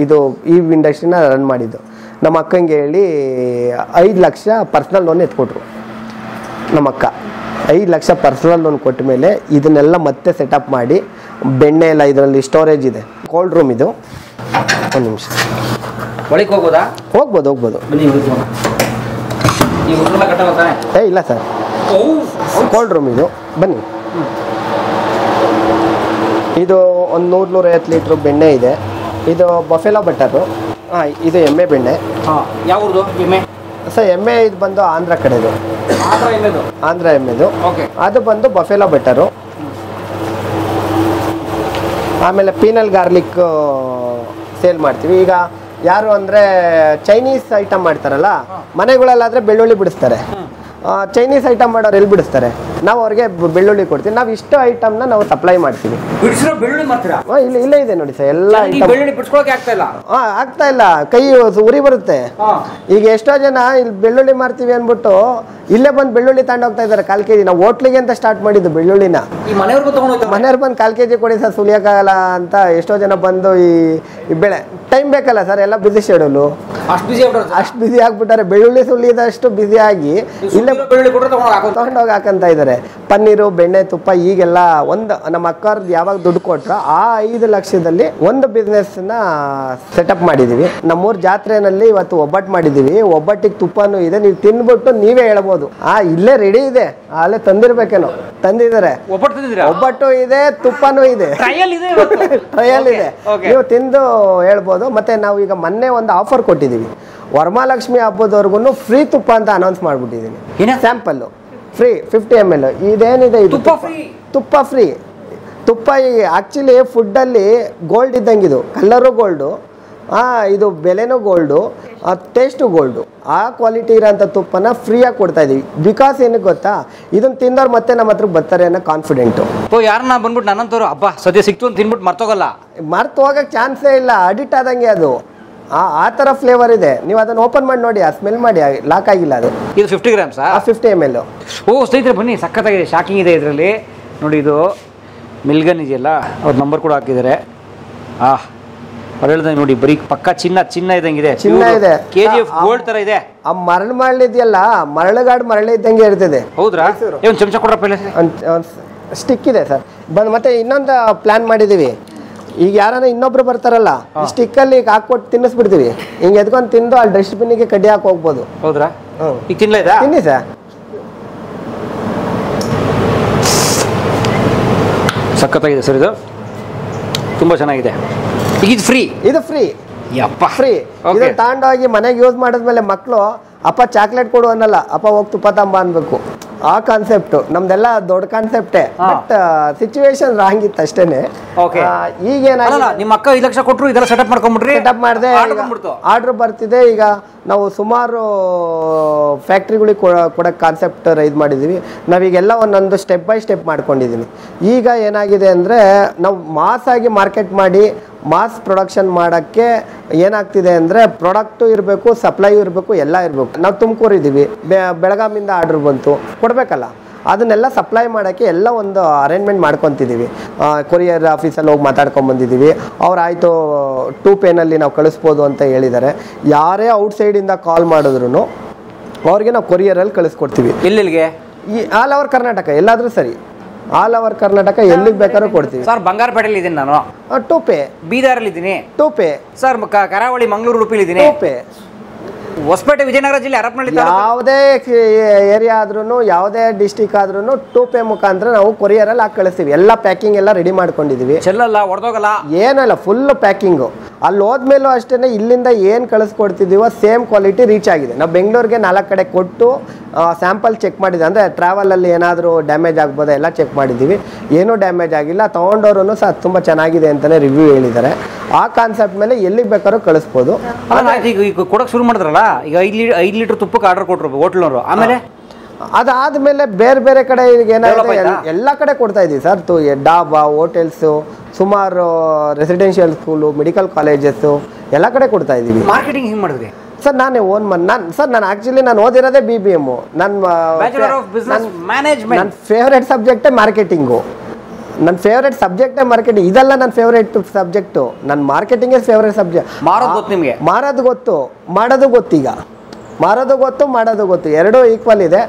ಇದು ಈ ಇಂಡಸ್ಟ್ರಿನ ರನ್ ಮಾಡಿದ್ದು. ನಮ್ಮ ಅಕ್ಕಂಗೆ ಹೇಳಿ 5 ಲಕ್ಷ ಪರ್ಸ್ನಲ್ ಲೋನ್ ಎತ್ಕೊಟ್ರು. ನಮ್ಮ ಅಕ್ಕ 5 ಲಕ್ಷ ಪರ್ಸ್ನಲ್ ಲೋನ್ ಕೊಟ್ಟ ಮೇಲೆ ಇದನ್ನೆಲ್ಲ ಮತ್ತೆ ಸೆಟಪ್ ಮಾಡಿ, ಬೆಣ್ಣೆ ಎಲ್ಲ ಇದರಲ್ಲಿ ಸ್ಟೋರೇಜ್ ಇದೆ, ಕೋಲ್ಡ್ ರೂಮ್ ಇದು. ಒಂದು ನಿಮಿಷ, ಒಳಗೆ ಹೋಗ್ಬೋದಾ? ಹೋಗ್ಬೋದು. ಇಲ್ಲ ಸರ್, ಕೋಲ್ಡ್ ರೂಮ್ ಇದು. ಬನ್ನಿ. ಇದು ಒಂದು 100-150 ಲೀಟ್ರ್ ಬೆಣ್ಣೆ ಇದೆ. ಇದು ಬಫೆಲೋ ಬಟರು. ಇದು ಎಮ್ಮೆ ಬೆಣ್ಣೆ. ಯಾವ್ದು ಎಮ್ಮೆ ಸರ್? ಎಮ್ಮೆ ಇದು ಬಂದು ಆಂಧ್ರ ಕಡೆದು, ಆಂಧ್ರ ಎಮ್ಮೆದು. ಅದು ಬಂದು ಬಫೆಲೋ ಬಟರು. ಆಮೇಲೆ ಪೀನಲ್ ಗಾರ್ಲಿಕ್ ಸೇಲ್ ಮಾಡ್ತೀವಿ. ಈಗ ಯಾರು ಅಂದರೆ ಚೈನೀಸ್ ಐಟಮ್ ಮಾಡ್ತಾರಲ್ಲ, ಮನೆಗಳಲ್ಲಾದರೆ ಬೆಳ್ಳುಳ್ಳಿ ಬಿಡಿಸ್ತಾರೆ. ಚೈನೀಸ್ ಐಟಮ್ ಮಾಡೋರು ಎಲ್ಲಿ ಬಿಡಿಸ್ತಾರೆ? ನಾವು ಅವ್ರಿಗೆ ಬೆಳ್ಳುಳ್ಳಿ ಕೊಡ್ತೀವಿ. ನಾವು ಇಷ್ಟು ಐಟಮ್ನ ನಾವು ಸಪ್ಲೈ ಮಾಡ್ತೀವಿ. ಇಲ್ಲೇ ಇದೆ ನೋಡಿ ಸರ್, ಎಲ್ಲ ಆಗ್ತಾ ಇಲ್ಲ, ಕೈ ಉರಿ ಬರುತ್ತೆ. ಈಗ ಎಷ್ಟೋ ಜನ ಇಲ್ಲಿ ಬೆಳ್ಳುಳ್ಳಿ ಮಾರ್ತೀವಿ ಅಂದ್ಬಿಟ್ಟು ಇಲ್ಲೇ ಬಂದು ಬೆಳ್ಳುಳ್ಳಿ ತಗೊಂಡೋಗ್ತಾ ಇದ್ದಾರೆ 1/4 kg. ನಾವು ಹೋಟ್ಲಿಗೆ ಅಂತ ಸ್ಟಾರ್ಟ್ ಮಾಡಿದ್ದು ಬೆಳ್ಳುಳ್ಳಿನ. ಮನೆಯವ್ರು ಬಂದು 1/4 kg ಕೊಡಿ ಸರ್, ಸುಲಿಯೋಕ್ಕಾಗಲ್ಲ ಅಂತ ಎಷ್ಟೋ ಜನ ಬಂದು ಈ ಬೆಳೆ ಟೈಮ್ ಬೇಕಲ್ಲ ಸರ್, ಎಲ್ಲ ಬಿಸಿ ಶೆಡ್ಯೂಲು. ಅಷ್ಟು ಬಿಸಿ ಆಗ್ಬಿಟ್ಟಾರೆ. ಬೆಳ್ಳುಳ್ಳಿ ಸುಲಿದಷ್ಟು ಬಿಸಿ ಆಗಿ ಇಲ್ಲೇ ತಗೊಂಡೋಗಿ ಹಾಕಂತ ಇದ್ದಾರೆ. ಪನ್ನೀರು, ಬೆಣ್ಣೆ, ತುಪ್ಪ ಈಗೆಲ್ಲ ನಮ್ಮ ಅಕ್ಕವ್ರದ್ದು ಯಾವಾಗ ದುಡ್ಡು ಕೊಟ್ರ ಆ 5 ಲಕ್ಷದಲ್ಲಿ ಒಂದು ಬಿಸ್ನೆಸ್ನ ಸೆಟಪ್ ಮಾಡಿದೀವಿ. ನಮ್ಮೂರ್ ಜಾತ್ರೆನಲ್ಲಿ ಇವತ್ತು ಒಬ್ಬಟ್ಟು ಮಾಡಿದೀವಿ. ಒಬ್ಬಟ್ಟಿಗೆ ತುಪ್ಪನೂ ಇದೆ, ನೀವು ತಿನ್ಬಿಟ್ಟು ನೀವೇ ಹೇಳ್ಬೋದು. ಇಲ್ಲೇ ರೆಡಿ ಇದೆ, ಅಲ್ಲೇ ತಂದಿರ್ಬೇಕೇನೋ, ತಂದಿದ್ದಾರೆ. ಒಬ್ಬಟ್ಟು ಇದೆ, ತುಪ್ಪನೂ ಇದೆ, ಟ್ರಯಲ್ ಇದೆ, ನೀವು ತಿಂದು ಹೇಳ್ಬೋದು. ಮತ್ತೆ ನಾವು ಈಗ ಮೊನ್ನೆ ಒಂದು ಆಫರ್ ಕೊಟ್ಟಿದ್ದೀವಿ, ವರಮಹಾಲಕ್ಷ್ಮಿ ಹಬ್ಬದವರೆಗೂ ಫ್ರೀ ತುಪ್ಪ ಅಂತ ಅನೌನ್ಸ್ ಮಾಡ್ಬಿಟ್ಟಿದ್ದೀನಿ. Sample free 50 ml. ಇದೇನಿದೆ ಇದು ತುಪ್ಪ ಫ್ರೀ. ತುಪ್ಪ ಆಕ್ಚುಲಿ ಫುಡ್ಡಲ್ಲಿ ಗೋಲ್ಡ್ ಇದ್ದಂಗಿದು, ಕಲ್ಲರು ಗೋಲ್ಡು, ಇದು ಬೆಲೆನೂ ಗೋಲ್ಡು, ಟೇಸ್ಟು ಗೋಲ್ಡು. ಆ ಕ್ವಾಲಿಟಿ ಇರೋಂಥ ತುಪ್ಪನ ಫ್ರೀಯಾಗಿ ಕೊಡ್ತಾ ಇದೀವಿ. ಬಿಕಾಸ್ ಏನಕ್ಕೆ ಗೊತ್ತಾ, ಇದನ್ನ ತಿಂದವ್ರು ಮತ್ತೆ ನಮ್ಮ ಹತ್ರ ಬರ್ತಾರೆ ಅನ್ನೋ ಕಾನ್ಫಿಡೆಂಟು. ಯಾರನ್ನ ಬಂದ್ಬಿಟ್ಟು ನನ್ನಂತವ್ರು ಹಬ್ಬ ಸದ್ಯ ಸಿಕ್ತು ಅಂತ ತಿನ್ಬಿಟ್ಟು ಮರ್ತೋಗಲ್ಲ, ಮರ್ತು ಹೋಗಕ್ಕೆ ಚಾನ್ಸೇ ಇಲ್ಲ. ಅಡಿಕ್ಟ್ ಆದಂಗೆ ಅದು ಆ ಥರ ಫ್ಲೇವರ್ ಇದೆ. ನೀವು ಅದನ್ನು ಓಪನ್ ಮಾಡಿ ನೋಡಿ, ಸ್ಮೆಲ್ ಮಾಡಿ, ಲಾಕ್ ಆಗಿಲ್ಲ ಅದು. ಇದು 50 ಗ್ರಾಮ್ಸ್ 50 ml. ಸ್ನೇಹಿತರೆ ಬನ್ನಿ, ಸಖತ್ತಾಗಿದೆ, ಶಾಕಿಂಗ್ ಇದೆ ಇದರಲ್ಲಿ ನೋಡಿ. ಇದು ಮಿಲ್ಗನ್ ಇದೆಯಲ್ಲ, ಅವ್ರ ನಂಬರ್ ಕೂಡ ಹಾಕಿದ್ದಾರೆ. ಅವ್ರು ಹೇಳ್ದಂಗೆ ನೋಡಿ, ಬರೀ ಪಕ್ಕ ಚಿನ್ನ ಇದ್ದಂಗಿದೆ, ಚಿನ್ನ ಇದೆ, KGF ಗೋಲ್ಡ್ ತರ ಇದೆ. ಆ ಮರಳಿದೆಯಲ್ಲ, ಮರಳುಗಾಡು ಮರಳು ಇದ್ದಂಗೆ ಇರ್ತದೆ. ಹೌದ್ರಾ? ಒಂದು ಚಮಚ ಕೊಡ್ರಪ್ಪ. ಸ್ಟಿಕ್ ಇದೆ ಸರ್. ಮತ್ತೆ ಇನ್ನೊಂದು ಪ್ಲಾನ್ ಮಾಡಿದೀವಿ. ಈಗ ಯಾರನ್ನ ಇನ್ನೊಬ್ರು ಬರ್ತಾರಲ್ಲ, ಸ್ಟಿಕ್ಕಲ್ಲಿ ಹಾಕ್ಕೊಟ್ಟು ತಿನ್ನಿಸ್ಬಿಡ್ತೀವಿ. ಹಿಂಗೆ ಎದ್ಕೊಂಡು ತಿಂದು ಅಲ್ಲಿ ಡಸ್ಟ್ಬಿನ್ನಿಗೆ ಕಡ್ಡಿ ಹಾಕಿ ಹೋಗ್ಬೋದು. ಹೌದ್ರಾ? ಈಗ ತಿನ್ಲೇದಾ? ತಿನ್ನಿ ಸರ್. ಸಖತ್ತಾಗಿದೆ ಸರ್, ಇದು ತುಂಬ ಚೆನ್ನಾಗಿದೆ. ಈಗ ಇದು ಫ್ರೀ? ಇದು ಫ್ರೀ, ಫ್ರೀ. ಇದನ್ನ ತಗೊಂಡೋಗಿ ಮನೆಗೆ ಯೂಸ್ ಮಾಡಿದ್ಮೇಲೆ ಮಕ್ಕಳು ಅಪ್ಪ ಚಾಕ್ಲೇಟ್ ಕೊಡು ಅನ್ನಲ್ಲ, ಅಪ್ಪ ಹೋಗಿ ತುಪ್ಪ ತಂಬ ಅನ್ಬೇಕು. ಆ ಕಾನ್ಸೆಪ್ಟ್ ನಮ್ದೆಲ್ಲ ದೊಡ್ಡ ಕಾನ್ಸೆಪ್ಟೇ. ಬಟ್ ಸಿಚುವೇಶನ್ ರಾಂಗ್ ಇತ್ತು ಅಷ್ಟೇನೆ. ಈಗೇನಾಗಲ್ಲ, ನಿಮ್ಮ ಅಕ್ಕ 5 ಲಕ್ಷ ಕೊಟ್ಟರು ಇದೆಲ್ಲ ಸೆಟಪ್ ಮಾಡ್ಕೊಂಡ್ಬಿಟ್ರಿ. ಸೆಟಪ್ ಮಾಡಿದೆ, ಆರ್ಡರ್ ಬರ್ತಿದೆ. ಈಗ ನಾವು ಸುಮಾರು ಫ್ಯಾಕ್ಟ್ರಿಗಳಿಗೆ ಕೊಡೋಕ್ಕೆ ಕಾನ್ಸೆಪ್ಟ್ ರೈಸ್ ಮಾಡಿದ್ದೀವಿ. ನಾವೀಗೆಲ್ಲ ಒಂದೊಂದು ಸ್ಟೆಪ್ ಬೈ ಸ್ಟೆಪ್ ಮಾಡ್ಕೊಂಡಿದ್ದೀವಿ. ಈಗ ಏನಾಗಿದೆ ಅಂದರೆ, ನಾವು ಮಾಸ್ ಆಗಿ ಮಾರ್ಕೆಟ್ ಮಾಡಿ ಮಾಸ್ ಪ್ರೊಡಕ್ಷನ್ ಮಾಡೋಕ್ಕೆ ಏನಾಗ್ತಿದೆ ಅಂದರೆ, ಪ್ರಾಡಕ್ಟು ಇರಬೇಕು, ಸಪ್ಲೈಯು ಇರಬೇಕು, ಎಲ್ಲ ಇರಬೇಕು. ನಾವು ತುಮಕೂರು ಇದ್ದೀವಿ, ಬೆಳಗಾಮಿಂದ ಆರ್ಡ್ರ್ ಬಂತು, ಕೊಡಬೇಕಲ್ಲ. ಅದನ್ನೆಲ್ಲ ಸಪ್ಲೈ ಮಾಡೋಕ್ಕೆ ಎಲ್ಲ ಒಂದು ಅರೇಂಜ್ಮೆಂಟ್ ಮಾಡ್ಕೊತಿದ್ದೀವಿ. ಕೊರಿಯರ್ ಆಫೀಸಲ್ಲಿ ಹೋಗಿ ಮಾತಾಡ್ಕೊಂಬಂದಿದ್ದೀವಿ. ಅವ್ರು ಆಯಿತು 2 ಪೇನಲ್ಲಿ ನಾವು ಕಳಿಸ್ಬೋದು ಅಂತ ಹೇಳಿದ್ದಾರೆ. ಯಾರೇ ಔಟ್ಸೈಡಿಂದ ಕಾಲ್ ಮಾಡಿದ್ರು ಅವ್ರಿಗೆ ನಾವು ಕೊರಿಯರಲ್ಲಿ ಕಳಿಸ್ಕೊಡ್ತೀವಿ. ಎಲ್ಲೆಲ್ಲಿಗೆ? ಆಲ್ ಓವರ್ ಕರ್ನಾಟಕ, ಎಲ್ಲಾದರೂ ಸರಿ, ಆಲ್ ಓವರ್ ಕರ್ನಾಟಕ ಎಲ್ಲಿಗೆ ಬೇಕಾದ್ರೂ ಕೊಡ್ತೀವಿ. ಸರ್ ಬಂಗಾರಪೇಟೆಯಲ್ಲಿ ಇದ್ದೀನಿ ನಾನು, 2 ಪೇ. ಬೀದರಲ್ಲಿ ಇದ್ದೀನಿ, 2 ಪೇ. ಸರ್ ಕರಾವಳಿ ಮಂಗಳೂರು ಉಡುಪಿಲಿ ಇದ್ದೀನಿ, 2 ಪೇ. ಹೊಸಪೇಟೆ ವಿಜಯನಗರ ಜಿಲ್ಲೆ ಹರಪನಹಳ್ಳಿ, ಯಾವುದೇ ಏರಿಯಾ ಆದ್ರೂ, ಯಾವುದೇ ಡಿಸ್ಟಿಕ್ ಆದ್ರೂ 2 ಪೇ ಮುಖಾಂತರ ನಾವು ಕೊರಿಯರಲ್ಲಿ ಹಾಕಿ ಕಳಿಸ್ತೀವಿ. ಎಲ್ಲ ಪ್ಯಾಕಿಂಗ್ ಎಲ್ಲ ರೆಡಿ ಮಾಡ್ಕೊಂಡಿದೀವಿ. ಚೆಲ್ಲಲ್ಲ, ಹೊಡೆದೋಗಲ್ಲ, ಏನಲ್ಲ, ಫುಲ್ ಪ್ಯಾಕಿಂಗು. ಅಲ್ಲಿ ಹೋದ್ಮೇಲೂ ಅಷ್ಟೇ, ಇಲ್ಲಿಂದ ಏನು ಕಳಿಸ್ಕೊಡ್ತಿದ್ದೀವೋ ಸೇಮ್ ಕ್ವಾಲಿಟಿ ರೀಚ್ ಆಗಿದೆ. ನಾವು ಬೆಂಗಳೂರಿಗೆ 4 ಕಡೆ ಕೊಟ್ಟು ಸ್ಯಾಂಪಲ್ ಚೆಕ್ ಮಾಡಿದ್ದೆ. ಅಂದರೆ ಟ್ರಾವೆಲಲ್ಲಿ ಏನಾದರೂ ಡ್ಯಾಮೇಜ್ ಆಗ್ಬೋದಾ ಎಲ್ಲ ಚೆಕ್ ಮಾಡಿದ್ದೀವಿ. ಏನೂ ಡ್ಯಾಮೇಜ್ ಆಗಿಲ್ಲ. ತೊಗೊಂಡವ್ರು ಸಹ ತುಂಬ ಚೆನ್ನಾಗಿದೆ ಅಂತಲೇ ರಿವ್ಯೂ ಹೇಳಿದ್ದಾರೆ. ಆ ಕಾನ್ಸೆಪ್ಟ್ ಮೇಲೆ ಎಲ್ಲಿಗೆ ಬೇಕಾದ್ರೂ ಕಳಿಸ್ಬೋದು. ಈಗ ಕೊಡೋಕೆ ಶುರು ಮಾಡಿದ್ರಲ್ಲ, ಈಗ 5 ಲೀಟರ್ ತುಪ್ಪಕ್ಕೆ ಆರ್ಡರ್ ಕೊಟ್ಟರು ಹೋಟ್ಲವರು, ಆಮೇಲೆ ಅದಾದಮೇಲೆ ಬೇರೆ ಬೇರೆ ಕಡೆ ಈಗ ಏನಾಗಿದೆ, ಎಲ್ಲ ಕಡೆ ಕೊಡ್ತಾ ಇದ್ದೀವಿ ಸರ್. ಡಾಬಾ, ಹೋಟೆಲ್ಸು, ಸುಮಾರು ರೆಸಿಡೆನ್ಷಿಯಲ್ ಸ್ಕೂಲು, ಮೆಡಿಕಲ್ ಕಾಲೇಜಸ್ಸು ಎಲ್ಲ ಕಡೆ ಕೊಡ್ತಾ ಇದ್ದೀವಿ. ಮಾರ್ಕೆಟಿಂಗ್ ಹೆಂಗೆ ಮಾಡಿದ್ರಿ ಸರ್? ನಾನು ಆ್ಯಕ್ಚುಲಿ ನಾನು ಓದಿರೋದೇ BBM. ನನ್ನ ಫೇವ್ರೇಟ್ ಸಬ್ಜೆಕ್ಟೇ ಮಾರ್ಕೆಟಿಂಗು. ನನ್ನ ಫೇವ್ರೇಟ್ ಸಬ್ಜೆಕ್ಟೇ ಮಾರ್ಕೆಟಿಂಗ್. ಇದೆಲ್ಲ ನನ್ನ ಫೇವ್ರೇಟ್ ಸಬ್ಜೆಕ್ಟು. ನನ್ನ ಮಾರ್ಕೆಟಿಂಗೇ ಫೇವ್ರೇಟ್ ಸಬ್ಜೆಕ್ಟ್. ನಿಮಗೆ ಮಾರೋದು ಗೊತ್ತು, ಮಾಡೋದು ಗೊತ್ತೀಗ. ಮಾರೋದು ಗೊತ್ತು, ಮಾಡೋದು ಗೊತ್ತು, ಎರಡೂ ಈಕ್ವಲ್ ಇದೆ.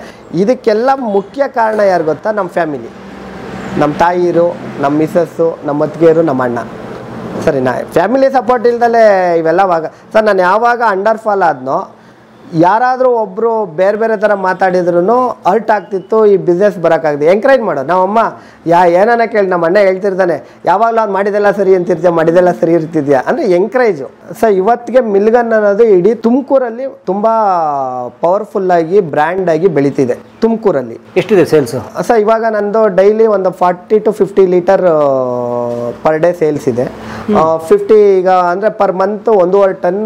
ಇದಕ್ಕೆಲ್ಲ ಮುಖ್ಯ ಕಾರಣ ಯಾರು ಗೊತ್ತಾ? ನಮ್ಮ ಫ್ಯಾಮಿಲಿ, ನಮ್ಮ ತಾಯಿರು, ನಮ್ಮ ಮಿಸ್ಸಸ್ಸು, ನಮ್ಮ ಅತ್ತಿಗೆಯರು, ನಮ್ಮ ಅಣ್ಣ. ಸರಿನಾ? ಫ್ಯಾಮಿಲಿ ಸಪೋರ್ಟ್ ಇಲ್ದಲೇ ಇವೆಲ್ಲವಾಗ ಸರ್. ನಾನು ಯಾವಾಗ ಅಂಡರ್ ಫಾಲ್ ಆದ್ನೋ, ಯಾರಾದರೂ ಒಬ್ಬರು ಬೇರೆ ಬೇರೆ ಥರ ಮಾತಾಡಿದ್ರು ಹರ್ಟ್ ಆಗ್ತಿತ್ತು. ಈ ಬಿಸ್ನೆಸ್ ಬರೋಕ್ಕಾಗದೆ ಎಂಕರೇಜ್ ಮಾಡೋದು. ನಮ್ಮಮ್ಮ ಏನಾನ ಕೇಳಿ, ನಮ್ಮ ಅಣ್ಣ ಹೇಳ್ತಿರ್ತಾನೆ, ಯಾವಾಗಲೂ ಅವ್ನು ಮಾಡಿದೆಲ್ಲ ಸರಿ ಅಂತಿರ್ತೀಯ, ಮಾಡಿದೆಲ್ಲ ಸರಿ ಇರ್ತಿದ್ಯಾ ಅಂದರೆ ಎಂಕರೇಜು. ಸೊ ಇವತ್ತಿಗೆ ಮಿಲ್ಗನ್ ಅನ್ನೋದು ಇಡೀ ತುಮಕೂರಲ್ಲಿ ತುಂಬ ಪವರ್ಫುಲ್ಲಾಗಿ ಬ್ರ್ಯಾಂಡಾಗಿ ಬೆಳೀತಿದೆ. ತುಮಕೂರಲ್ಲಿ ಎಷ್ಟಿದೆ ಸೇಲ್ಸು ಸರ್? ಇವಾಗ ನಂದು ಡೈಲಿ ಒಂದು 40 to 50 litre per day sales ಇದೆ. 50 ಈಗ ಅಂದರೆ ಪರ್ ಮಂತ್ 1.5 ಟನ್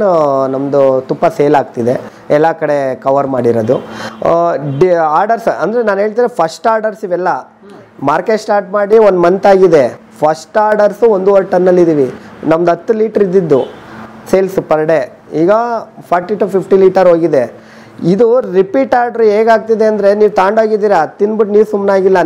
ನಮ್ಮದು ತುಪ್ಪ ಸೇಲ್ ಆಗ್ತಿದೆ. ಎಲ್ಲ ಕಡೆ ಕವರ್ ಮಾಡಿರೋದು. ಆರ್ಡರ್ಸ್ ಅಂದರೆ ನಾನು ಹೇಳ್ತೀನಿ, ಫಸ್ಟ್ ಆರ್ಡರ್ಸ್ ಇವೆಲ್ಲ ಮಾರ್ಕೆಟ್ ಸ್ಟಾರ್ಟ್ ಮಾಡಿ 1 ಮಂತ್ ಆಗಿದೆ. First orders 1.5 ಟನ್ನಲ್ಲಿದ್ದೀವಿ. ನಮ್ದು 10 ಲೀಟ್ರ್ ಇದ್ದಿದ್ದು ಸೇಲ್ಸ್ ಪರ್ ಡೇ ಈಗ 40 to 50 ಲೀಟರ್ ಹೋಗಿದೆ. ಇದು ರಿಪೀಟ್ ಆರ್ಡ್ರ್ ಹೇಗಾಗ್ತಿದೆ ಅಂದರೆ, ನೀವು ತಗೊಂಡೋಗಿದ್ದೀರಾ, ತಿನ್ಬಿಟ್ಟು ನೀವು ಸುಮ್ಮನಾಗಿಲ್ಲ,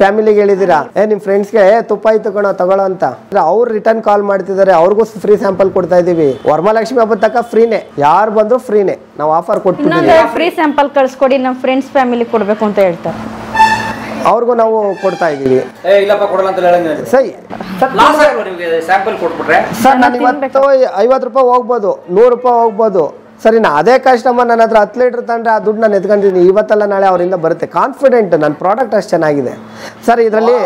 ಫ್ಯಾಮಿಲಿಗೆ ಹೇಳಿದ್ದೀರಾ ನಿಮ್ಮ ಫ್ರೆಂಡ್ಸ್ಗೆ ತುಪ್ಪ ಆಯ್ತು ಕಣೋ ತಗೊಳ್ಳೋ ಅಂತ ಅವ್ರು ರಿಟರ್ನ್ ಕಾಲ್ ಮಾಡ್ತಿದ್ದಾರೆ, ಅವ್ರಿಗೂ ಫ್ರೀ ಸ್ಯಾಂಪಲ್ ಕೊಡ್ತಾ ಇದೀವಿ. ವರಮಹಾಲಕ್ಷ್ಮಿ ಹಬ್ಬದ ತನಕ ಫ್ರೀನೇ, ಯಾರು ಬಂದ್ರು ಫ್ರೀನೇ ನಾವು ಆಫರ್ ಕೊಡ್ತಿದ್ದೀವಿ. ಫ್ರೀ ಸ್ಯಾಂಪಲ್ ಕಳ್ಸ್ಕೊಡಿ, ನಮ್ಮ ಫ್ರೆಂಡ್ಸ್ ಫ್ಯಾಮಿಲಿ ಕೊಡ್ಬೇಕು ಅಂತ ಹೇಳ್ತಾರೆ, ಅವ್ರಿಗೂ ನಾವು ಕೊಡ್ತಾ ಇದೀವಿ. ಇಲ್ಲಪ್ಪ ಕೊಡಲ್ಲ ಅಂತ ಹೇಳಂಗಿಲ್ಲ ಸರಿ ಸ್ಯಾಂಪಲ್ ಕೊಟ್ಬಿಟ್ರೆ ಸರ್, ನಾನು ಇವತ್ತು 50 ರೂಪಾಯಿ ಹೋಗ್ಬೋದು, 100 ರೂಪಾಯಿ ಹೋಗ್ಬೋದು. ಸರಿ, ನಾ ಅದೇ ಕಸ್ಟಮರ್ ನನ್ನ ಹತ್ರ 10 ಲೀಟ್ರ್ ತಂದ್ರೆ ಆ ದುಡ್ಡು ನಾನು ಎತ್ಕೊಂಡಿದ್ದೀನಿ, ಇವತ್ತಲ್ಲ ನಾಳೆ ಅವರಿಂದ ಬರುತ್ತೆ. ಕಾನ್ಫಿಡೆಂಟ್, ನನ್ನ ಪ್ರಾಡಕ್ಟ್ ಅಷ್ಟು ಚೆನ್ನಾಗಿದೆ ಸರ್. ಇದರಲ್ಲಿ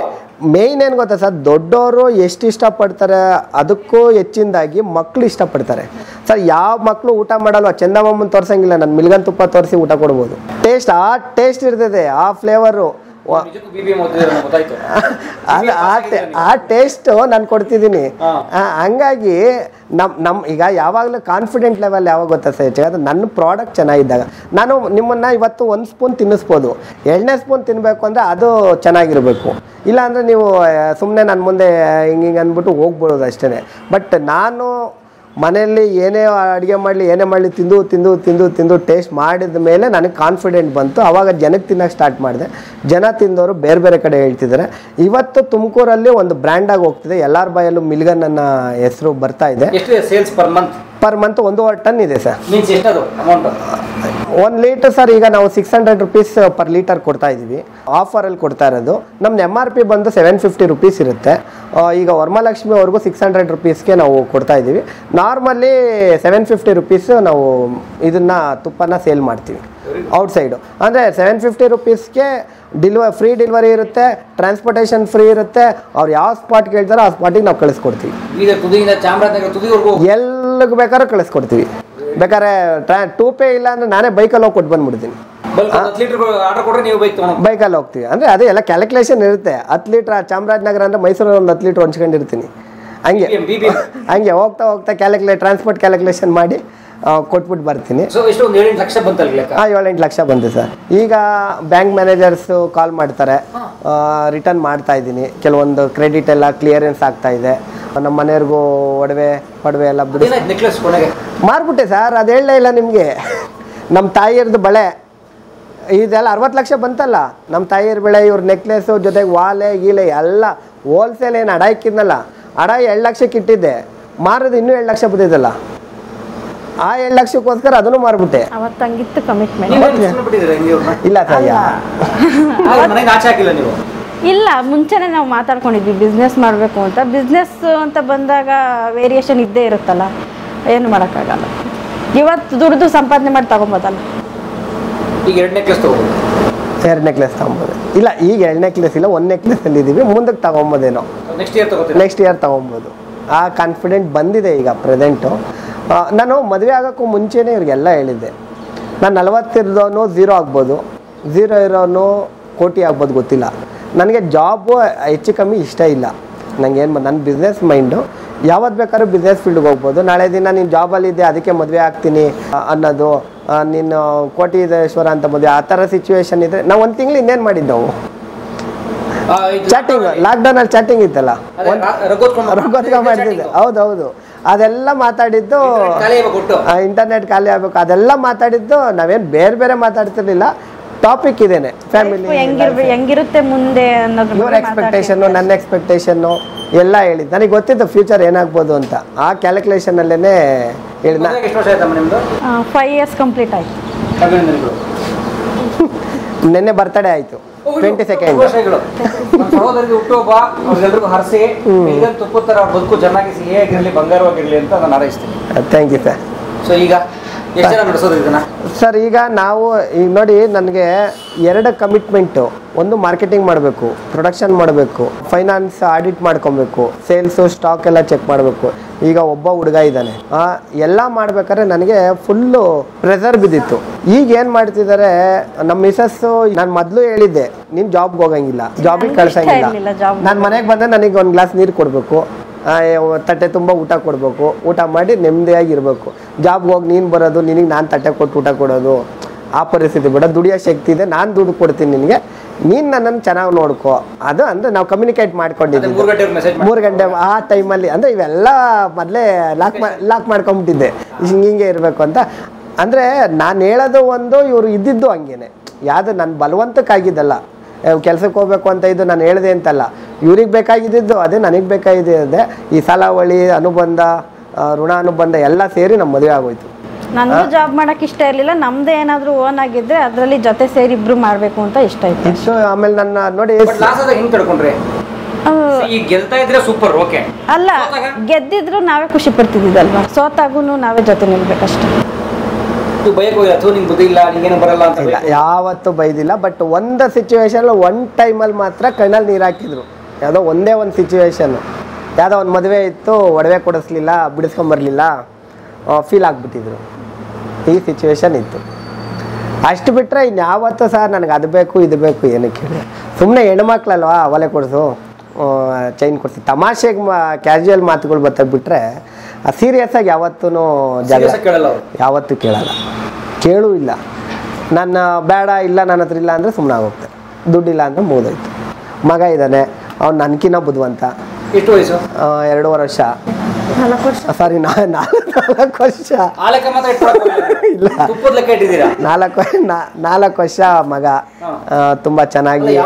ಮೇಯ್ನ್ ಏನು ಗೊತ್ತಾ ಸರ್, ದೊಡ್ಡವರು ಎಷ್ಟು ಇಷ್ಟಪಡ್ತಾರೆ ಅದಕ್ಕೂ ಹೆಚ್ಚಿನದಾಗಿ ಮಕ್ಕಳು ಇಷ್ಟಪಡ್ತಾರೆ ಸರ್. ಯಾವ ಮಕ್ಕಳು ಊಟ ಮಾಡಲ್ವ, ಚಂದಮ್ಮನ ತೋರ್ಸಂಗಿಲ್ಲ, ನಾನು ಮಿಲ್ಗನ್ ತುಪ್ಪ ತೋರಿಸಿ ಊಟ ಕೊಡ್ಬೋದು. ಟೇಸ್ಟ್ ಆ ಟೇಸ್ಟ್ ಇರ್ತದೆ, ಆ ಫ್ಲೇವರು, ಆ ಟೇಸ್ಟ್ ನಾನು ಕೊಡ್ತಿದ್ದೀನಿ. ಹಂಗಾಗಿ ನಮ್ ಈಗ ಯಾವಾಗಲೂ ಕಾನ್ಫಿಡೆಂಟ್ ಲೆವೆಲ್ ಯಾವಾಗ ಗೊತ್ತಾ ಸರ್, ನನ್ನ ಪ್ರಾಡಕ್ಟ್ ಚೆನ್ನಾಗಿದ್ದಾಗ ನಾನು ನಿಮ್ಮನ್ನ ಇವತ್ತು 1 ಸ್ಪೂನ್ ತಿನ್ನಿಸ್ಬೋದು, 2ನೇ ಸ್ಪೂನ್ ತಿನ್ನಬೇಕು ಅಂದರೆ ಅದು ಚೆನ್ನಾಗಿರಬೇಕು. ಇಲ್ಲಾಂದರೆ ನೀವು ಸುಮ್ಮನೆ ನನ್ನ ಮುಂದೆ ಹಿಂಗೆ ಅಂದ್ಬಿಟ್ಟು ಹೋಗ್ಬಿಡೋದು ಅಷ್ಟೇ. ಬಟ್ ನಾನು ಮನೆಯಲ್ಲಿ ಏನೇ ಅಡುಗೆ ಮಾಡಲಿ ಏನೇ ಮಾಡಲಿ ತಿಂದು ತಿಂದು ತಿಂದು ತಿಂದು ಟೇಸ್ಟ್ ಮಾಡಿದ ಮೇಲೆ ನನಗೆ ಕಾನ್ಫಿಡೆಂಟ್ ಬಂತು. ಆವಾಗ ಜನಕ್ಕೆ ತಿನ್ನೋಕ್ಕೆ ಸ್ಟಾರ್ಟ್ ಮಾಡಿದೆ. ಜನ ತಿಂದವರು ಬೇರೆ ಬೇರೆ ಕಡೆ ಹೇಳ್ತಿದ್ದಾರೆ. ಇವತ್ತು ತುಮಕೂರಲ್ಲಿ ಒಂದು ಬ್ರ್ಯಾಂಡಾಗಿ ಹೋಗ್ತಿದೆ, ಎಲ್ಲರ ಬಾಯಲ್ಲೂ ಮಿಲ್ಗನ್ ನನ್ನ ಹೆಸರು ಬರ್ತಾ ಇದೆ. ಸೇಲ್ಸ್ ಪರ್ ಮಂತ್ 1.5 ಟನ್ ಇದೆ ಸರ್. ಮೀನ್ಸ್ ಎಷ್ಟು ಅಮೌಂಟ್? 1 ಲೀಟರ್ ಸರ್ ಈಗ ನಾವು 600 ರುಪೀಸ್ ಪರ್ ಲೀಟರ್ ಕೊಡ್ತಾ ಇದ್ದೀವಿ, ಆಫರಲ್ಲಿ ಕೊಡ್ತಾ ಇರೋದು. ನಮ್ದು MRP ಬಂದು 750 ರುಪೀಸ್ ಇರುತ್ತೆ. ಈಗ ವರಮಹಾಲಕ್ಷ್ಮಿ ಅವ್ರಿಗೂ 600 ರುಪೀಸ್ಗೆ ನಾವು ಕೊಡ್ತಾ ಇದ್ದೀವಿ. ನಾರ್ಮಲಿ 750 ರುಪೀಸ್ ನಾವು ಇದನ್ನ ತುಪ್ಪನ ಸೇಲ್ ಮಾಡ್ತೀವಿ ಔಟ್ಸೈಡು. ಅಂದರೆ 750 ರುಪೀಸ್ಗೆ ಫ್ರೀ ಡೆಲಿವರಿ ಇರುತ್ತೆ, ಟ್ರಾನ್ಸ್ಪೋರ್ಟೇಷನ್ ಫ್ರೀ ಇರುತ್ತೆ. ಅವ್ರು ಯಾವ ಸ್ಪಾಟ್ಗೆ ಹೇಳ್ತಾರೋ ಆ ಸ್ಪಾಟಿಗೆ ನಾವು ಕಳಿಸ್ಕೊಡ್ತೀವಿ. ಎಲ್ಲಿಗೆ ಬೇಕಾದ್ರೂ ಕಳಿಸ್ಕೊಡ್ತೀವಿ. ಬೇಕಾದ್ರೆ 2 ಪೇ ಇಲ್ಲ ಅಂದರೆ ನಾನೇ ಬೈಕಲ್ಲಿ ಹೋಗಿ ಕೊಟ್ಟು ಬಂದ್ಬಿಡ್ತೀನಿ. ಬೈಕಲ್ಲಿ ಹೋಗ್ತೀವಿ ಅಂದರೆ ಅದೇ ಎಲ್ಲ ಕ್ಯಾಲ್ಕುಲೇಷನ್ ಇರುತ್ತೆ. 10 ಲೀಟ್ರ್ ಚಾಮರಾಜನಗರ ಅಂದರೆ ಮೈಸೂರಲ್ಲಿ ಒಂದು 10 ಲೀಟ್ರ್ ಹೊಂಚ್ಕೊಂಡಿರ್ತೀನಿ. ಹಂಗೆ ಹೋಗ್ತಾ ಹೋಗ್ತಾ ಟ್ರಾನ್ಸ್ಪೋರ್ಟ್ ಕ್ಯಾಲ್ಕುಲೇಷನ್ ಮಾಡಿ ಕೊಟ್ಬಿಟ್ಟು ಬರ್ತೀನಿ. 7-8 ಲಕ್ಷ ಬಂತಲ್ಲ? 7-8 ಲಕ್ಷ ಬಂತು ಸರ್. ಈಗ ಬ್ಯಾಂಕ್ ಮ್ಯಾನೇಜರ್ಸು ಕಾಲ್ ಮಾಡ್ತಾರೆ, ರಿಟರ್ನ್ ಮಾಡ್ತಾ ಇದ್ದೀನಿ. ಕೆಲವೊಂದು ಕ್ರೆಡಿಟ್ ಎಲ್ಲ ಕ್ಲಿಯರೆನ್ಸ್ ಆಗ್ತಾ ಇದೆ. ನಮ್ಮ ಮನೆಯವ್ರಿಗೂ ಒಡವೆ ಎಲ್ಲ ಬಿಡಿ ಮಾರ್ಬಿಟ್ಟೆ ಸರ್. ಅದು ಹೇಳಲೇ ಇಲ್ಲ ನಿಮಗೆ. ನಮ್ಮ ತಾಯಿಯರ್ದು ಬಳೆ ಇದೆಲ್ಲ 60 ಲಕ್ಷ ಬಂತಲ್ಲ. ನಮ್ಮ ತಾಯಿಯರ ಬೆಳೆ, ಇವ್ರ ನೆಕ್ಲೆಸು ಜೊತೆಗೆ ವಾಲೆ ಗೀಲೆ ಎಲ್ಲ ಹೋಲ್ಸೇಲ್ ಏನು ಅಡಾಯ್ಕಿದ್ನಲ್ಲ, ಅಡಾಯಿ 2 ಲಕ್ಷಕ್ಕೆ ಇಟ್ಟಿದ್ದೆ, ಮಾರೋದು ಇನ್ನೂ 2 ಲಕ್ಷ ಬಂದಿದ್ದಲ್ಲ. ಆ 2 ಲಕ್ಷಕ್ಕೋಸ್ಕರ ಅದನ್ನು ಮಾರ್ಬಿಟ್ಟೆ. ಅವತ್ತಂಗಿತ್ತು ಕಮಿಟ್ಮೆಂಟ್. ಇಲ್ಲ ಸರ್, ಇಲ್ಲ, ಮುಂಚೆನೇ ನಾವು ಮಾತಾಡ್ಕೊಂಡಿದ್ವಿ ಬಿಸ್ನೆಸ್ ಮಾಡಬೇಕು ಅಂತ. ಬಿಸ್ನೆಸ್ ಅಂತ ಬಂದಾಗ ವೇರಿಯೇಷನ್ ಇದ್ದೇ ಇರುತ್ತಲ್ಲ, ಏನು ಮಾಡೋಕ್ಕಾಗಲ್ಲ. ಇವತ್ತು ದುಡ್ದು ಸಂಪಾದನೆ ಮಾಡಿ ತಗೊಬೋದಲ್ಲ. ಈಗ 2 ನೆಕ್ಲೆಸ್ ತಗೋಬೋದು, 2 ನೆಕ್ಲೆಸ್ ತಗೊಬೋದು. ಇಲ್ಲ, ಈಗ 2 ನೆಕ್ಲೆಸ್ ಇಲ್ಲ, 1 ನೆಕ್ಲೆಸಲ್ಲಿ ಇದ್ದೀವಿ. ಮುಂದಕ್ಕೆ ತಗೊಬೋದೇನೋ, ನೆಕ್ಸ್ಟ್ ಇಯರ್ ತಗೊಬೋದು. ಆ ಕಾನ್ಫಿಡೆಂಟ್ ಬಂದಿದೆ ಈಗ ಪ್ರೆಸೆಂಟು. ನಾನು ಮದುವೆ ಆಗೋಕ್ಕೂ ಮುಂಚೆನೇ ಇವ್ರಿಗೆಲ್ಲ ಹೇಳಿದ್ದೆ, ನಾನು 40 ಇರೋನು 0 ಆಗ್ಬೋದು, 0 ಇರೋನು ಕೋಟಿ ಆಗ್ಬೋದು, ಗೊತ್ತಿಲ್ಲ ನನಗೆ. ಜಾಬು ಹೆಚ್ಚು ಕಮ್ಮಿ ಇಷ್ಟ ಇಲ್ಲ ನನಗೇನು. ನನ್ನ ಬಿಸ್ನೆಸ್ ಮೈಂಡು, ಯಾವತ್ತು ಬೇಕಾದ್ರೂ ಬಿಸ್ನೆಸ್ ಫೀಲ್ಡ್ಗೆ ಹೋಗ್ಬೋದು. ನಾಳೆ ದಿನ ನೀನು ಜಾಬಲ್ಲಿದ್ದೆ ಅದಕ್ಕೆ ಮದುವೆ ಆಗ್ತೀನಿ ಅನ್ನೋದು, ನೀನು ಕೋಟೀಶ್ವರ ಅಂತ ಮದುವೆ, ಆ ಥರ ಸಿಚುವೇಶನ್ ಇದ್ದರೆ ನಾವು 1 ತಿಂಗಳು ಇನ್ನೇನು ಮಾಡಿದ್ದು ನಾವು ಚಾಟಿಂಗ್, ಲಾಕ್ಡೌನಲ್ಲಿ ಚಾಟಿಂಗ್ ಇತ್ತಲ್ಲ, ರೊಕ್ಕ ಮಾಡ್ತಿದ್ದೆ. ಹೌದೌದು, ಅದೆಲ್ಲ ಮಾತಾಡಿದ್ದು ಇಂಟರ್ನೆಟ್ ಖಾಲಿ ಆಗಬೇಕು, ಅದೆಲ್ಲ ಮಾತಾಡಿದ್ದು. ನಾವೇನು ಬೇರೆ ಬೇರೆ ಮಾತಾಡ್ತಿರ್ಲಿಲ್ಲ. ಟಾಪಿಕ್ ಇದೇನೆ, ಫ್ಯಾಮಿಲಿ ಹೆಂಗಿರುತ್ತೆ ಮುಂದೆ ಅನ್ನೋದು, ಇವ್ರ ಎಕ್ಸ್ಪೆಕ್ಟೇಷನ್ನು ನನ್ನ ಎಕ್ಸ್ಪೆಕ್ಟೇಷನ್ನು ಎಲ್ಲ ಹೇಳಿದ್ದು. ನನಗೆ ಗೊತ್ತಿತ್ತು ಫ್ಯೂಚರ್ ಏನಾಗ್ಬೋದು ಅಂತ. ಆ ಕ್ಯಾಲ್ಕುಲೇಷನ್ ಅಲ್ಲೇನೆ ಹೇಳಿದ. 5 years ಕಂಪ್ಲೀಟ್ ಆಯ್ತು. ನೆನ್ನೆ ಬರ್ತಡೇ ಆಯ್ತು, 22nd. ಸಹೋದರಿಗೆ ಹುಟ್ಟುಹಬ್ಬ ಅವ್ರಿಗೆಲ್ರಿಗೂ ಹರಸಿ ತುಪ್ಪ ತರ ಬದುಕು ಚೆನ್ನಾಗಿ ಸಿಹಿಯಾಗಿರಲಿ, ಬಂಗಾರವಾಗಿರಲಿ ಅಂತ ನಾನು ಹಾರೈಸ್ತೀನಿ. Thank you sir. ಸೊ ಈಗ ಎಷ್ಟು ಜನ ನಡೆಸೋದು ಇದನ್ನ ಸರ್? ಈಗ ನಾವು ಈಗ ನೋಡಿ, ನನಗೆ 2 ಕಮಿಟ್ಮೆಂಟು. ಒಂದು ಮಾರ್ಕೆಟಿಂಗ್ ಮಾಡಬೇಕು, ಪ್ರೊಡಕ್ಷನ್ ಮಾಡಬೇಕು, ಫೈನಾನ್ಸ್ ಆಡಿಟ್ ಮಾಡ್ಕೊಬೇಕು, ಸೇಲ್ಸು ಸ್ಟಾಕ್ ಎಲ್ಲ ಚೆಕ್ ಮಾಡಬೇಕು. ಈಗ ಒಬ್ಬ ಹುಡುಗ ಇದ್ದಾನೆ, ಎಲ್ಲ ಮಾಡ್ಬೇಕಾದ್ರೆ ನನಗೆ ಫುಲ್ಲು ಪ್ರೆಷರ್ ಬಿದ್ದಿತ್ತು. ಈಗ ಏನು ಮಾಡ್ತಿದ್ದಾರೆ ನಮ್ಮ ಮಿಸಸ್ಸು, ನಾನು ಮೊದಲು ಹೇಳಿದ್ದೆ ನೀನು ಜಾಬ್ಗೆ ಹೋಗಂಗಿಲ್ಲ, ಜಾಬಿಗೆ ಕಳ್ಸಂಗಿಲ್ಲ. ನಾನು ಮನೆಗೆ ಬಂದರೆ ನನಗೆ 1 ಗ್ಲಾಸ್ ನೀರು ಕೊಡಬೇಕು, ತಟ್ಟೆ ತುಂಬ ಊಟ ಕೊಡಬೇಕು, ಊಟ ಮಾಡಿ ನೆಮ್ಮದಿಯಾಗಿರ್ಬೇಕು. ಜಾಬ್ಗೆ ಹೋಗಿ ನೀನು ಬರೋದು, ನಿನಗೆ ನಾನು ತಟ್ಟೆ ಕೊಟ್ಟು ಊಟ ಕೊಡೋದು, ಆ ಪರಿಸ್ಥಿತಿ ಬೇಡ. ದುಡಿಯೋ ಶಕ್ತಿ ಇದೆ, ನಾನು ದುಡ್ಡು ಕೊಡ್ತೀನಿ ನಿನಗೆ, ನೀನು ನನ್ನನ್ನು ಚೆನ್ನಾಗಿ ನೋಡ್ಕೋ. ಅದು ಅಂದರೆ ನಾವು ಕಮ್ಯುನಿಕೇಟ್ ಮಾಡ್ಕೊಂಡಿದ್ದೀವಿ 3 ಗಂಟೆ ಆ ಟೈಮಲ್ಲಿ. ಅಂದರೆ ಇವೆಲ್ಲ ಮೊದಲೇ ಲಾಕ್ ಮಾಡ್ಕೊಂಬಿಟ್ಟಿದ್ದೆ, ಹಿಂಗೆ ಇರಬೇಕು ಅಂತ. ಅಂದರೆ ನಾನು ಹೇಳೋದು ಒಂದು, ಇವರು ಇದ್ದಿದ್ದು ಹಂಗೇನೆ. ಯಾವುದು ನನ್ನ ಬಲವಂತಕ್ಕಾಗಿದ್ದಲ್ಲ. ಕೆಲ್ಸಕ್ಕೆ ಹೋಗ್ಬೇಕು ಅಂತ ಇದು ನಾನು ಹೇಳಿದೆ ಅಂತಲ್ಲ, ಇವ್ರಿಗೆ ಬೇಕಾಗಿದ್ದು ಅದೇ ನನಗೆ ಬೇಕಾಗಿದೆ. ಈ ಸಾಲಾವಳಿ ಅನುಬಂಧ ಋಣ ಅನುಬಂಧ ಎಲ್ಲ ಸೇರಿ ನಮ್ಮ ಮದುವೆ ಆಗೋಯ್ತು. ನನಗೂ ಜಾಬ್ ಮಾಡಕ್ ಇಷ್ಟ ಇರ್ಲಿಲ್ಲ, ನಮ್ದೇ ಏನಾದ್ರು ಓನ್ ಆಗಿದ್ರೆ ಅದ್ರಲ್ಲಿ ಜೊತೆ ಸೇರಿ ಇಬ್ರು ಮಾಡ್ಬೇಕು ಅಂತ ಇಷ್ಟ ಇತ್ತು. ಇಷ್ಟು ಆಮೇಲೆ ನನ್ನ ನೋಡಿ ಹೆಂಗ್ ತಡ್ಕೊಂಡ್ರಿ? ಈಗ ಗೆಲ್ತಾ ಇದ್ರೆ ಸೂಪರ್, ಓಕೆ. ಅಲ್ಲ, ಗೆದ್ದಿದ್ರು ನಾವೇ ಖುಷಿ ಪಡ್ತಿದ್ದಲ್ವಾ, ಸೋತಾಗೂ ನಾವೇ ಜೊತೆ ನಿಲ್ಬೇಕಷ್ಟೇ. ಇಲ್ಲ, ಯಾವತ್ತೂ ಬೈದಿಲ್ಲ. ಬಟ್ ಒಂದು ಸಿಚುವೇಶನ್, ಒನ್ ಟೈಮಲ್ಲಿ ಮಾತ್ರ ಕಣ್ಣಲ್ಲಿ ನೀರು ಹಾಕಿದ್ರು. ಯಾವುದೋ ಒಂದೇ ಒಂದು ಸಿಚುವೇಶನ್, ಯಾವುದೋ ಒಂದು ಮದುವೆ ಇತ್ತು, ಒಡವೆ ಕೊಡಿಸ್ಲಿಲ್ಲ, ಬಿಡಿಸ್ಕೊಂಬರ್ಲಿಲ್ಲ, ಫೀಲ್ ಆಗಿಬಿಟ್ಟಿದ್ರು. ಈ ಸಿಚುವೇಶನ್ ಇತ್ತು. ಅಷ್ಟು ಬಿಟ್ಟರೆ ಇನ್ಯಾವತ್ತೂ ಸಹ ನನಗೆ ಅದು ಬೇಕು ಇದು ಬೇಕು ಏನಕ್ಕೆ ಹೇಳಿ, ಸುಮ್ಮನೆ ಹೆಣ್ಮಕ್ಳಲ್ವಾ ಒಲೆ ಕೊಡಿಸು ಚೈನ್ ಕೊಡಿಸಿ ತಮಾಷೆಗೆ ಕ್ಯಾಶುವಲ್ ಮಾತುಗಳು ಬರ್ತದೆ ಬಿಟ್ಟರೆ ಸೀರಿಯಸ್ ಆಗಿ ಯಾವತ್ತೂ ಯಾವತ್ತೂ ಕೇಳಲ್ಲ, ಕೇಳೂ ಇಲ್ಲ. ನನ್ನ ಬೇಡ ಇಲ್ಲ ನನ್ನ ಹತ್ರ ಇಲ್ಲ ಅಂದರೆ ಸುಮ್ಮನೆ ಆಗೋಗ್ತಾರೆ, ದುಡ್ಡಿಲ್ಲ ಅಂದರೆ ಮುಗಿದೋಯ್ತು. ಮಗ ಇದ್ದಾನೆ, ಅವ್ನು ನನಗಿನ್ನ ಬುದ್ಧಿವಂತ. ಎಷ್ಟು ವಯಸ್ಸು? 2.5 ವರ್ಷ. 4 ವರ್ಷ. ಸಾರಿ, 4 ವರ್ಷ ಇಲ್ಲ, 4 ವರ್ಷ ಮಗ. ತುಂಬ ಚೆನ್ನಾಗಿ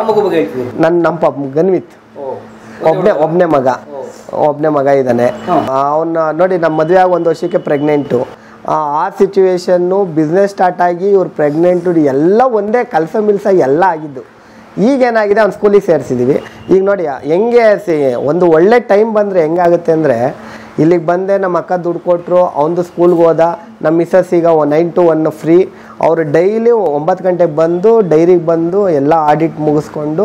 ನಮ್ಮ ಗನ್ವಿತ್ ಒಬ್ಬನೇ ಮಗ ಇದ್ದಾನೆ. ಅವನ್ನ ನೋಡಿ, ನಮ್ಮ ಮದುವೆ ಆಗಿ 1 ವರ್ಷಕ್ಕೆ ಪ್ರೆಗ್ನೆಂಟು. ಆ ಸಿಚುವೇಶನ್ನು ಬಿಸ್ನೆಸ್ ಸ್ಟಾರ್ಟ್ ಆಗಿ ಇವ್ರು ಪ್ರೆಗ್ನೆಂಟು ಎಲ್ಲ ಒಂದೇ ಕಲಸ ಮಿಲ್ಸ ಎಲ್ಲ ಆಗಿದ್ದು. ಈಗೇನಾಗಿದೆ, ಅವ್ನು ಸ್ಕೂಲಿಗೆ ಸೇರಿಸಿದ್ದೀವಿ. ಈಗ ನೋಡಿ ಹೆಂಗೆ ಒಂದು ಒಳ್ಳೆ ಟೈಮ್ ಬಂದರೆ ಹೆಂಗಾಗುತ್ತೆ ಅಂದರೆ, ಇಲ್ಲಿಗೆ ಬಂದೆ ನಮ್ಮ ಅಕ್ಕ ದುಡ್ಡು ಕೊಟ್ಟರು, ಅವನದು ಸ್ಕೂಲ್ಗೆ ಹೋದ. ನಮ್ಮ ಮಿಸ್ಸಸ್ ಈಗ 9 to 1 ಫ್ರೀ. ಅವರು ಡೈಲಿ 9 ಗಂಟೆಗೆ ಬಂದು ಡೈರಿಗೆ ಬಂದು ಎಲ್ಲ ಆಡಿಟ್ ಮುಗಿಸ್ಕೊಂಡು,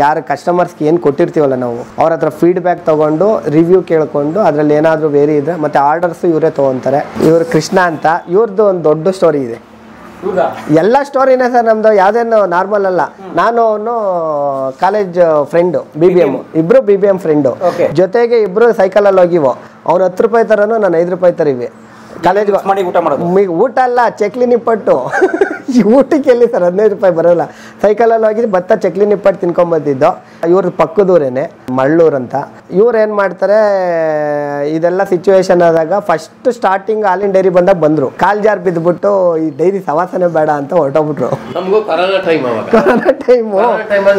ಯಾರು ಕಸ್ಟಮರ್ಸ್ಗೆ ಏನು ಕೊಟ್ಟಿರ್ತೀವಲ್ಲ ನಾವು ಅವ್ರ ಹತ್ರ ಫೀಡ್ಬ್ಯಾಕ್ ತೊಗೊಂಡು ರಿವ್ಯೂ ಕೇಳ್ಕೊಂಡು ಅದರಲ್ಲಿ ಏನಾದರೂ ವೇರಿ ಇದ್ದರೆ ಮತ್ತು ಆರ್ಡರ್ಸು ಇವರೇ ತೊಗೊತಾರೆ. ಇವರು ಕೃಷ್ಣ ಅಂತ, ಇವ್ರದ್ದು ಒಂದು ದೊಡ್ಡ ಸ್ಟೋರಿ ಇದೆ. ಎಲ್ಲ ಸ್ಟೋರಿನೇ ಸರ್ ನಮ್ದು, ಯಾವುದೇನು ನಾರ್ಮಲ್ ಅಲ್ಲ. ನಾನು ಅವನು ಕಾಲೇಜ್ ಫ್ರೆಂಡು, BBM, ಇಬ್ರು BBM ಫ್ರೆಂಡು. ಜೊತೆಗೆ ಇಬ್ರು ಸೈಕಲಲ್ಲಿ ಹೋಗಿವೋ. ಅವ್ನು 10 ರೂಪಾಯಿ ತರನು, ನಾನು 5 ರೂಪಾಯಿ ತರಿವಿ. ಕಾಲೇಜ್ಗೆ ಊಟ ಅಲ್ಲ, ಚಕ್ಲಿ ನಿಪ್ಪಟ್ಟು. ಊಟಕ್ಕೆ ಎಲ್ಲಿ ಸರ್ 15 ರೂಪಾಯಿ ಬರೋಲ್ಲ. ಸೈಕಲಲ್ಲಿ ಹೋಗಿ ಭತ್ತ ಚಕ್ಲಿ ನಿಪ್ಪಟ್ಟು ತಿನ್ಕೊಂಬಂದಿದ್ದು. ಇವ್ರ ಪಕ್ಕದೂರೇನೆ, ಮಳ್ಳೂರು ಅಂತ. ಇವ್ರು ಏನು ಮಾಡ್ತಾರೆ, ಇದೆಲ್ಲ ಸಿಚುವೇಶನ್ ಆದಾಗ ಫಸ್ಟ್ ಸ್ಟಾರ್ಟಿಂಗ್ ಹಾಲಿನ ಡೈರಿ ಬಂದಾಗ ಬಂದರು. ಕಾಲ್ ಜಾರ್ ಬಿದ್ದುಬಿಟ್ಟು ಈ ಡೈರಿ ಸವಾಸನೆ ಬೇಡ ಅಂತ ಹೊರಟೋಗ್ಬಿಟ್ರು. ನಮಗೂ ಕೊರೋನಾ ಟೈಮು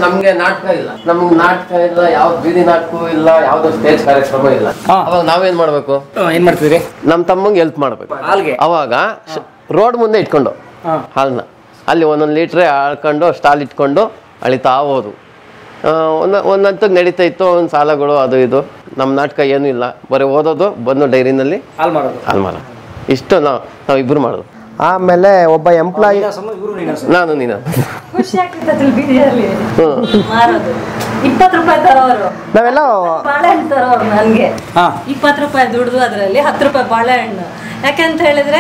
ನಮ್ಗೆ ನಾಟಕ ಇಲ್ಲ, ನಮ್ಗೆ ನಾಟಕ ಇಲ್ಲ, ಯಾವ್ದು ಬೀದಿ ನಾಟಕವೂ ಇಲ್ಲ, ಯಾವ್ದು ಸ್ಟೇಜ್ ಕಾರ್ಯಕ್ರಮ ಇಲ್ಲ. ಅವಾಗ ನಾವೇನ್ ಮಾಡ್ಬೇಕು, ಏನ್ ಮಾಡ್ತಿದ್ರಿ? ನಮ್ಮ ತಮ್ಮಂಗೆ ಹೆಲ್ಪ್ ಮಾಡ್ಬೇಕು. ಅವಾಗ ರೋಡ್ ಮುಂದೆ ಇಟ್ಕೊಂಡು ಹಾಲ್ನ ಅಲ್ಲಿ 1 ಲೀಟ್ರೆ ಹಾಳ್ಕೊಂಡು ಸ್ಟಾಲ್ ಇಟ್ಕೊಂಡು ಅಳಿತಾ ಹೋದು. ಒಂದಂತಕ್ಕೆ ನಡೀತಾ ಇತ್ತು, ಒಂದು ಸಾಲಗಳು ಅದು ಇದು. ನಮ್ಮ ನಾಟಕ ಏನೂ ಇಲ್ಲ, ಬರೀ ಓದೋದು, ಬಂದು ಡೈರಿನಲ್ಲಿ ಹಾಲು ಮಾರೋದು. ಇಷ್ಟು ನಾವು ಇಬ್ರು ಮಾಡೋದು. ಆಮೇಲೆ ಒಬ್ಬ ಎಂಪ್ಲಾಯಿ, ನಾನು ನೀನು ಖುಷಿ ಆಗ್ತಿತ್ತು ಬೀದಿಯಲ್ಲಿ ಮಾರೋದು. 20 ರೂಪಾಯಿ ತರೋರು, ನಾವೆಲ್ಲ ಬಾಳೆಹಣ್ಣು ತರೋರು. ನನಗೆ 20 ರೂಪಾಯಿ ದುಡ್ದು ಅದರಲ್ಲಿ 10 ರೂಪಾಯಿ ಬಾಳೆಹಣ್ಣು. ಯಾಕಂತ ಹೇಳಿದ್ರೆ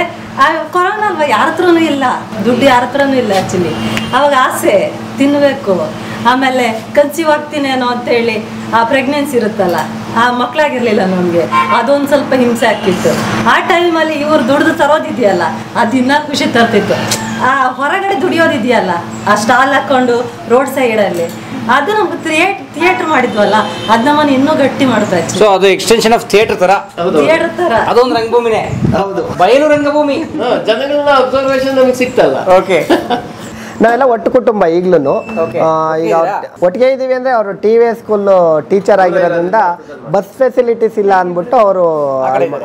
ಕೊರೋನಾ ಅಲ್ವಾ, ಯಾರ ಹತ್ರನೂ ಇಲ್ಲ ದುಡ್ಡು, ಯಾರ ಹತ್ರನೂ ಇಲ್ಲ ಆ್ಯಕ್ಚುಲಿ. ಅವಾಗ ಆಸೆ ತಿನ್ನಬೇಕು. ಆಮೇಲೆ ಕನ್ಸೀವ್ ಆಗ್ತೀನೇನೋ ಅಂತೇಳಿ ಆ ಪ್ರೆಗ್ನೆನ್ಸಿ ಇರುತ್ತಲ್ಲ, ಆ ಮಕ್ಕಳಾಗಿರ್ಲಿಲ್ಲ ನಮಗೆ, ಅದೊಂದು ಸ್ವಲ್ಪ ಹಿಂಸೆ ಆಗ್ತಿತ್ತು. ಆ ಟೈಮಲ್ಲಿ ಇವ್ರು ದುಡ್ದು ತರೋದಿದೆಯಲ್ಲ, ಅದು ಇನ್ನೂ ಖುಷಿ ತರ್ತಿತ್ತು. ಆ ಹೊರಗಡೆ ದುಡಿಯೋದಿದೆಯಲ್ಲ, ಆ ಸ್ಟಾಲ್ ಹಾಕ್ಕೊಂಡು ರೋಡ್ ಸೈಡಲ್ಲಿ, ಅದು ನಮ್ಗೆ ಥಿಯೇಟರ್ ಮಾಡಿದ್ವಲ್ಲ, ಅದ್ ನಮ್ಮನ್ನ ಇನ್ನೂ ಗಟ್ಟಿ ಮಾಡ್ತಾ ಇತ್ತು. ಸೊ ಅದು ಎಕ್ಸ್ಟೆನ್ಷನ್ ಆಫ್ ಥಿಯೇಟರ್ ತರ, ಅದೊಂದು ರಂಗಭೂಮಿನೇ. ಹೌದು, ಬಯಲು ರಂಗಭೂಮಿ. ಜನಗಳ ಅಬ್ಸರ್ವೇಷನ್ ನಮಗೆ ಸಿಕ್ತಲ್ಲ. ಓಕೆ, ನಾವೆಲ್ಲ ಒಟ್ಟು ಕುಟುಂಬ ಈಗ್ಲೂ. ಈಗ ಒಟ್ಟಿಗೆ ಇದ್ದೀವಿ ಅಂದರೆ ಅವರು TVS ಸ್ಕೂಲ್ ಟೀಚರ್ ಆಗಿರೋದ್ರಿಂದ ಬಸ್ ಫೆಸಿಲಿಟೀಸ್ ಇಲ್ಲ ಅಂದ್ಬಿಟ್ಟು ಅವರು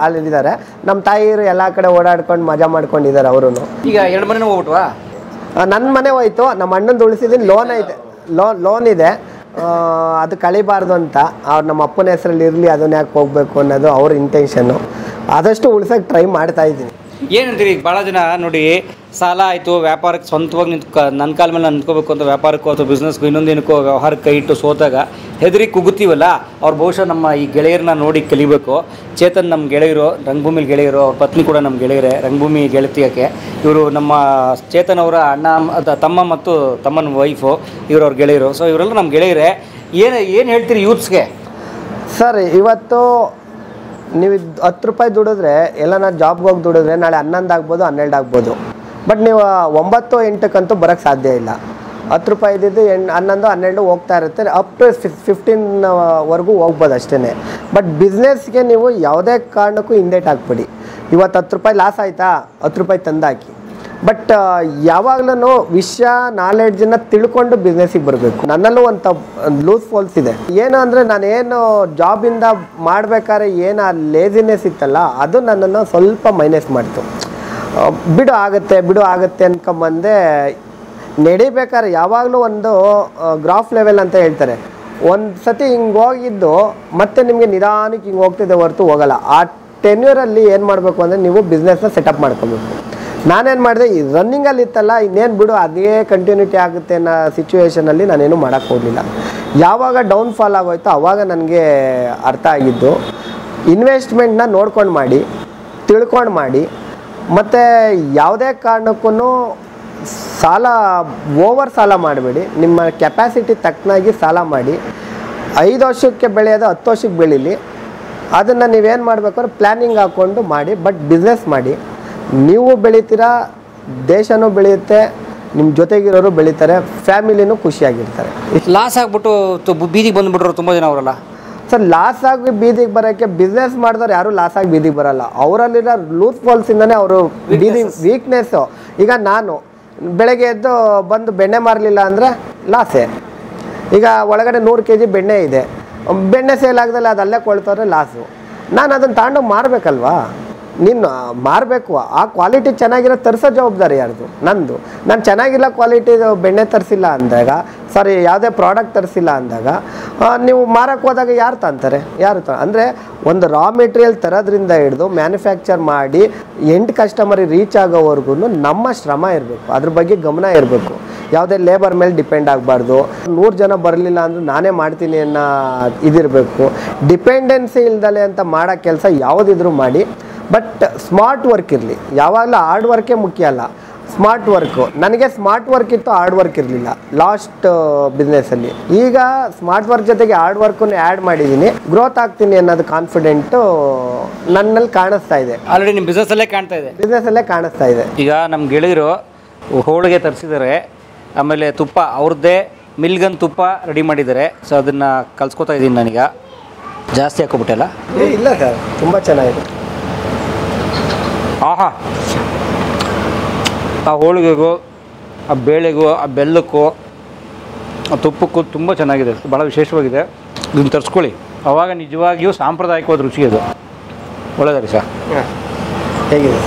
ಅಲ್ಲಿದ್ದಾರೆ. ನಮ್ಮ ತಾಯಿರು ಎಲ್ಲ ಕಡೆ ಓಡಾಡ್ಕೊಂಡು ಮಜಾ ಮಾಡ್ಕೊಂಡಿದ್ದಾರೆ ಅವರು. ಈಗ 2 ಮನೆ ಹೋಗ್ಬಿಟ್ವಾ? ನನ್ನ ಮನೆ ಹೋಯ್ತು, ನಮ್ಮ ಅಣ್ಣಂದು ಉಳಿಸಿದ್ದೀನಿ. ಲೋನ್ ಇದೆ, ಅದು ಕಳಿಬಾರ್ದು ಅಂತ ಅವ್ರು ನಮ್ಮ ಅಪ್ಪನ ಹೆಸರಲ್ಲಿ ಇರಲಿ, ಅದನ್ನ ಯಾಕೆ ಹೋಗ್ಬೇಕು ಅನ್ನೋದು ಅವ್ರ ಇಂಟೆನ್ಷನ್ನು. ಆದಷ್ಟು ಉಳ್ಸೋಕ್ಕೆ ಟ್ರೈ ಮಾಡ್ತಾ ಇದ್ದೀನಿ. ಏನಂತೀರಿ? ಭಾಳ ಜನ ನೋಡಿ, ಸಾಲ ಆಯಿತು, ವ್ಯಾಪಾರಕ್ಕೆ ಸ್ವಂತವಾಗಿ ನನ್ನ ಕಾಲ ಮೇಲೆ ನಿಂತ್ಕೋಬೇಕು ಅಂತ ವ್ಯಾಪಾರಕ್ಕೂ ಅಥವಾ ಬಿಸ್ನೆಸ್ಗೂ ಇನ್ನೊಂದೇನಕ್ಕೋ ವ್ಯವಹಾರಕ್ಕೆ ಕೈ ಇಟ್ಟು ಸೋತಾಗ ಹೆದರಿ ಕುಗ್ಗುತ್ತೀವಲ್ಲ, ಅವ್ರು ಬಹುಶಃ ನಮ್ಮ ಈ ಗೆಳೆಯರನ್ನ ನೋಡಿ ಕಲಿಬೇಕು. ಚೇತನ್ ನಮ್ಮ ಗೆಳೆಯರು, ರಂಗಭೂಮಿಲಿ ಗೆಳೆಯರು, ಅವ್ರ ಪತ್ನಿ ಕೂಡ ನಮ್ಮ ಗೆಳೆಯರೇ, ರಂಗಭೂಮಿ ಗೆಳತಿಯಕ್ಕೆ. ಇವರು ನಮ್ಮ ಚೇತನ್ ಅವರ ಅಣ್ಣ, ತಮ್ಮ ಮತ್ತು ತಮ್ಮನ ವೈಫು, ಇವ್ರವ್ರ ಗೆಳೆಯರು. ಸೊ ಇವರೆಲ್ಲ ನಮ್ಮ ಗೆಳೆಯರೇ. ಏನು ಹೇಳ್ತೀರಿ ಯೂತ್ಸ್ಗೆ? ಸರ್, ಇವತ್ತು ನೀವು 10 ರೂಪಾಯಿ ದುಡಿದ್ರೆ, ಎಲ್ಲ ನಾನು ಜಾಬ್ಗೆ ಹೋಗಿ ದುಡಿದ್ರೆ ನಾಳೆ 11 ಆಗ್ಬೋದು, 12 ಆಗ್ಬೋದು. ಬಟ್ ನೀವು 9, 8 ಬರೋಕ್ಕೆ ಸಾಧ್ಯ ಇಲ್ಲ. 10 ರೂಪಾಯಿ ಇದ್ದಿದ್ದು 11, 12 ಹೋಗ್ತಾ ಇರುತ್ತೆ. ಅಪ್ ಟು 15ವರೆಗೂ ಹೋಗ್ಬೋದು ಅಷ್ಟೇ. ಬಟ್ ಬಿಸ್ನೆಸ್ಗೆ ನೀವು ಯಾವುದೇ ಕಾರಣಕ್ಕೂ ಹಿಂದೇಟ್ ಹಾಕ್ಬಿಡಿ. ಇವತ್ತು 10 ರೂಪಾಯಿ ಲಾಸ್ ಆಯಿತಾ, 10 ರೂಪಾಯಿ ತಂದಾಕಿ. ಬಟ್ ಯಾವಾಗ್ಲೂ ವಿಷಯ ನಾಲೆಡ್ಜನ್ನ ತಿಳ್ಕೊಂಡು ಬಿಸ್ನೆಸ್ಸಿಗೆ ಬರಬೇಕು. ನನ್ನಲ್ಲೂ ಒಂದು ಲೂಸ್ ಫಾಲ್ಸ್ ಇದೆ. ಏನು ಅಂದರೆ ನಾನೇನು ಜಾಬಿಂದ ಮಾಡ್ಬೇಕಾದ್ರೆ ಏನು ಆ ಲೇಸಿನೆಸ್ ಇತ್ತಲ್ಲ ಅದು ನನ್ನನ್ನು ಸ್ವಲ್ಪ ಮೈನಸ್ ಮಾಡ್ತು. ಬಿಡು ಆಗುತ್ತೆ ಅನ್ಕೊಂಬಂದೆ. ನಡಿಬೇಕಾದ್ರೆ ಯಾವಾಗಲೂ ಒಂದು ಗ್ರಾಫ್ ಲೆವೆಲ್ ಅಂತ ಹೇಳ್ತಾರೆ. ಒಂದು ಸತಿ ಹಿಂಗೆ ಹೋಗಿದ್ದು ಮತ್ತೆ ನಿಮಗೆ ನಿಧಾನಕ್ಕೆ ಹಿಂಗೆ ಹೋಗ್ತಿದೆ ಹೊರತು ಹೋಗಲ್ಲ. ಆ ಟೆನ್ಯೂರಲ್ಲಿ ಏನು ಮಾಡಬೇಕು ಅಂದರೆ ನೀವು ಬಿಸ್ನೆಸ್ನ ಸೆಟಪ್ ಮಾಡ್ಕೊಬೇಕು. ನಾನೇನು ಮಾಡಿದೆ, ಈ ರನ್ನಿಂಗಲ್ಲಿ ಇತ್ತಲ್ಲ ಇನ್ನೇನು ಬಿಡು ಅದೇ ಕಂಟಿನ್ಯೂಟಿ ಆಗುತ್ತೆ ಅನ್ನೋ ಸಿಚುವೇಷನಲ್ಲಿ ನಾನೇನು ಮಾಡೋಕ್ಕೆ ಹೋಗಲಿಲ್ಲ. ಯಾವಾಗ ಡೌನ್ಫಾಲ್ ಆಗೋಯ್ತು ಆವಾಗ ನನಗೆ ಅರ್ಥ ಆಗಿದ್ದು ಇನ್ವೆಸ್ಟ್ಮೆಂಟ್ನ ನೋಡ್ಕೊಂಡು ಮಾಡಿ, ತಿಳ್ಕೊಂಡು ಮಾಡಿ, ಮತ್ತು ಯಾವುದೇ ಕಾರಣಕ್ಕೂ ಓವರ್ ಸಾಲ ಮಾಡಬೇಡಿ. ನಿಮ್ಮ ಕೆಪಾಸಿಟಿ ತಕ್ಕನಾಗಿ ಸಾಲ ಮಾಡಿ. 5 ವರ್ಷಕ್ಕೆ ಬೆಳೆಯೋದು 10 ವರ್ಷಕ್ಕೆ ಬೆಳೀಲಿ. ಅದನ್ನು ನೀವೇನು ಮಾಡಬೇಕಾದ್ರೆ ಪ್ಲ್ಯಾನಿಂಗ್ ಹಾಕ್ಕೊಂಡು ಮಾಡಿ. ಬಟ್ ಬಿಸ್ನೆಸ್ ಮಾಡಿ, ನೀವು ಬೆಳಿತೀರಾ, ದೇಶನೂ ಬೆಳೆಯುತ್ತೆ, ನಿಮ್ಮ ಜೊತೆಗಿರೋರು ಬೆಳೀತಾರೆ, ಫ್ಯಾಮಿಲಿನೂ ಖುಷಿಯಾಗಿರ್ತಾರೆ. ಲಾಸ್ ಆಗ್ಬಿಟ್ಟು ಬೀದಿಗೆ ಬಂದುಬಿಟ್ರು ತುಂಬ ಜನ ಅವರಲ್ಲ ಸರ್. ಲಾಸ್ ಆಗಿ ಬೀದಿಗೆ ಬರೋಕ್ಕೆ ಬಿಸ್ನೆಸ್ ಮಾಡಿದವ್ರು ಯಾರೂ ಲಾಸ್ ಆಗಿ ಬೀದಿಗೆ ಬರೋಲ್ಲ. ಅವರಲ್ಲಿರೋ ಲೂಸ್ ಫಾಲ್ಸಿಂದನೇ ಅವರು ವೀಕ್ನೆಸ್ಸು. ಈಗ ನಾನು ಬೆಳಗ್ಗೆ ಎದ್ದು ಬಂದು ಬೆಣ್ಣೆ ಮಾರಲಿಲ್ಲ ಅಂದರೆ ಲಾಸೇ. ಈಗ ಒಳಗಡೆ 100 kg ಬೆಣ್ಣೆ ಇದೆ, ಬೆಣ್ಣೆ ಸೇಲ್ ಆಗದಲ್ಲಿ ಅದು ಅಲ್ಲೇ ಕೊಳ್ತವ್ರೆ ಲಾಸು. ನಾನು ಅದನ್ನು ತಗೊಂಡೋಗಿ ಮಾರಬೇಕಲ್ವಾ? ನೀನು ಮಾರಬೇಕು. ಆ ಕ್ವಾಲಿಟಿ ಚೆನ್ನಾಗಿರೋ ತರಿಸೋ ಜವಾಬ್ದಾರಿ ಯಾರ್ದು? ನಂದು. ನಾನು ಚೆನ್ನಾಗಿಲ್ಲ ಕ್ವಾಲಿಟಿ ಬೆಣ್ಣೆ ತರಿಸಿಲ್ಲ ಅಂದಾಗ, ಯಾವುದೇ ಪ್ರಾಡಕ್ಟ್ ತರಿಸಿಲ್ಲ ಅಂದಾಗ ನೀವು ಮಾರಕ್ಕೆ ಹೋದಾಗ ಯಾರು ತಂತಾರೆ? ಅಂದರೆ ಒಂದು ರಾ ಮೆಟೀರಿಯಲ್ ತರೋದ್ರಿಂದ ಹಿಡಿದು ಮ್ಯಾನುಫ್ಯಾಕ್ಚರ್ ಮಾಡಿ ಎಂಡ್ ಕಸ್ಟಮರಿಗೆ ರೀಚ್ ಆಗೋವರೆಗೂ ನಮ್ಮ ಶ್ರಮ ಇರಬೇಕು, ಅದ್ರ ಬಗ್ಗೆ ಗಮನ ಇರಬೇಕು. ಯಾವುದೇ ಲೇಬರ್ ಮೇಲೆ ಡಿಪೆಂಡ್ ಆಗಬಾರ್ದು. 100 ಜನ ಬರಲಿಲ್ಲ ಅಂದರೂ ನಾನೇ ಮಾಡ್ತೀನಿ ಅನ್ನೋ ಇದಿರಬೇಕು. ಡಿಪೆಂಡೆನ್ಸಿ ಇಲ್ದಲೆ ಅಂತ ಮಾಡೋ ಕೆಲಸ ಯಾವುದಿದ್ರೂ ಮಾಡಿ. ಬಟ್ ಸ್ಮಾರ್ಟ್ ವರ್ಕ್ ಇರಲಿ. ಯಾವಾಗಲೂ ಹಾರ್ಡ್ ವರ್ಕೇ ಮುಖ್ಯ ಅಲ್ಲ, ಸ್ಮಾರ್ಟ್ ವರ್ಕು. ನನಗೆ ಸ್ಮಾರ್ಟ್ ವರ್ಕ್ ಇತ್ತು, ಹಾರ್ಡ್ ವರ್ಕ್ ಇರಲಿಲ್ಲ ಲಾಸ್ಟ್ ಬಿಸ್ನೆಸ್ಸಲ್ಲಿ. ಈಗ ಸ್ಮಾರ್ಟ್ ವರ್ಕ್ ಜೊತೆಗೆ ಹಾರ್ಡ್ ವರ್ಕನ್ನು ಆ್ಯಡ್ ಮಾಡಿದ್ದೀನಿ. ಗ್ರೋತ್ ಆಗ್ತೀನಿ ಅನ್ನೋದು ಕಾನ್ಫಿಡೆಂಟು ನನ್ನಲ್ಲಿ ಕಾಣಿಸ್ತಾ ಇದೆ. ಆಲ್ರೆಡಿ ನಿಮ್ಮ ಬಿಸ್ನೆಸ್ಸಲ್ಲೇ ಕಾಣಿಸ್ತಾ ಇದೆ. ಈಗ ನಮ್ಮ ಗೆಳೆಯರು ಹೋಳಿಗೆ ತರಿಸಿದ್ದಾರೆ, ಆಮೇಲೆ ತುಪ್ಪ ಅವ್ರದ್ದೇ ಮಿಲ್ಗನ್ ತುಪ್ಪ ರೆಡಿ ಮಾಡಿದ್ದಾರೆ. ಸೊ ಅದನ್ನು ಕಲ್ಸ್ಕೊತಾ ಇದ್ದೀನಿ ನಾನೀಗ. ಜಾಸ್ತಿ ಹಾಕೋಬಿಟ್ಟೆಲ್ಲ ಇಲ್ಲ ಸರ್, ತುಂಬ ಚೆನ್ನಾಗಿದೆ. ಆಹಾ, ಆ ಹೋಳಿಗೆಗೂ, ಆ ಬೇಳೆಗೂ, ಆ ಬೆಲ್ಲಕ್ಕೂ, ಆ ತುಪ್ಪಕ್ಕೂ ತುಂಬ ಚೆನ್ನಾಗಿದೆ, ಭಾಳ ವಿಶೇಷವಾಗಿದೆ. ಇದನ್ನು ತರಿಸ್ಕೊಳ್ಳಿ, ಆವಾಗ ನಿಜವಾಗಿಯೂ ಸಾಂಪ್ರದಾಯಿಕವಾದ ರುಚಿ ಅದು. ಒಳ್ಳೆಯದಾರಿ ಸರ್, ಹೇಗಿದೆ?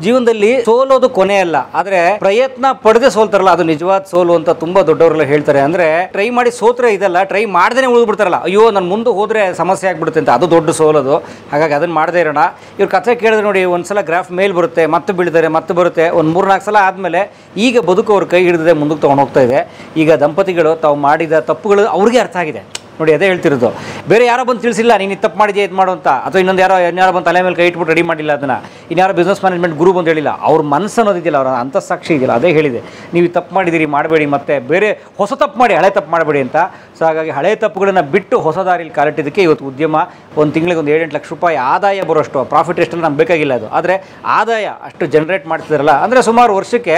ಜೀವನದಲ್ಲಿ ಸೋಲೋದು ಕೊನೆ ಅಲ್ಲ, ಆದ್ರೆ ಪ್ರಯತ್ನ ಪಡೆದೇ ಸೋಲ್ತಾರಲ್ಲ ಅದು ನಿಜವಾದ ಸೋಲು ಅಂತ ತುಂಬಾ ದೊಡ್ಡವರೆಲ್ಲ ಹೇಳ್ತಾರೆ. ಅಂದ್ರೆ ಟ್ರೈ ಮಾಡಿ ಸೋತ್ರೆ ಇದಲ್ಲ, ಟ್ರೈ ಮಾಡ್ದೇನೆ ಉಳಿದ್ಬಿಡ್ತಾರಲ್ಲ, ಅಯ್ಯೋ ನಾನು ಮುಂದೆ ಹೋದ್ರೆ ಸಮಸ್ಯೆ ಆಗ್ಬಿಡುತ್ತೆ ಅಂತ, ಅದು ದೊಡ್ಡ ಸೋಲೋದು. ಹಾಗಾಗಿ ಅದನ್ನ ಮಾಡದೇ ಇರೋಣ. ಇವ್ರ ಕಥೆ ಕೇಳಿದ್ರೆ ನೋಡಿ, ಒಂದ್ಸಲ ಗ್ರಾಫ್ ಮೇಲ್ ಬರುತ್ತೆ, ಮತ್ತೆ ಬೀಳ್ತಾರೆ, ಮತ್ತೆ ಬರುತ್ತೆ, ಒಂದು 3-4 ಸಲ ಆದ್ಮೇಲೆ ಈಗ ಬದುಕು ಅವ್ರ ಕೈ ಹಿಡಿದೇ ಮುಂದಕ್ಕೆ ತಗೊಂಡು ಹೋಗ್ತಾ ಇದೆ. ಈಗ ದಂಪತಿಗಳು ತಾವು ಮಾಡಿದ ತಪ್ಪುಗಳು ಅವ್ರಿಗೆ ಅರ್ಥ ಆಗಿದೆ ನೋಡಿ. ಅದೇ ಹೇಳ್ತಿರೋದು, ಬೇರೆ ಯಾರೋ ಬಂದು ತಿಳಿಸಿಲ್ಲ ನೀನು ತಪ್ಪು ಮಾಡಿದ್ಯಾ ಇದು ಮಾಡು ಅಂತ, ಅಥವಾ ಇನ್ಯಾರೋ ಬಂದು ತಲೆ ಮೇಲೆ ಕೈ ಇಟ್ಬಿಟ್ಟು ರೆಡಿ ಮಾಡಿಲ್ಲ ಅದನ್ನು, ಇನ್ಯಾರೋ ಬಿಸ್ನೆಸ್ ಮ್ಯಾನೇಜ್ಮೆಂಟ್ ಗುರು ಬಂದು ಹೇಳಿಲ್ಲ. ಅವ್ರ ಮನಸ್ಸು ಅನ್ನೋದಿದೆಯಲ್ಲ, ಅವರ ಅಂತಃಸಾಕ್ಷಿ ಇದೆಯಲ್ಲ, ಅದೇ ಹೇಳಿದೆ ನೀವು ತಪ್ಪು ಮಾಡಿದ್ದೀರಿ, ಮಾಡಬೇಡಿ, ಮತ್ತೆ ಬೇರೆ ಹೊಸ ತಪ್ಪು ಮಾಡಿ ಹಳೆ ತಪ್ಪು ಮಾಡಬೇಡಿ ಅಂತ. ಸೊ ಹಾಗಾಗಿ ಹಳೆ ತಪ್ಪುಗಳನ್ನು ಬಿಟ್ಟು ಹೊಸ ದಾರಿಯಲ್ಲಿ ಕಾಲಿಟ್ಟಿದ್ದಕ್ಕೆ ಇವತ್ತು ಉದ್ಯಮ ಒಂದು ತಿಂಗಳಿಗೆ ಒಂದು 7-8 ಲಕ್ಷ ರೂಪಾಯಿ ಆದಾಯ ಬರೋಷ್ಟು, ಪ್ರಾಫಿಟ್ ಎಷ್ಟೆಲ್ಲ ನಮ್ಗೆ ಬೇಕಾಗಿಲ್ಲ ಅದು, ಆದರೆ ಆದಾಯ ಅಷ್ಟು ಜನರೇಟ್ ಮಾಡ್ತಿದಾರಲ್ಲ, ಅಂದರೆ ಸುಮಾರು ವರ್ಷಕ್ಕೆ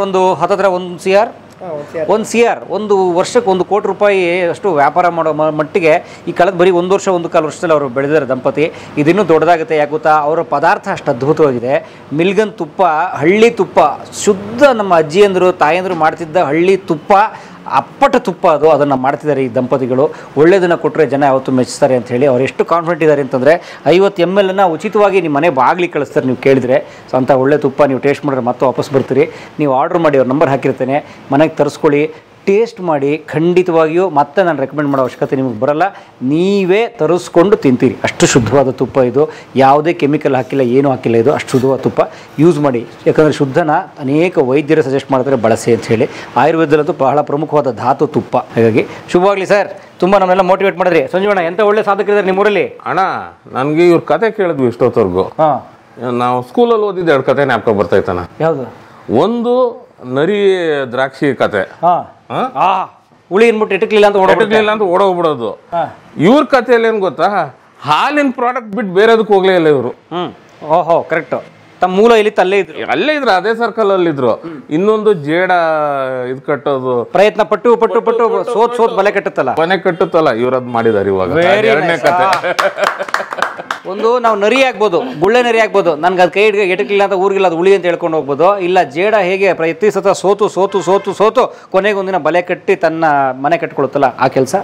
ಒಂದು 1 CR ಒಂದು ವರ್ಷಕ್ಕೆ 1 ಕೋಟಿ ರೂಪಾಯಿ ಅಷ್ಟು ವ್ಯಾಪಾರ ಮಾಡೋ ಮಟ್ಟಿಗೆ ಈ ಕಳೆದ ಬರೀ 1 ವರ್ಷ 1.25 ವರ್ಷದಲ್ಲಿ ಅವರು ಬೆಳೆದಿದ್ದಾರೆ ದಂಪತಿ. ಇದಿನ್ನೂ ದೊಡ್ಡದಾಗುತ್ತೆ. ಯಾಕೆ ಗೊತ್ತಾ, ಅವರ ಪದಾರ್ಥ ಅಷ್ಟು ಅದ್ಭುತವಾಗಿದೆ. ಮಿಲ್ಗನ್ ತುಪ್ಪ, ಹಳ್ಳಿ ತುಪ್ಪ, ಶುದ್ಧ ನಮ್ಮ ಅಜ್ಜಿಯಂದರು ತಾಯಂದರು ಮಾಡ್ತಿದ್ದ ಹಳ್ಳಿ ತುಪ್ಪ, ಅಪ್ಪಟ ತುಪ್ಪ ಅದು. ಅದನ್ನು ಮಾಡ್ತಿದ್ದಾರೆ ಈ ದಂಪತಿಗಳು. ಒಳ್ಳೆಯದನ್ನು ಕೊಟ್ಟರೆ ಜನ ಯಾವತ್ತೂ ಮೆಚ್ಚಿಸ್ತಾರೆ ಅಂತ ಹೇಳಿ ಅವ್ರು ಎಷ್ಟು ಕಾನ್ಫಿಡೆಂಟ್ ಇದ್ದಾರೆ ಅಂತಂದರೆ 50 ml ಉಚಿತವಾಗಿ ನಿಮ್ಮ ಮನೆ ಬಾಗಿಲಿಗೆ ಕಳಿಸ್ತಾರೆ ನೀವು ಕೇಳಿದರೆ. ಸೊ ಅಂಥ ಒಳ್ಳೆ ತುಪ್ಪ ನೀವು ಟೇಸ್ಟ್ ಮಾಡಿದ್ರೆ ಮತ್ತೆ ವಾಪಸ್ ಬರ್ತೀರಿ. ನೀವು ಆರ್ಡ್ರ್ ಮಾಡಿ, ಅವ್ರ ನಂಬರ್ ಹಾಕಿರ್ತೇನೆ, ಮನೆಗೆ ತರಿಸ್ಕೊಳ್ಳಿ, ಟೇಸ್ಟ್ ಮಾಡಿ. ಖಂಡಿತವಾಗಿಯೂ ಮತ್ತೆ ನಾನು ರೆಕಮೆಂಡ್ ಮಾಡೋ ಅವಶ್ಯಕತೆ ನಿಮಗೆ ಬರಲ್ಲ, ನೀವೇ ತರಿಸ್ಕೊಂಡು ತಿಂತೀರಿ. ಅಷ್ಟು ಶುದ್ಧವಾದ ತುಪ್ಪ ಇದು, ಯಾವುದೇ ಕೆಮಿಕಲ್ ಹಾಕಿಲ್ಲ, ಏನೂ ಹಾಕಿಲ್ಲ. ಇದು ಅಷ್ಟು ಶುದ್ಧವಾದ ತುಪ್ಪ ಯೂಸ್ ಮಾಡಿ. ಯಾಕಂದರೆ ಶುದ್ಧನ ಅನೇಕ ವೈದ್ಯರು ಸಜೆಸ್ಟ್ ಮಾಡ್ತಾರೆ ಬಳಸಿ ಅಂತ ಹೇಳಿ. ಆಯುರ್ವೇದದಲ್ಲಂತೂ ಬಹಳ ಪ್ರಮುಖವಾದ ಧಾತು ತುಪ್ಪ. ಹಾಗಾಗಿ ಶುಭವಾಗಲಿ ಸರ್, ತುಂಬ ನಮ್ಮೆಲ್ಲ ಮೋಟಿವೇಟ್ ಮಾಡಿದ್ರಿ. ಸಂಜೀವಣ್ಣ ಎಂಥ ಒಳ್ಳೆ ಸಾಧಕರಿದ್ದಾರೆ ನಿಮ್ಮೂರಲ್ಲಿ. ಅಣ್ಣ ನನಗೆ ಇವ್ರ ಕತೆ ಕೇಳಿದ್ವಿ ಇಷ್ಟೊತ್ತವರೆಗೂ. ನಾವು ಸ್ಕೂಲಲ್ಲಿ ಓದಿದ್ದು 2 ಕತೆ ಜ್ಞಾಪಕ ಬರ್ತಾಯ್ತಾನ. ಯಾವುದು? ಒಂದು ನರಿ ದ್ರಾಕ್ಷಿ ಕತೆ, ಹುಳಿ ಅನ್ಬಿಟ್ಟು ಇಟ್ಟಕ್ಲಿಲ್ಲ ಅಂತ ಓಡೋಗ್ಬಿಡೋದು. ಇವ್ರ ಕಥೆಯಲ್ಲಿ ಏನ್ ಗೊತ್ತಾ, ಹಾಲಿನ ಪ್ರಾಡಕ್ಟ್ ಬಿಟ್ಟು ಬೇರೆದಕ್ಕೆ ಹೋಗ್ಲೇ ಇಲ್ಲ ಇವರು. ಓಹೋ, ಕರೆಕ್ಟ್. ತಮ್ಮ ಮೂಲ ಇಲ್ಲಿ ಅಲ್ಲೇ ಇದ್ರು, ಅದೇ ಸರ್ಕಲ್ ಅಲ್ಲಿ ಇದ್ರು. ಇನ್ನೊಂದು ಜೇಡ ಇದ್ ಕಟ್ಟೋದು ಪ್ರಯತ್ನ ಪಟ್ಟು ಸೋತ್ ಬಲೆ ಕಟ್ಟುತ್ತಲ್ಲ ಇವ್ರದ್ ಮಾಡಿದಾರೆ. ಇವಾಗ 2ನೇ ಕತೆ ಒಂದು ನಾವು ನರಿ ಆಗ್ಬೋದು, ಗುಳ್ಳೆ ನರಿ ಆಗ್ಬೋದು, ನನ್ಗೆ ಅದು ಕೈ ಹಿಡಿಗೆ ಎಟಕ್ಲಿಲ್ಲ ಅಂತ ಊರಿಗಿಲ್ಲ ಅದು ಉಳಿ ಅಂತ ಹೇಳ್ಕೊಂಡು ಹೋಗ್ಬೋದು. ಇಲ್ಲ ಜೇಡ ಹೇಗೆ ಪ್ರತಿ ಸತ ಸೋತು ಕೊನೆಗೊಂದಿನ ಬಲೆ ಕಟ್ಟಿ ತನ್ನ ಮನೆ ಕಟ್ಕೊಳುತ್ತಲ್ಲ, ಆ ಕೆಲಸ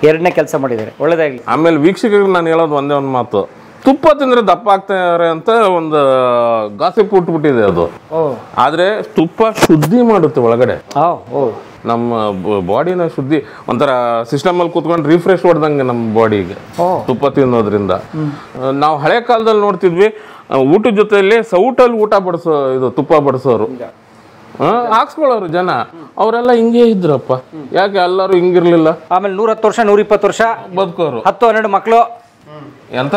ಎರಡನೇ ಕೆಲಸ ಮಾಡಿದ್ದಾರೆ. ಒಳ್ಳೇದಾಗ್ಲಿ. ಆಮೇಲೆ ವೀಕ್ಷಕರಿಗೆ ನಾನು ಹೇಳೋದು ಒಂದೇ ಒಂದು ಮಾತು, ತುಪ್ಪ ತಿಂದ್ರೆ ದಪ್ಪ ಆಗ್ತಾರೆ ಅಂತ ಒಂದು ಗಾಸಿಪ್ ಹುಟ್ಬಿಟ್ಟಿದೆ ಅದು. ಆದ್ರೆ ತುಪ್ಪ ಶುದ್ಧಿ ಮಾಡುತ್ತೆ ಒಳಗಡೆ, ನಮ್ಮ ಬಾಡಿನ ಶುದ್ಧಿ, ಒಂಥರ ಸಿಸ್ಟಮ್ ಅಲ್ಲಿ ಕೂತ್ಕೊಂಡು ರಿಫ್ರೆಶ್ ಹೊಡೆದಂಗೆ ನಮ್ಮ ಬಾಡಿಗೆ ತುಪ್ಪ ತಿನ್ನೋದ್ರಿಂದ. ನಾವು ಹಳೆ ಕಾಲದಲ್ಲಿ ನೋಡ್ತಿದ್ವಿ, ಊಟದ ಜೊತೆಯಲ್ಲಿ ಸೌಟಲ್ಲಿ ಊಟ ಬಡಿಸೋ, ಇದು ತುಪ್ಪ ಬಡಿಸೋರು, ಹಾಕ್ಸ್ಕೊಳ್ಳೋರು ಜನ, ಅವರೆಲ್ಲ ಹಿಂಗೆ ಇದ್ರಪ್ಪ. ಯಾಕೆ ಎಲ್ಲರೂ ಹಿಂಗಿರ್ಲಿಲ್ಲ? ಆಮೇಲೆ 110 ವರ್ಷ 120 ವರ್ಷ ಬದುಕೋರು, 10-12 ಮಕ್ಕಳು. ಎಂತ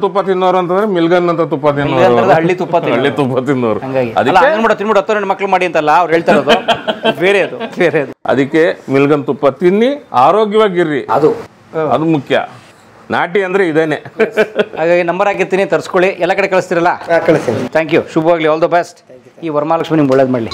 ತುಪ್ಪ ತಿನ್ನೋರು ಅಂತಂದ್ರೆ ಮಿಲ್ಗನ್ ಅಂತ ತುಪ್ಪ ತಿನ್ನೋರು, ಹಳ್ಳಿ ತುಪ್ಪ ತಿನ್ನೋರು. ತಿನ್ಬಿಟ್ಟು 12 ಮಕ್ಳು ಮಾಡಿ ಅಂತಲ್ಲ ಅವ್ರು ಹೇಳ್ತಾ ಇರೋದು, ಬೇರೆ ಅದು. ಅದಕ್ಕೆ ಮಿಲ್ಗನ್ ತುಪ್ಪ ತಿನ್ನಿ, ಆರೋಗ್ಯವಾಗಿರ್ರಿ, ಅದು ಮುಖ್ಯ. ನಾಟಿ ಅಂದ್ರೆ ಇದೇನೆ. ಹಾಗಾಗಿ ನಂಬರ್ ಹಾಕಿರ್ತೀನಿ, ತರಿಸ್ಕೊಳ್ಳಿ. ಎಲ್ಲ ಕಡೆ ಕಳಿಸ್ತಿರಲ್ಲ? ಕಳಿಸ್ತೀನಿ. Thank you. ಶುಭವಾಗ್ಲಿ. All the best. ಈ ವರಮಹಾಲಕ್ಷ್ಮಿ ನಿಮ್ಗೆ ಒಳ್ಳೇದು ಮಾಡಲಿ.